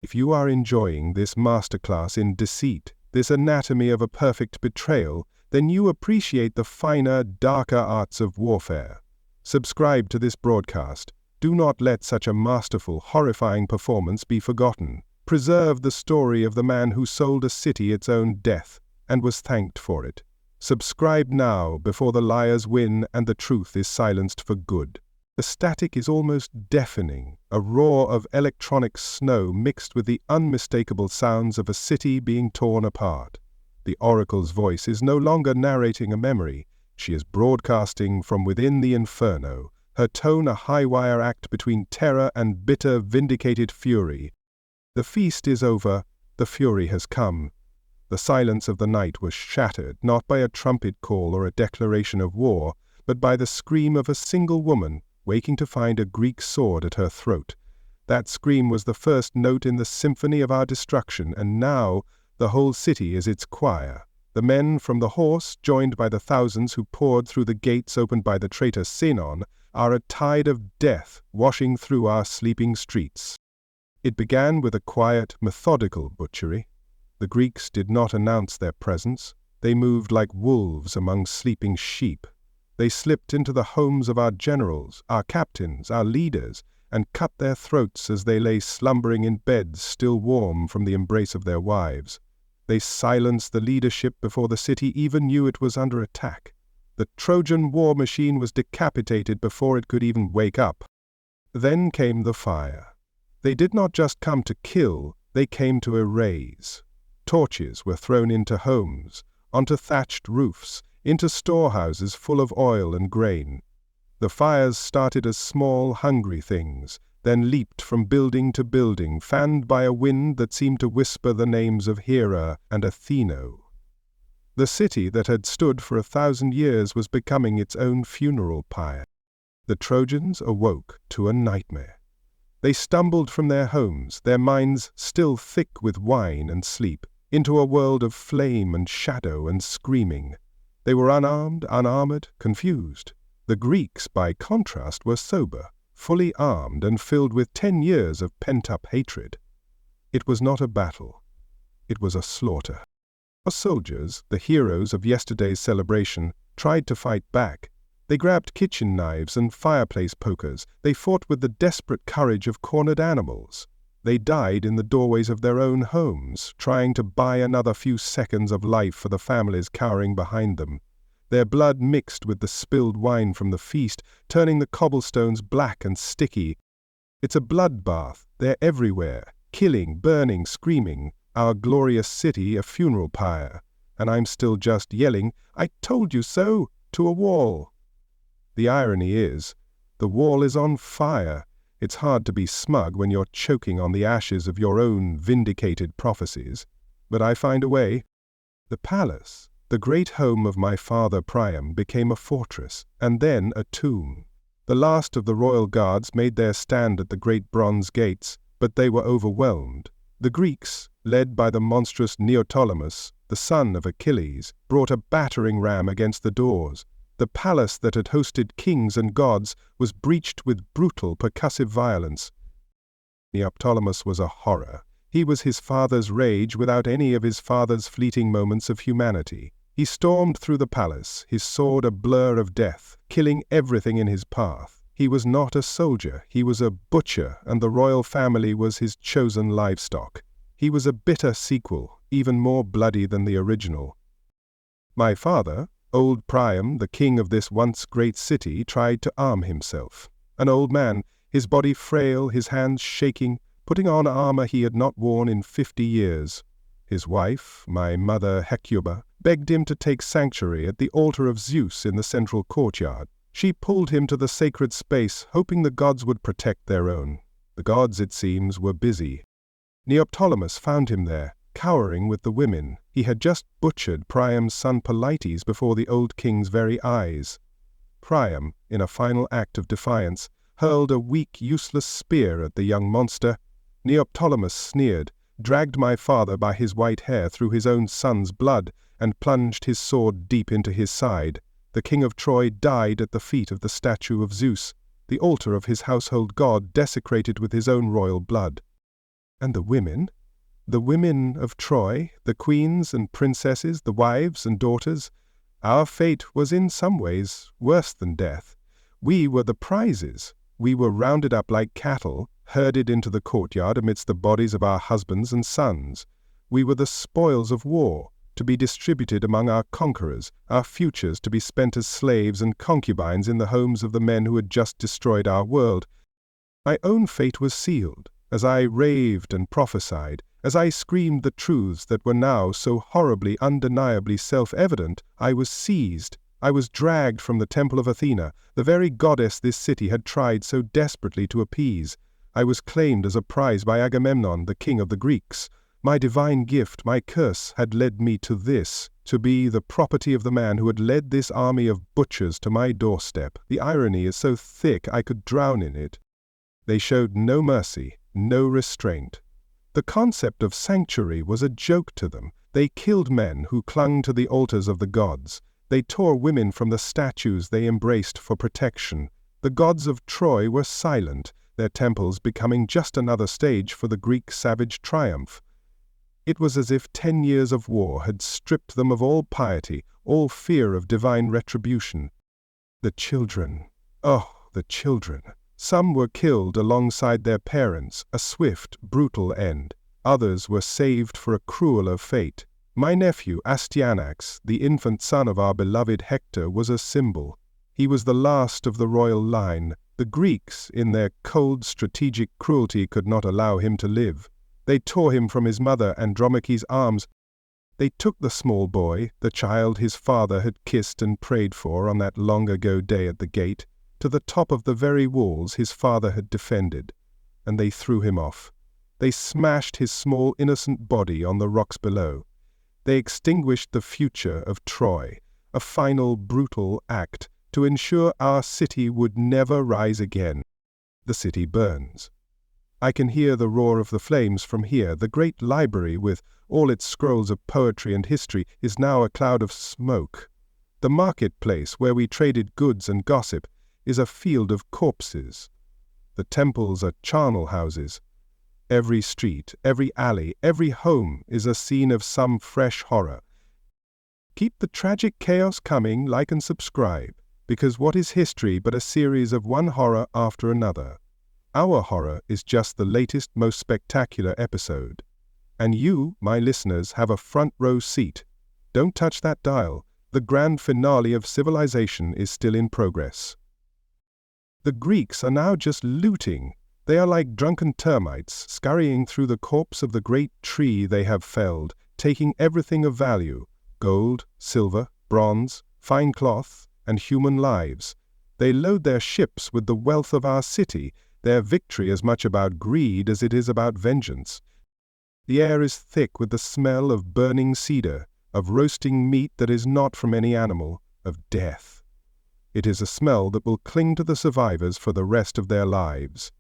If you are enjoying this masterclass in deceit, this anatomy of a perfect betrayal, then you appreciate the finer, darker arts of warfare. Subscribe to this broadcast. Do not let such a masterful, horrifying performance be forgotten. Preserve the story of the man who sold a city its own death and was thanked for it. Subscribe now before the liars win and the truth is silenced for good. The static is almost deafening, a roar of electronic snow mixed with the unmistakable sounds of a city being torn apart. The oracle's voice is no longer narrating a memory. She is broadcasting from within the inferno, her tone a high-wire act between terror and bitter, vindicated fury. The feast is over, the fury has come. The silence of the night was shattered, not by a trumpet call or a declaration of war, but by the scream of a single woman, waking to find a Greek sword at her throat. That scream was the first note in the symphony of our destruction, and now the whole city is its choir. The men from the horse, joined by the thousands who poured through the gates opened by the traitor Sinon, are a tide of death washing through our sleeping streets. It began with a quiet, methodical butchery. The Greeks did not announce their presence. They moved like wolves among sleeping sheep. They slipped into the homes of our generals, our captains, our leaders, and cut their throats as they lay slumbering in beds still warm from the embrace of their wives. They silenced the leadership before the city even knew it was under attack. The Trojan war machine was decapitated before it could even wake up. Then came the fire. They did not just come to kill, they came to erase. Torches were thrown into homes, onto thatched roofs, into storehouses full of oil and grain. The fires started as small, hungry things, then leaped from building to building, fanned by a wind that seemed to whisper the names of Hera and Atheno. The city that had stood for 1,000 years was becoming its own funeral pyre. The Trojans awoke to a nightmare. They stumbled from their homes, their minds still thick with wine and sleep, into a world of flame and shadow and screaming. They were unarmed, unarmored, confused. The Greeks, by contrast, were sober, fully armed, and filled with 10 years of pent-up hatred. It was not a battle. It was a slaughter. Our soldiers, the heroes of yesterday's celebration, tried to fight back. They grabbed kitchen knives and fireplace pokers. They fought with the desperate courage of cornered animals. They died in the doorways of their own homes, trying to buy another few seconds of life for the families cowering behind them. Their blood mixed with the spilled wine from the feast, turning the cobblestones black and sticky. It's a bloodbath. They're everywhere, killing, burning, screaming. Our glorious city a funeral pyre. And I'm still just yelling, "I told you so!" to a wall. The irony is, the wall is on fire. It's hard to be smug when you're choking on the ashes of your own vindicated prophecies. But I find a way. The palace, the great home of my father Priam, became a fortress, and then a tomb. The last of the royal guards made their stand at the great bronze gates, but they were overwhelmed. The Greeks, led by the monstrous Neoptolemus, the son of Achilles, brought a battering ram against the doors. The palace that had hosted kings and gods was breached with brutal, percussive violence. Neoptolemus was a horror. He was his father's rage without any of his father's fleeting moments of humanity. He stormed through the palace, his sword a blur of death, killing everything in his path. He was not a soldier, he was a butcher, and the royal family was his chosen livestock. He was a bitter sequel, even more bloody than the original. My father, old Priam, the king of this once great city, tried to arm himself. An old man, his body frail, his hands shaking, putting on armor he had not worn in 50 years. His wife, my mother Hecuba, begged him to take sanctuary at the altar of Zeus in the central courtyard. She pulled him to the sacred space, hoping the gods would protect their own. The gods, it seems, were busy. Neoptolemus found him there, cowering with the women. He had just butchered Priam's son Polites before the old king's very eyes. Priam, in a final act of defiance, hurled a weak, useless spear at the young monster. Neoptolemus sneered, dragged my father by his white hair through his own son's blood, and plunged his sword deep into his side. The king of Troy died at the feet of the statue of Zeus, the altar of his household god desecrated with his own royal blood. And the women? The women of Troy, the queens and princesses, the wives and daughters. Our fate was in some ways worse than death. We were the prizes. We were rounded up like cattle, herded into the courtyard amidst the bodies of our husbands and sons. We were the spoils of war, to be distributed among our conquerors, our futures to be spent as slaves and concubines in the homes of the men who had just destroyed our world. My own fate was sealed, as I raved and prophesied, As I screamed the truths that were now so horribly, undeniably self-evident, I was seized. I was dragged from the temple of Athena, the very goddess this city had tried so desperately to appease. I was claimed as a prize by Agamemnon, the king of the Greeks. My divine gift, my curse, had led me to this, to be the property of the man who had led this army of butchers to my doorstep. The irony is so thick I could drown in it. They showed no mercy, no restraint. The concept of sanctuary was a joke to them. They killed men who clung to the altars of the gods. They tore women from the statues they embraced for protection. The gods of Troy were silent, their temples becoming just another stage for the Greek savage triumph. It was as if 10 years of war had stripped them of all piety, all fear of divine retribution. The children. Oh, the children. Some were killed alongside their parents, a swift, brutal end. Others were saved for a crueler fate. My nephew, Astyanax, the infant son of our beloved Hector, was a symbol. He was the last of the royal line. The Greeks, in their cold, strategic cruelty, could not allow him to live. They tore him from his mother Andromache's arms. They took the small boy, the child his father had kissed and prayed for on that long-ago day at the gate, to the top of the very walls his father had defended, and they threw him off. They smashed his small, innocent body on the rocks below. They extinguished the future of Troy, a final, brutal act to ensure our city would never rise again. The city burns. I can hear the roar of the flames from here. The great library, with all its scrolls of poetry and history, is now a cloud of smoke. The marketplace, where we traded goods and gossip, is a field of corpses. The temples are charnel houses. Every street, every alley, every home is a scene of some fresh horror. Keep the tragic chaos coming, like and subscribe, because what is history but a series of one horror after another? Our horror is just the latest, most spectacular episode. And you, my listeners, have a front row seat. Don't touch that dial. The grand finale of civilization is still in progress. The Greeks are now just looting. They are like drunken termites, scurrying through the corpse of the great tree they have felled, taking everything of value: gold, silver, bronze, fine cloth, and human lives. They load their ships with the wealth of our city, their victory as much about greed as it is about vengeance. The air is thick with the smell of burning cedar, of roasting meat that is not from any animal, of death. It is a smell that will cling to the survivors for the rest of their lives.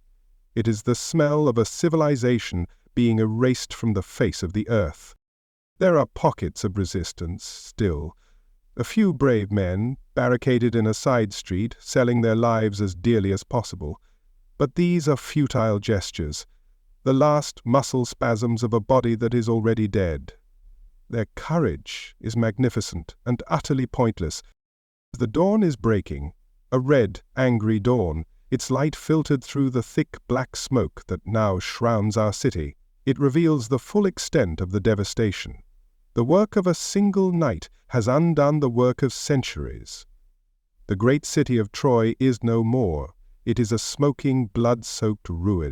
It is the smell of a civilization being erased from the face of the earth. There are pockets of resistance still. A few brave men, barricaded in a side street, selling their lives as dearly as possible. But these are futile gestures, the last muscle spasms of a body that is already dead. Their courage is magnificent and utterly pointless. The dawn is breaking, a red, angry dawn, its light filtered through the thick black smoke that now shrouds our city. It reveals the full extent of the devastation. The work of a single night has undone the work of centuries. The great city of Troy is no more. It is a smoking, blood-soaked ruin.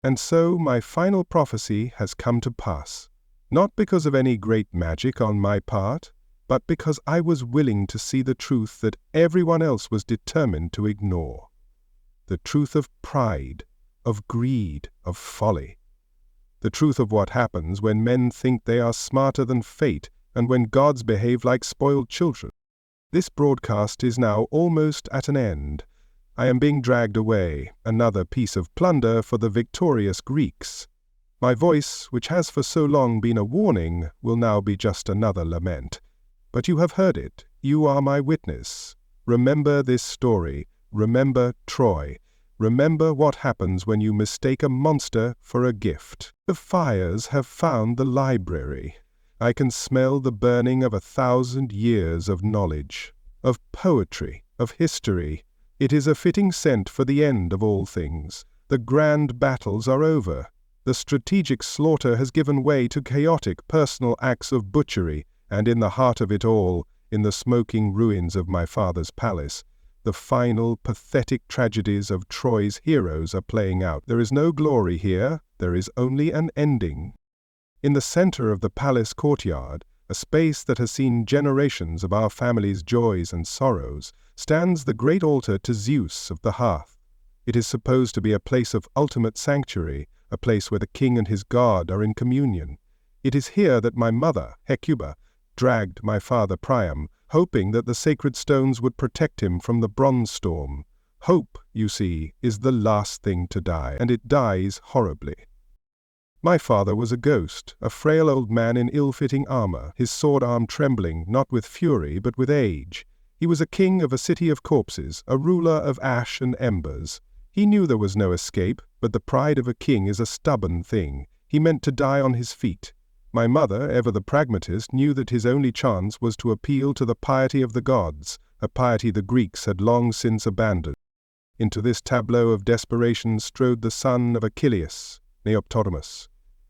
And so my final prophecy has come to pass, not because of any great magic on my part, but because I was willing to see the truth that everyone else was determined to ignore. The truth of pride, of greed, of folly. The truth of what happens when men think they are smarter than fate and when gods behave like spoiled children. This broadcast is now almost at an end. I am being dragged away, another piece of plunder for the victorious Greeks. My voice, which has for so long been a warning, will now be just another lament. But you have heard it. You are my witness. Remember this story. Remember Troy. Remember what happens when you mistake a monster for a gift. The fires have found the library. I can smell the burning of 1,000 years of knowledge, of poetry, of history. It is a fitting scent for the end of all things. The grand battles are over. The strategic slaughter has given way to chaotic personal acts of butchery, and in the heart of it all, in the smoking ruins of my father's palace, the final, pathetic tragedies of Troy's heroes are playing out. There is no glory here, there is only an ending. In the center of the palace courtyard, a space that has seen generations of our family's joys and sorrows, stands the great altar to Zeus of the hearth. It is supposed to be a place of ultimate sanctuary, a place where the king and his god are in communion. It is here that my mother, Hecuba, dragged my father Priam, hoping that the sacred stones would protect him from the bronze storm. Hope, you see, is the last thing to die, and it dies horribly. My father was a ghost, a frail old man in ill-fitting armor, his sword arm trembling, not with fury, but with age. He was a king of a city of corpses, a ruler of ash and embers. He knew there was no escape, but the pride of a king is a stubborn thing. He meant to die on his feet. My mother, ever the pragmatist, knew that his only chance was to appeal to the piety of the gods, a piety the Greeks had long since abandoned. Into this tableau of desperation strode the son of Achilles, Neoptolemus.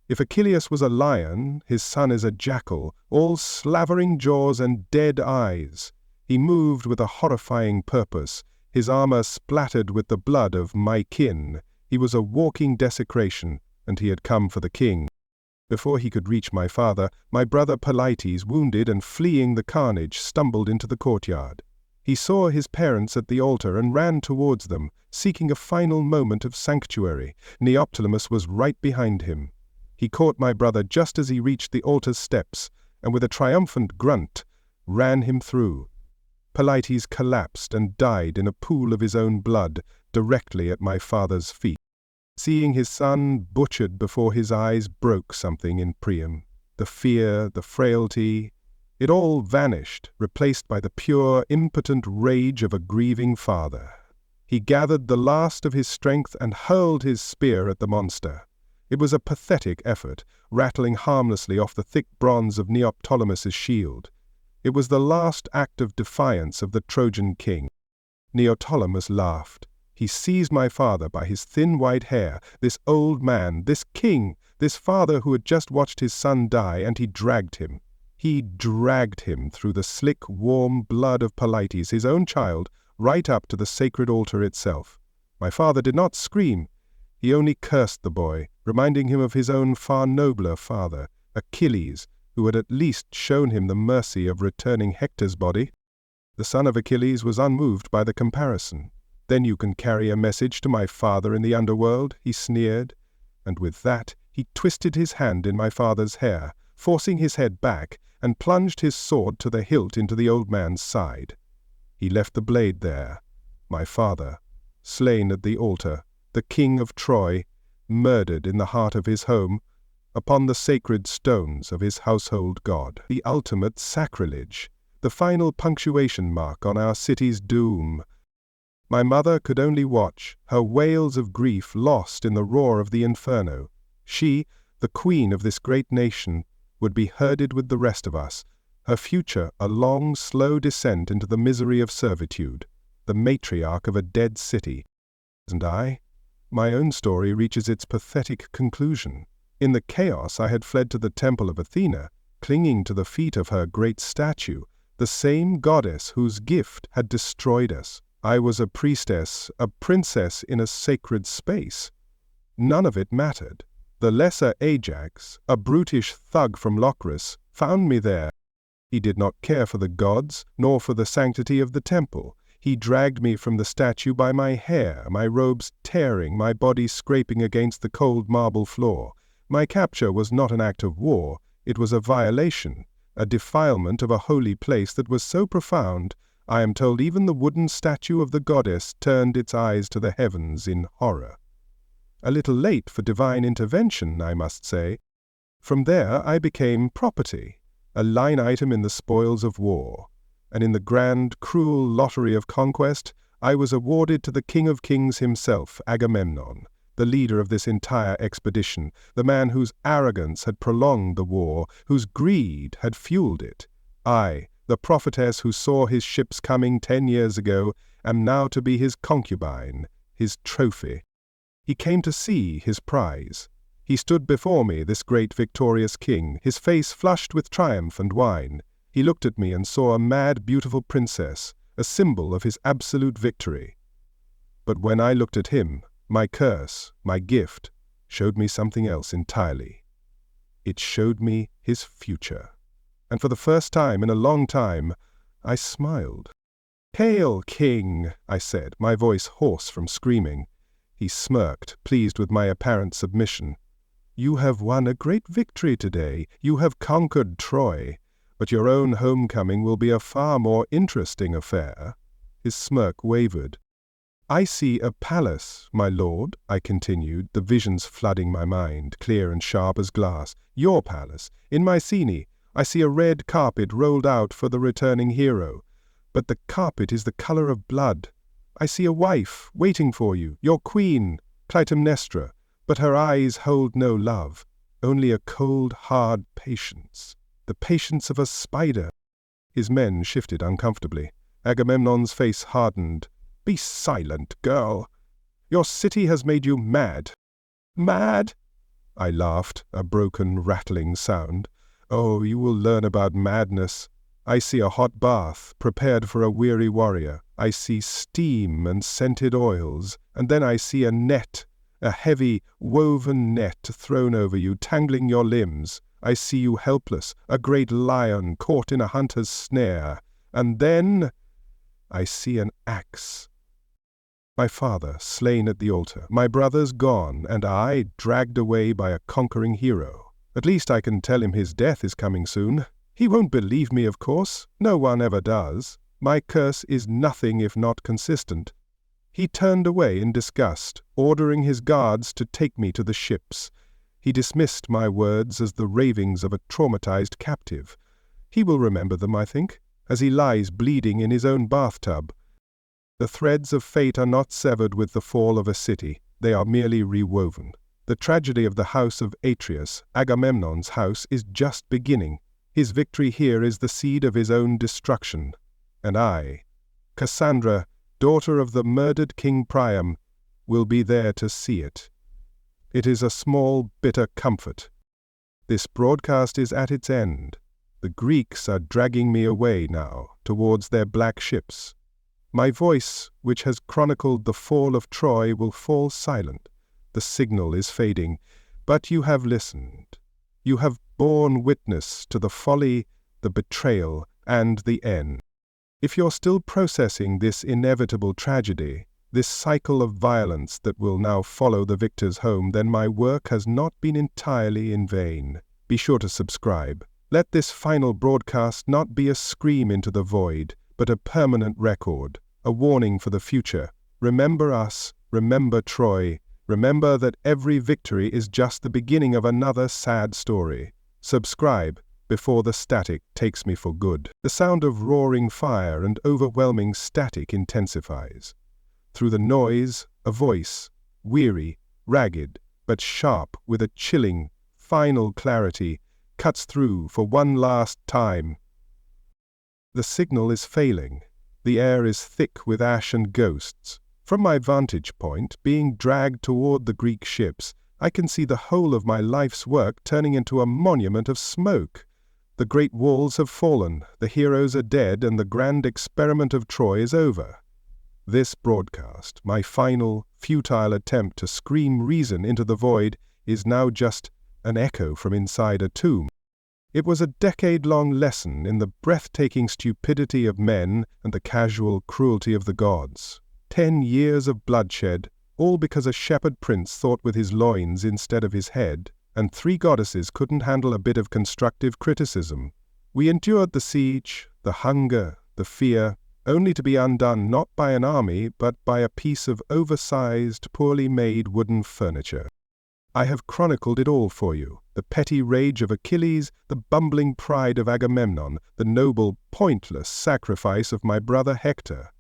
If Achilles was a lion, his son is a jackal, all slavering jaws and dead eyes. He moved with a horrifying purpose, his armor splattered with the blood of my kin. He was a walking desecration, and he had come for the king. Before he could reach my father, my brother Polites, wounded and fleeing the carnage, stumbled into the courtyard. He saw his parents at the altar and ran towards them, seeking a final moment of sanctuary. Neoptolemus was right behind him. He caught my brother just as he reached the altar's steps, and with a triumphant grunt, ran him through. Polites collapsed and died in a pool of his own blood, directly at my father's feet. Seeing his son butchered before his eyes broke something in Priam. The fear, the frailty, it all vanished, replaced by the pure, impotent rage of a grieving father. He gathered the last of his strength and hurled his spear at the monster. It was a pathetic effort, rattling harmlessly off the thick bronze of Neoptolemus's shield. It was the last act of defiance of the Trojan king. Neoptolemus laughed. He seized my father by his thin white hair, this old man, this king, this father who had just watched his son die, and he dragged him. He dragged him through the slick, warm blood of Polites, his own child, right up to the sacred altar itself. My father did not scream. He only cursed the boy, reminding him of his own far nobler father, Achilles, who had at least shown him the mercy of returning Hector's body. The son of Achilles was unmoved by the comparison. "Then you can carry a message to my father in the underworld," he sneered, and with that he twisted his hand in my father's hair, forcing his head back, and plunged his sword to the hilt into the old man's side. He left the blade there. My father, slain at the altar, the king of Troy, murdered in the heart of his home, upon the sacred stones of his household god. The ultimate sacrilege, the final punctuation mark on our city's doom. My mother could only watch, her wails of grief lost in the roar of the inferno. She, the queen of this great nation, would be herded with the rest of us, her future a long, slow descent into the misery of servitude, the matriarch of a dead city. And I? My own story reaches its pathetic conclusion. In the chaos I had fled to the temple of Athena, clinging to the feet of her great statue, the same goddess whose gift had destroyed us. I was a priestess, a princess in a sacred space. None of it mattered. The lesser Ajax, a brutish thug from Locris, found me there. He did not care for the gods, nor for the sanctity of the temple. He dragged me from the statue by my hair, my robes tearing, my body scraping against the cold marble floor. My capture was not an act of war, it was a violation, a defilement of a holy place that was so profound, I am told even the wooden statue of the goddess turned its eyes to the heavens in horror. A little late for divine intervention, I must say. From there I became property, a line item in the spoils of war, and in the grand, cruel lottery of conquest, I was awarded to the King of Kings himself, Agamemnon, the leader of this entire expedition, the man whose arrogance had prolonged the war, whose greed had fueled it. I, the prophetess who saw his ships coming 10 years ago, am now to be his concubine, his trophy. He came to see his prize. He stood before me, this great victorious king, his face flushed with triumph and wine. He looked at me and saw a mad, beautiful princess, a symbol of his absolute victory. But when I looked at him, my curse, my gift, showed me something else entirely. It showed me his future. And for the first time in a long time, I smiled. "Hail, King," I said, my voice hoarse from screaming. He smirked, pleased with my apparent submission. "You have won a great victory today. You have conquered Troy. But your own homecoming will be a far more interesting affair." His smirk wavered. "I see a palace, my lord," I continued, the visions flooding my mind, clear and sharp as glass. "Your palace. In Mycenae, I see a red carpet rolled out for the returning hero. But the carpet is the color of blood. I see a wife waiting for you, your queen, Clytemnestra, but her eyes hold no love, only a cold, hard patience, the patience of a spider." His men shifted uncomfortably. Agamemnon's face hardened. "Be silent, girl. Your city has made you mad." "Mad?" I laughed, a broken, rattling sound. "Oh, you will learn about madness. I see a hot bath, prepared for a weary warrior. I see steam and scented oils, and then I see a net, a heavy, woven net thrown over you, tangling your limbs. I see you helpless, a great lion caught in a hunter's snare. And then I see an axe. My father slain at the altar, my brothers gone, and I dragged away by a conquering hero. At least I can tell him his death is coming soon. He won't believe me, of course. No one ever does. My curse is nothing if not consistent." He turned away in disgust, ordering his guards to take me to the ships. He dismissed my words as the ravings of a traumatized captive. He will remember them, I think, as he lies bleeding in his own bathtub. The threads of fate are not severed with the fall of a city. They are merely rewoven. The tragedy of the house of Atreus, Agamemnon's house, is just beginning. His victory here is the seed of his own destruction. And I, Cassandra, daughter of the murdered King Priam, will be there to see it. It is a small, bitter comfort. This broadcast is at its end. The Greeks are dragging me away now, towards their black ships. My voice, which has chronicled the fall of Troy, will fall silent. The signal is fading, but you have listened. You have borne witness to the folly, the betrayal, and the end. If you're still processing this inevitable tragedy, this cycle of violence that will now follow the victors home, then my work has not been entirely in vain. Be sure to subscribe. Let this final broadcast not be a scream into the void, but a permanent record, a warning for the future. Remember us, remember Troy, remember that every victory is just the beginning of another sad story. Subscribe before the static takes me for good. The sound of roaring fire and overwhelming static intensifies. Through the noise, a voice, weary, ragged, but sharp with a chilling, final clarity, cuts through for one last time. The signal is failing. The air is thick with ash and ghosts. From my vantage point, being dragged toward the Greek ships, I can see the whole of my life's work turning into a monument of smoke. The great walls have fallen, the heroes are dead, and the grand experiment of Troy is over. This broadcast, my final, futile attempt to scream reason into the void, is now just an echo from inside a tomb. It was a decade-long lesson in the breathtaking stupidity of men and the casual cruelty of the gods. 10 years of bloodshed, all because a shepherd prince thought with his loins instead of his head, and 3 goddesses couldn't handle a bit of constructive criticism. We endured the siege, the hunger, the fear, only to be undone not by an army, but by a piece of oversized, poorly made wooden furniture. I have chronicled it all for you, the petty rage of Achilles, the bumbling pride of Agamemnon, the noble, pointless sacrifice of my brother Hector.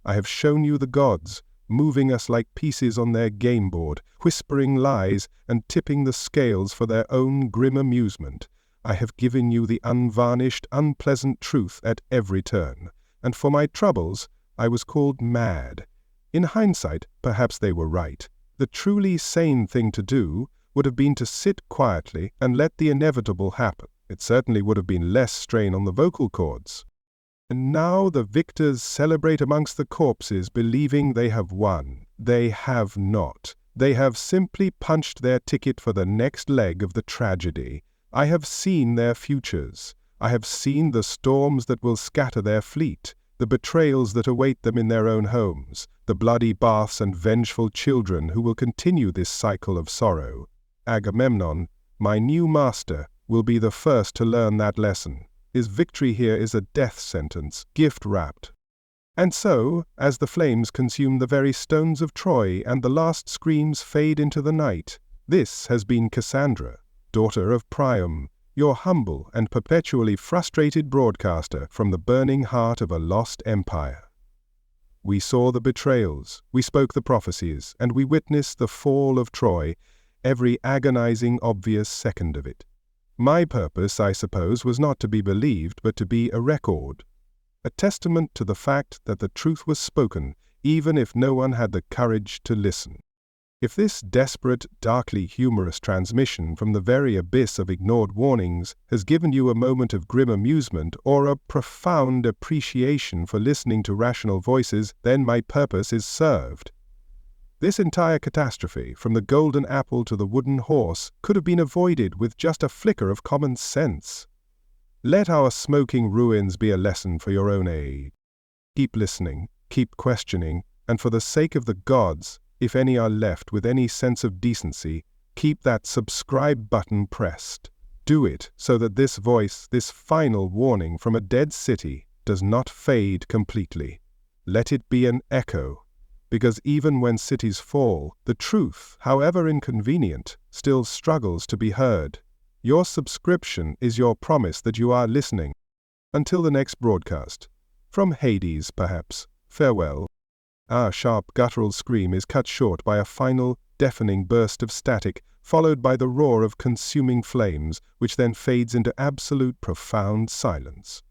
I have shown you the gods, moving us like pieces on their game board, whispering lies and tipping the scales for their own grim amusement. I have given you the unvarnished, unpleasant truth at every turn. And for my troubles, I was called mad. In hindsight, perhaps they were right. The truly sane thing to do would have been to sit quietly and let the inevitable happen. It certainly would have been less strain on the vocal cords. And now the victors celebrate amongst the corpses, believing they have won. They have not. They have simply punched their ticket for the next leg of the tragedy. I have seen their futures. I have seen the storms that will scatter their fleet, the betrayals that await them in their own homes, the bloody baths and vengeful children who will continue this cycle of sorrow. Agamemnon, my new master, will be the first to learn that lesson. His victory here is a death sentence, gift-wrapped. And so, as the flames consume the very stones of Troy and the last screams fade into the night, this has been Cassandra, daughter of Priam, your humble and perpetually frustrated broadcaster from the burning heart of a lost empire. We saw the betrayals, we spoke the prophecies, and we witnessed the fall of Troy, every agonizing, obvious second of it. My purpose, I suppose, was not to be believed, but to be a record, a testament to the fact that the truth was spoken, even if no one had the courage to listen. If this desperate, darkly humorous transmission from the very abyss of ignored warnings has given you a moment of grim amusement or a profound appreciation for listening to rational voices, then my purpose is served. This entire catastrophe, from the golden apple to the wooden horse, could have been avoided with just a flicker of common sense. Let our smoking ruins be a lesson for your own age. Keep listening, keep questioning, and for the sake of the gods, if any are left with any sense of decency, keep that subscribe button pressed. Do it so that this voice, this final warning from a dead city, does not fade completely. Let it be an echo, because even when cities fall, the truth, however inconvenient, still struggles to be heard. Your subscription is your promise that you are listening. Until the next broadcast. From Hades, perhaps. Farewell. Our sharp guttural scream is cut short by a final, deafening burst of static, followed by the roar of consuming flames, which then fades into absolute profound silence.